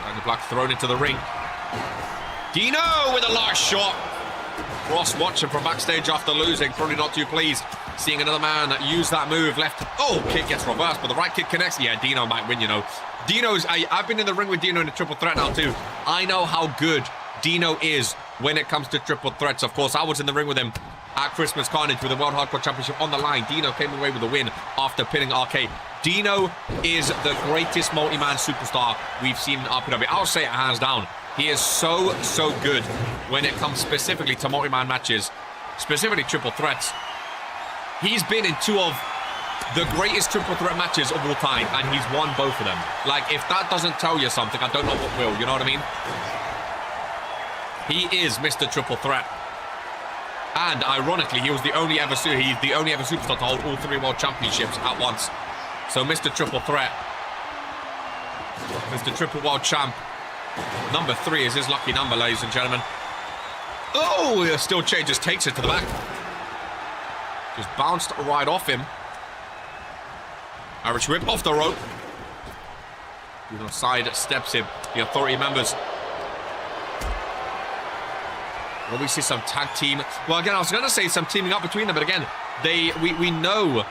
Speaker 1: Daniel Black thrown into the ring. Dino with a last shot. Ross watching from backstage after losing. Probably not too pleased. Seeing another man use that move. Left. Oh, kick gets reversed, but the right kick connects. Yeah, Dino might win, you know. Dino's... I've been in the ring with Dino in a triple threat now, too. I know how good Dino is when it comes to triple threats. Of course, I was in the ring with him at Christmas Carnage with the World Hardcore Championship on the line. Dino came away with the win after pinning RK. Dino is the greatest multi-man superstar we've seen in RPW. I'll say it hands down. He is so good when it comes specifically to multi-man matches, specifically triple threats. He's been in 2 of the greatest triple threat matches of all time, and he's won both of them. Like, if that doesn't tell you something, I don't know what will, you know what I mean? He is Mr. Triple Threat. And ironically, he's the only ever superstar to hold all 3 world championships at once. So Mr. Triple Threat, Mr. Triple World Champ, number 3 is his lucky number, ladies and gentlemen. Oh, the steel chain just takes it to the back. Just bounced right off him. Irish whip off the rope. Side steps him. The Authority members. Will we see some tag team? Well, again, I was going to say some teaming up between them, but again, we know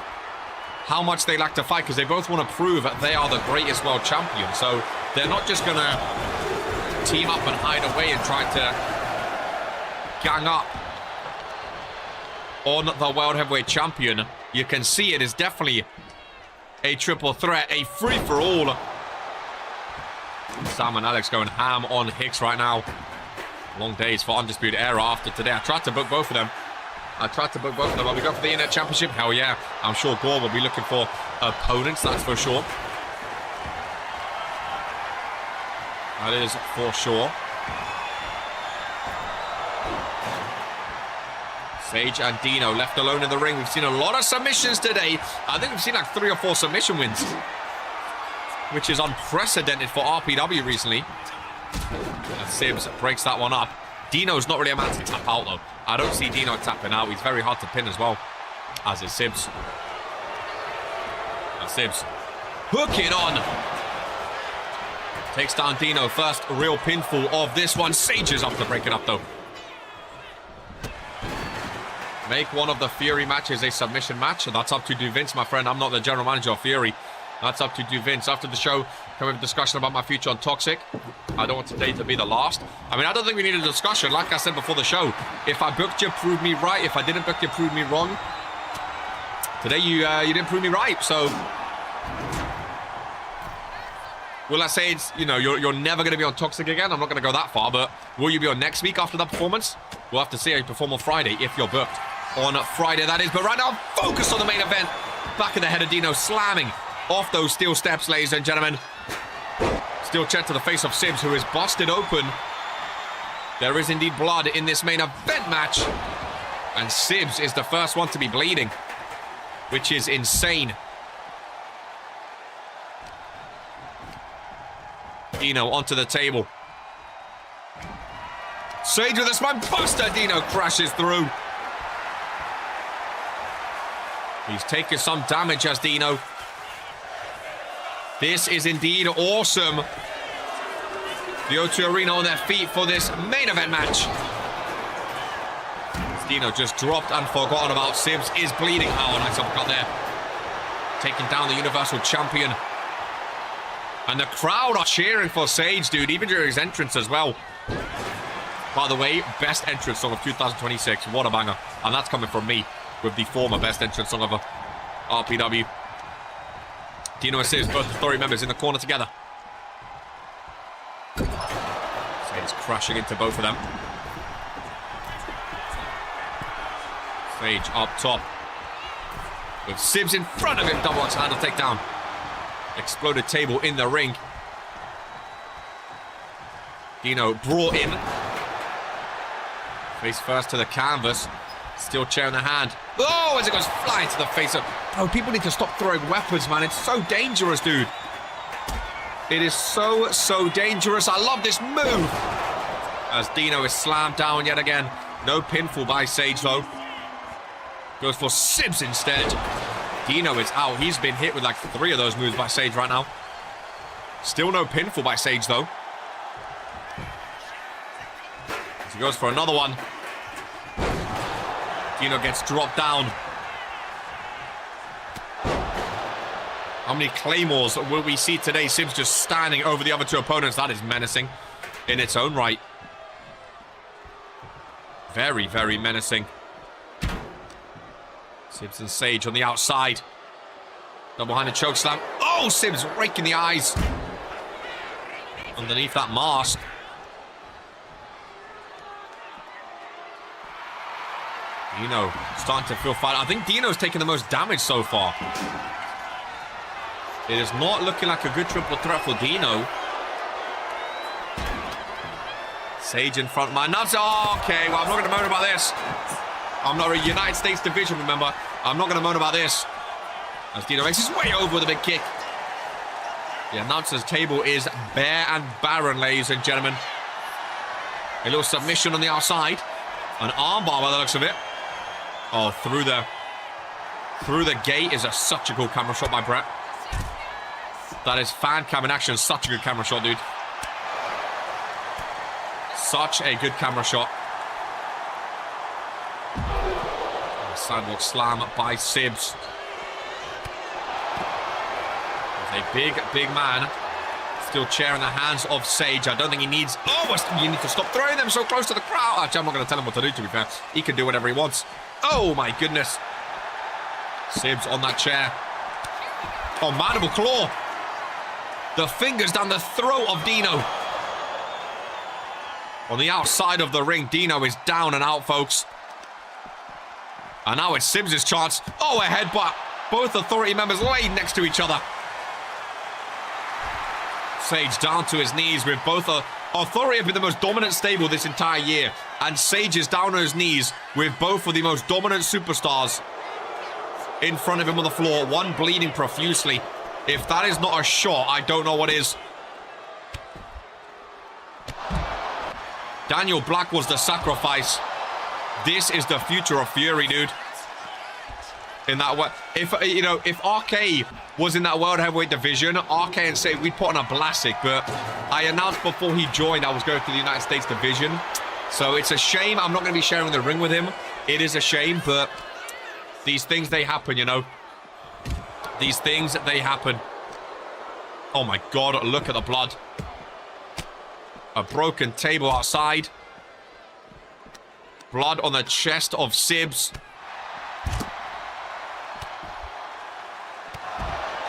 Speaker 1: how much they like to fight because they both want to prove that they are the greatest world champion. So they're not just going to team up and hide away and try to gang up on the World Heavyweight Champion. You can see it is definitely a triple threat, a free-for-all. Sam and Alex going ham on Hicks right now. Long days for Undisputed Era after today. I tried to book both of them. Are we going for the Internet Championship? Hell yeah. I'm sure Gore will be looking for opponents, that's for sure. That is for sure. Sage and Dino left alone in the ring. We've seen a lot of submissions today. I think we've seen like 3 or 4 submission wins, which is unprecedented for RPW recently. Sims breaks that one up. Dino's not really a man to tap out, though. I don't see Dino tapping out. He's very hard to pin as well, as is Sims. And Sims hook it on. Takes down Dino. First real pinfall of this one. Sage is up to break it up, though. Make one of the Fury matches a submission match. That's up to Do Vince, my friend. I'm not the general manager of Fury. That's up to Do Vince. After the show, come have a discussion about my future on Toxic. I don't want today to be the last. I mean, I don't think we need a discussion. Like I said before the show, if I booked you, prove me right. If I didn't book you, prove me wrong. Today, you didn't prove me right. So, will I say it's, you know, you're never going to be on Toxic again? I'm not going to go that far, but will you be on next week after that performance? We'll have to see how you perform on Friday if you're booked. On Friday, that is. But right now, focus on the main event. Back of the head of Dino, slamming off those steel steps, ladies and gentlemen. Steel check to the face of Sims, who is busted open. There is indeed blood in this main event match. And Sims is the first one to be bleeding, which is insane. Dino onto the table. Sage with a spine buster. Dino crashes through. He's taken some damage as Dino. This is indeed awesome. The O2 Arena on their feet for this main event match. Dino just dropped and forgotten about. Sims is bleeding. Oh, nice uppercut there. Taking down the Universal Champion. And the crowd are cheering for Sage, dude, even during his entrance as well. By the way, best entrance song of 2026. What a banger. And that's coming from me, with the former best entrance song of RPW. Dino and Sims, both Authority members in the corner together. Sage crashing into both of them. Sage up top. With Sims in front of him. Double axe handle takedown. Exploded table in the ring. Dino brought in. Face first to the canvas. Steel chair in the hand. Oh, as it goes flying to the face of... Oh, people need to stop throwing weapons, man. It's so dangerous, dude. It is so dangerous. I love this move. As Dino is slammed down yet again. No pinfall by Sage, though. Goes for Sibs instead. Dino is out. He's been hit with like 3 of those moves by Sage right now. Still no pinfall by Sage, though. As he goes for another one. Dino gets dropped down. How many claymores will we see today? Sibs just standing over the other 2 opponents. That is menacing in its own right. Very, very menacing. Sibs and Sage on the outside. Double-handed chokeslam. Oh, Sibs raking the eyes. Underneath that mask. Dino starting to feel fine. I think Dino's taking the most damage so far. It is not looking like a good triple threat for Dino. Sage in front man. That's okay. Well, I'm not going to moan about this. I'm not a United States division, remember. I'm not going to moan about this. As Dino makes his way over with a big kick. The announcer's table is bare and barren, ladies and gentlemen. A little submission on the outside. An armbar by the looks of it. Oh, through the gate is such a cool camera shot by Brett. That is fan cam in action. Such a good camera shot, dude. Such a good camera shot. Sidewalk slam by Sibs. There's a big, big man. Still chair in the hands of Sage. I don't think he needs... Oh, you need to stop throwing them so close to the crowd. Actually, I'm not going to tell him what to do, to be fair. He can do whatever he wants. Oh, my goodness. Sibs on that chair. Oh, mandible claw. The fingers down the throat of Dino. On the outside of the ring, Dino is down and out, folks. And now it's Sibs' chance. Oh, a headbutt. Both Authority members laid next to each other. Sage down to his knees with both... Authority have been the most dominant stable this entire year. And Sage is down on his knees with both of the most dominant superstars in front of him on the floor. One bleeding profusely. If that is not a shot, I don't know what is. Daniel Black was the sacrifice. This is the future of Fury, dude. In that way, if RK was in that World Heavyweight division, RK and say we'd put on a classic, but I announced before he joined I was going to the United States division. So it's a shame I'm not going to be sharing the ring with him. It is a shame, but these things, they happen, you know. These things, they happen. Oh my God, look at the blood. A broken table outside. Blood on the chest of Sibs.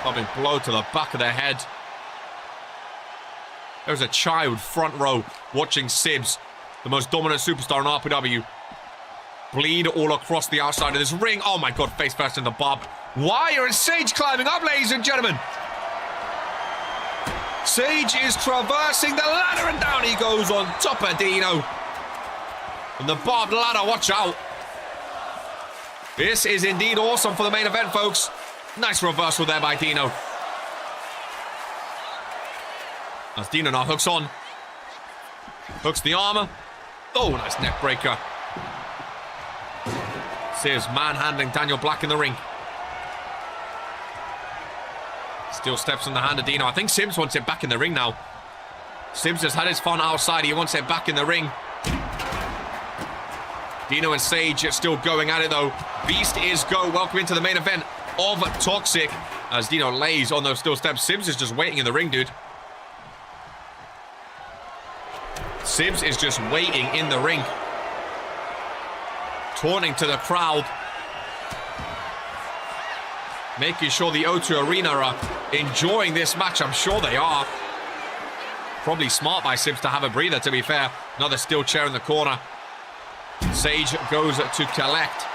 Speaker 1: Clubbing blow to the back of the head. There's a child front row watching Sibs, the most dominant superstar in RPW, bleed all across the outside of this ring. Oh my God, face first in the barb wire, and Sage climbing up, ladies and gentlemen. Sage is traversing the ladder, and down he goes on top of Dino. And the barbed ladder, watch out. This is indeed awesome for the main event, folks. Nice reversal there by Dino. As Dino now hooks on. Hooks the armor. Oh, nice neck breaker. Sibs manhandling Daniel Black in the ring. Still steps on the hand of Dino. I think Sibs wants it back in the ring now. Sibs has had his fun outside. He wants it back in the ring. Dino and Sage are still going at it, though. Beast is go. Welcome into the main event of Toxic. As Dino lays on those steel steps. Sibs is just waiting in the ring, dude. Sibs is just waiting in the ring. Taunting to the crowd. Making sure the O2 Arena are enjoying this match. I'm sure they are. Probably smart by Sibs to have a breather, to be fair. Another steel chair in the corner. Sage goes to collect.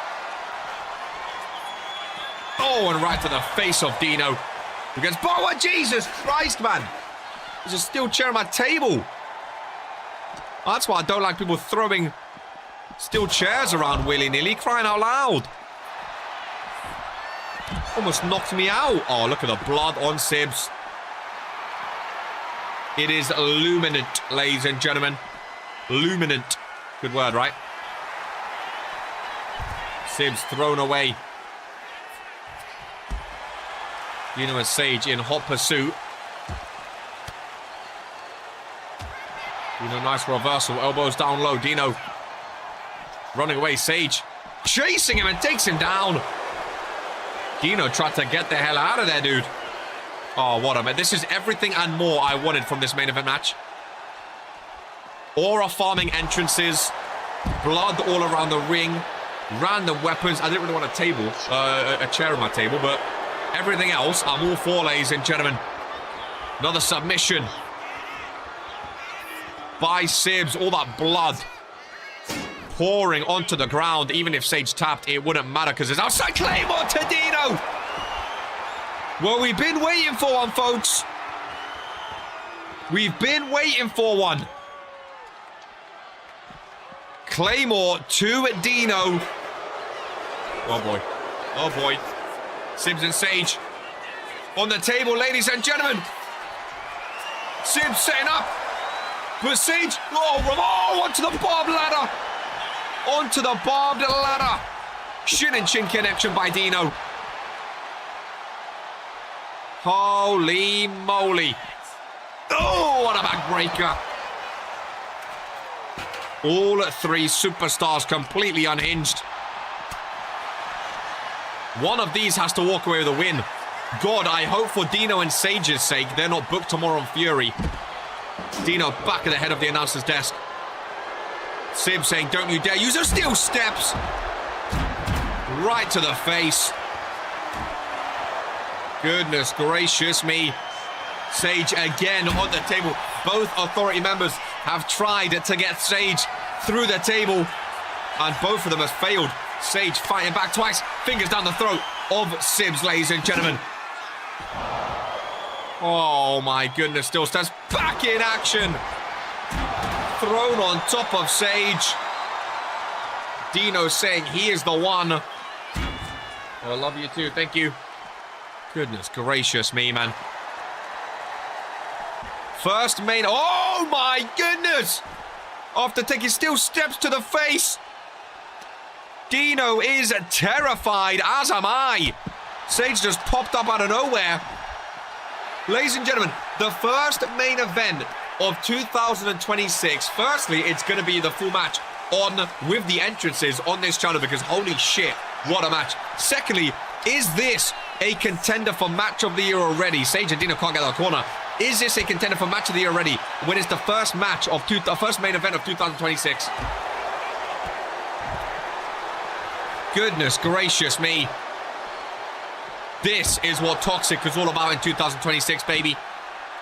Speaker 1: Oh, and right to the face of Dino. Who gets... Oh, Jesus Christ, man. There's a steel chair on my table. That's why I don't like people throwing steel chairs around willy-nilly. Crying out loud. Almost knocked me out. Oh, look at the blood on Sibs. It is luminant, ladies and gentlemen. Luminant. Good word, right? Sibs thrown away. Dino and Sage in hot pursuit. Dino, nice reversal. Elbows down low. Dino running away. Sage chasing him and takes him down. Dino tried to get the hell out of there, dude. Oh, what a man. This is everything and more I wanted from this main event match. Aura farming entrances. Blood all around the ring. Random weapons. I didn't really want a table, a chair on my table, but everything else, I'm all for, ladies and gentlemen. Another submission by Sibs. All that blood pouring onto the ground. Even if Sage tapped, it wouldn't matter because it's outside Claymore to Dino. Well, we've been waiting for one, folks. We've been waiting for one. Claymore to Dino. Oh, boy. Oh, boy. Sibs and Sage on the table, ladies and gentlemen. Sibs setting up. But Sage, onto the barbed ladder. Onto the barbed ladder. Shin and chin connection by Dino. Holy moly. Oh, what a backbreaker. All three superstars completely unhinged. One of these has to walk away with a win. God, I hope for Dino and Sage's sake they're not booked tomorrow on Fury. Dino back at the head of the announcer's desk. Sib saying, don't you dare use those steel steps. Right to the face. Goodness gracious me. Sage again on the table. Both authority members have tried to get Sage through the table, and both of them have failed. Sage fighting back twice. Fingers down the throat of Sibs, ladies and gentlemen. Oh my goodness, still stands back in action. Thrown on top of Sage. Dino saying he is the one. Oh, I love you too, thank you. Goodness gracious me, man. First main, oh my goodness! After taking steel steps to the face. Dino is terrified, as am I. Sage just popped up out of nowhere. Ladies and gentlemen, the first main event of 2026. Firstly, it's going to be the full match on with the entrances on this channel because holy shit, what a match. Secondly, is this a contender for match of the year already? Sage and Dino can't get out of the corner. Is this a contender for match of the year already when it's the first match of the first main event of 2026? Goodness gracious me. This is what Toxic is all about in 2026, baby.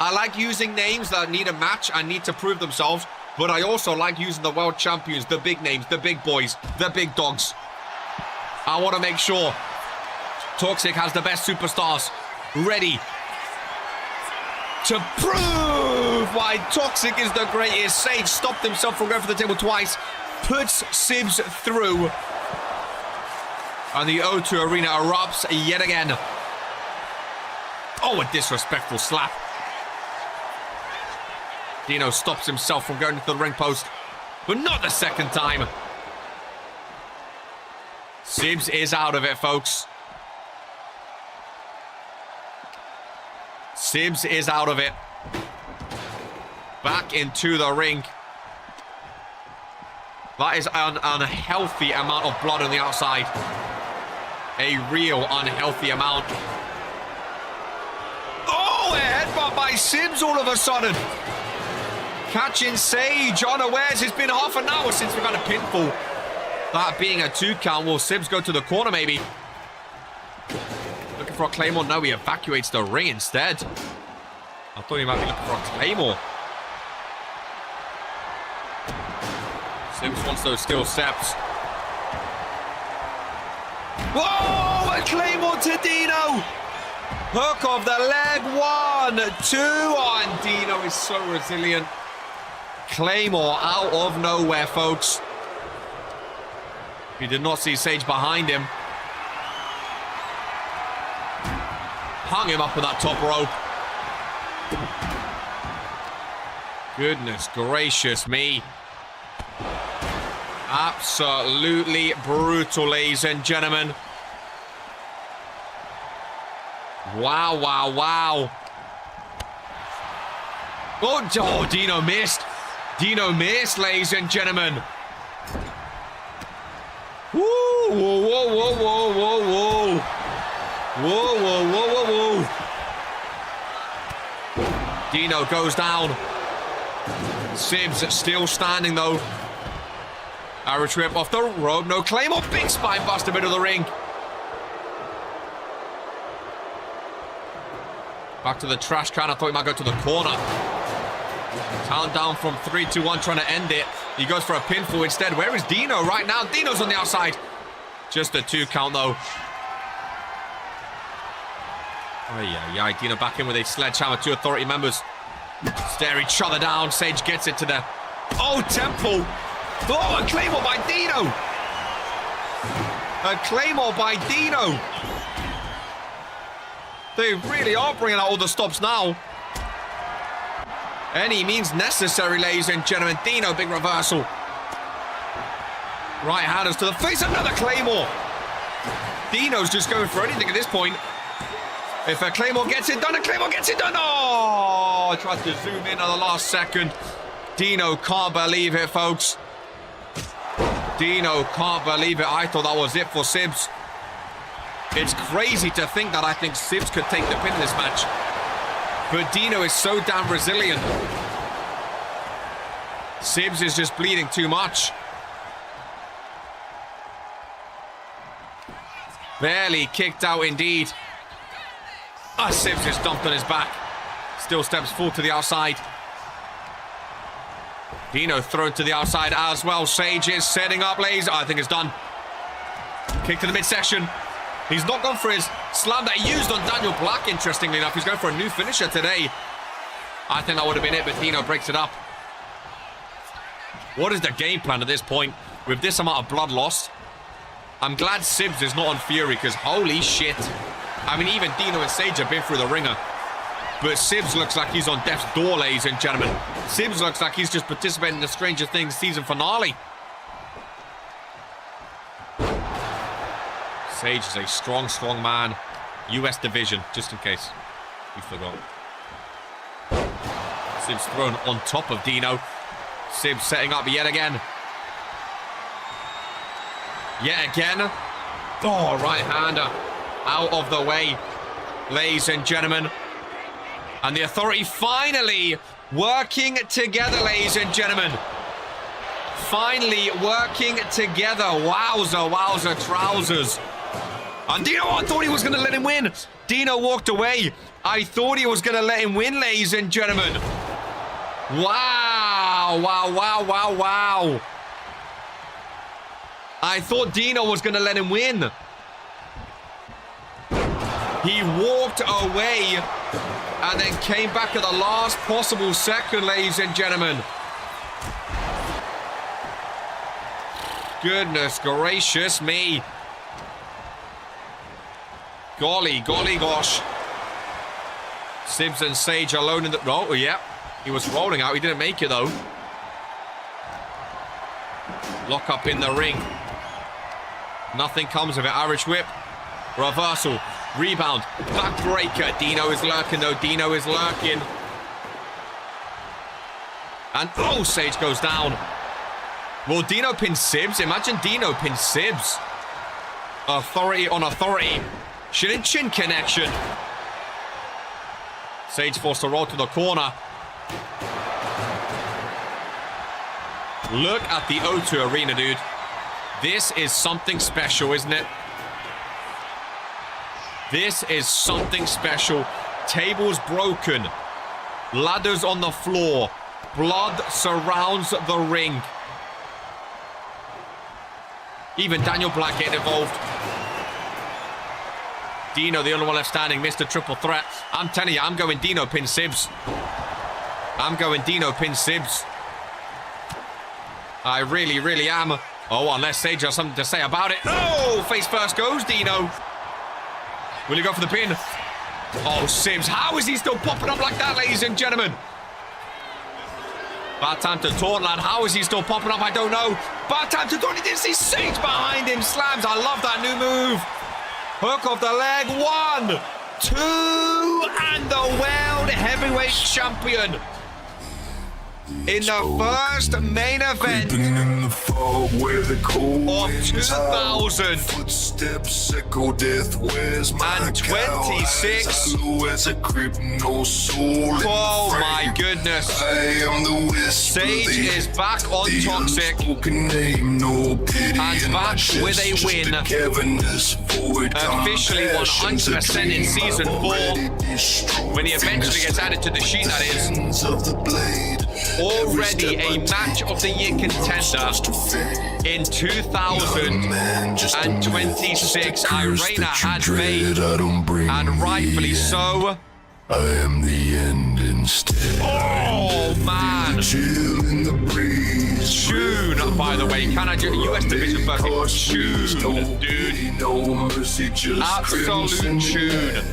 Speaker 1: I like using names that need a match and need to prove themselves, but I also like using the world champions, the big names, the big boys, the big dogs. I want to make sure Toxic has the best superstars ready to prove why Toxic is the greatest. Sage stopped himself from going for the table twice, puts Sibs through, and the O2 arena erupts yet again. Oh, a disrespectful slap. Dino stops himself from going to the ring post, but not the second time. Sibs is out of it, folks. Sibs is out of it. Back into the ring. That is an unhealthy amount of blood on the outside. A real unhealthy amount. Oh, a headbutt by Sibs all of a sudden. Catching Sage unawares. It's been half an hour since we've had a pinfall. That being a 2 count. Will Sibs go to the corner maybe? Looking for a Claymore. No, he evacuates the ring instead. I thought he might be looking for a Claymore. Sibs wants those steel steps. Whoa! A Claymore to Dino! Hook of the leg. 1, 2 on. Dino is so resilient. Claymore out of nowhere, folks. He did not see Sage behind him. Hung him up with that top rope. Goodness gracious me. Absolutely brutal, ladies and gentlemen. Wow, wow, wow. Oh, Dino missed. Dino missed, ladies and gentlemen. Woo, whoa, whoa, whoa, whoa, whoa, whoa. Whoa, whoa, whoa, whoa, whoa. Dino goes down. Sibs still standing, though. Irish whip off the rope. No Claymore. Big spine buster middle of the ring. Back to the trash can. I thought he might go to the corner. Countdown from 3, 2, 1, trying to end it. He goes for a pinfall instead. Where is Dino right now? Dino's on the outside. Just a 2 count, though. Oh, yeah. Dino back in with a sledgehammer. 2 Authority members stare each other down. Sage gets it to the... Oh, Temple. Oh, a Claymore by Dino. A Claymore by Dino. They really are bringing out all the stops now. Any means necessary, ladies and gentlemen. Dino, big reversal. Right handers to the face. Another Claymore. Dino's just going for anything at this point. If a Claymore gets it done, a Claymore gets it done. Oh, I tried to zoom in on the last second. Dino can't believe it, folks. Dino can't believe it. I thought that was it for Sibs. It's crazy to think that I think Sibs could take the pin in this match. But Dino is so damn resilient. Sibs is just bleeding too much. Barely kicked out indeed. Sibs is dumped on his back. Still steps full to the outside. Dino thrown to the outside as well. Sage is setting up, ladies. I think it's done. Kick to the midsection. He's not gone for his slam that he used on Daniel Black, interestingly enough. He's going for a new finisher today. I think that would have been it, but Dino breaks it up. What is the game plan at this point with this amount of blood lost? I'm glad Sibs is not on Fury, because holy shit. I mean, even Dino and Sage have been through the ringer. But Sibs looks like he's on death's door, ladies and gentlemen. Sibs looks like he's just participating in the Stranger Things season finale. Sage is a strong, strong man. US division, just in case you forgot. Sibs thrown on top of Dino. Sibs setting up yet again. Yet again. Oh, right-hander. Out of the way, ladies and gentlemen. And the Authority finally working together, ladies and gentlemen. Finally working together. Wowza, wowza, trousers. And Dino, I thought he was going to let him win. Dino walked away. I thought he was going to let him win, ladies and gentlemen. Wow, wow, wow, wow, wow. I thought Dino was going to let him win. He walked away and then came back at the last possible second, ladies and gentlemen. Goodness gracious me. Golly, golly gosh. Sibs and Sage alone in the... Oh, yeah. He was rolling out. He didn't make it, though. Lock up in the ring. Nothing comes of it. Irish whip. Reversal. Rebound. Backbreaker. Dino is lurking, though. Dino is lurking. And, oh, Sage goes down. Will Dino pin Sibs? Imagine Dino pin Sibs. Authority on Authority. Shin and chin connection. Sage forced to roll to the corner. Look at the O2 Arena, dude. This is something special, isn't it? This is something special. Tables broken. Ladders on the floor. Blood surrounds the ring. Even Daniel Black getting involved. Dino, the only one left standing, Mr. Triple Threat. I'm telling you, I'm going Dino pin Sibs. I'm going Dino pin Sibs. I really, really am. Oh, unless Sage has something to say about it. Oh, face first goes Dino. Will he go for the pin? Oh, Sibs, how is he still popping up like that, ladies and gentlemen? Bad time to taunt, lad. How is he still popping up? I don't know. Bad time to taunt. He didn't see Sage behind him. Slams. I love that new move. Hook off the leg. 1, 2, and the world heavyweight champion. In the first main event
Speaker 6: in the fog where the cold
Speaker 1: of 2000
Speaker 6: footsteps echo death. Where's my
Speaker 1: and 26. Oh my goodness.
Speaker 6: I am the whisper,
Speaker 1: Sage is back on
Speaker 6: the
Speaker 1: Toxic
Speaker 6: unspoken name, no pity
Speaker 1: and
Speaker 6: in my
Speaker 1: back
Speaker 6: chest,
Speaker 1: with a
Speaker 6: just
Speaker 1: win.
Speaker 6: cavernous void.
Speaker 1: Officially 100% in season 4 when he eventually gets added to the sheet, that is. Already a match of the year contender in 2026. Irena had faith, and rightfully so.
Speaker 6: I am the end instead.
Speaker 1: Oh man! Tune, by the way. Can I do US Division first? Tune, dude. Absolute tune.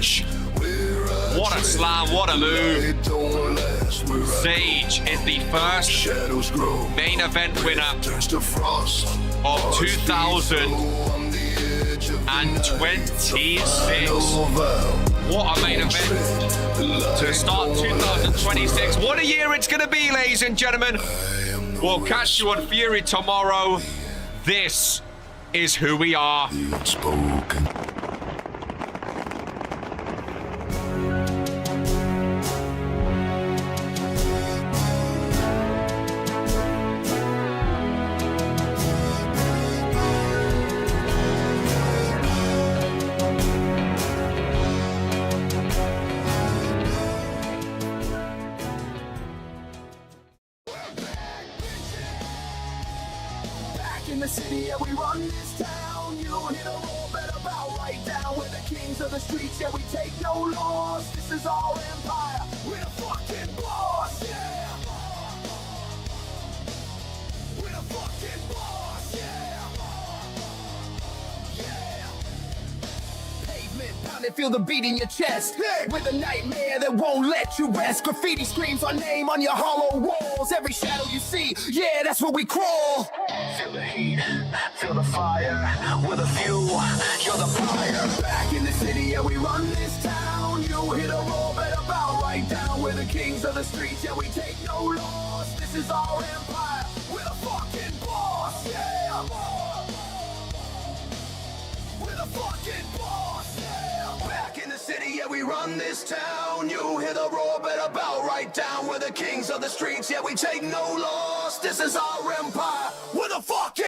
Speaker 1: What a slam, what a move. Sage is the first main event winner of 2026. What a main event to start 2026. What a year it's going to be, ladies and gentlemen. We'll catch you on Fury tomorrow. This is who we are.
Speaker 3: In the city, yeah, we run this town. You hit a roll, better bow right down. We're the kings of the streets, yeah, we take no loss. This is our empire, we're the fucking boss, yeah. We're the fucking boss, yeah. Yeah. Pavement pounding, feel the beat in your chest. With a nightmare that won't let you rest. Graffiti screams our name on your hollow walls. Every shadow you see, yeah, that's where we crawl. Feel the heat, feel the fire. We're the fuel, you're the fire. Back in the city, yeah, we run this town. You hit a roll, better bow right down. We're the kings of the streets, yeah, we take no loss. This is our empire, we're the fucking boss, yeah. We're the fucking boss, yeah. Back in the city, yeah, we run this town. You hear the roar, better bow right down. We're the kings of the streets, yeah, we take no loss. This is our empire, we're the fucking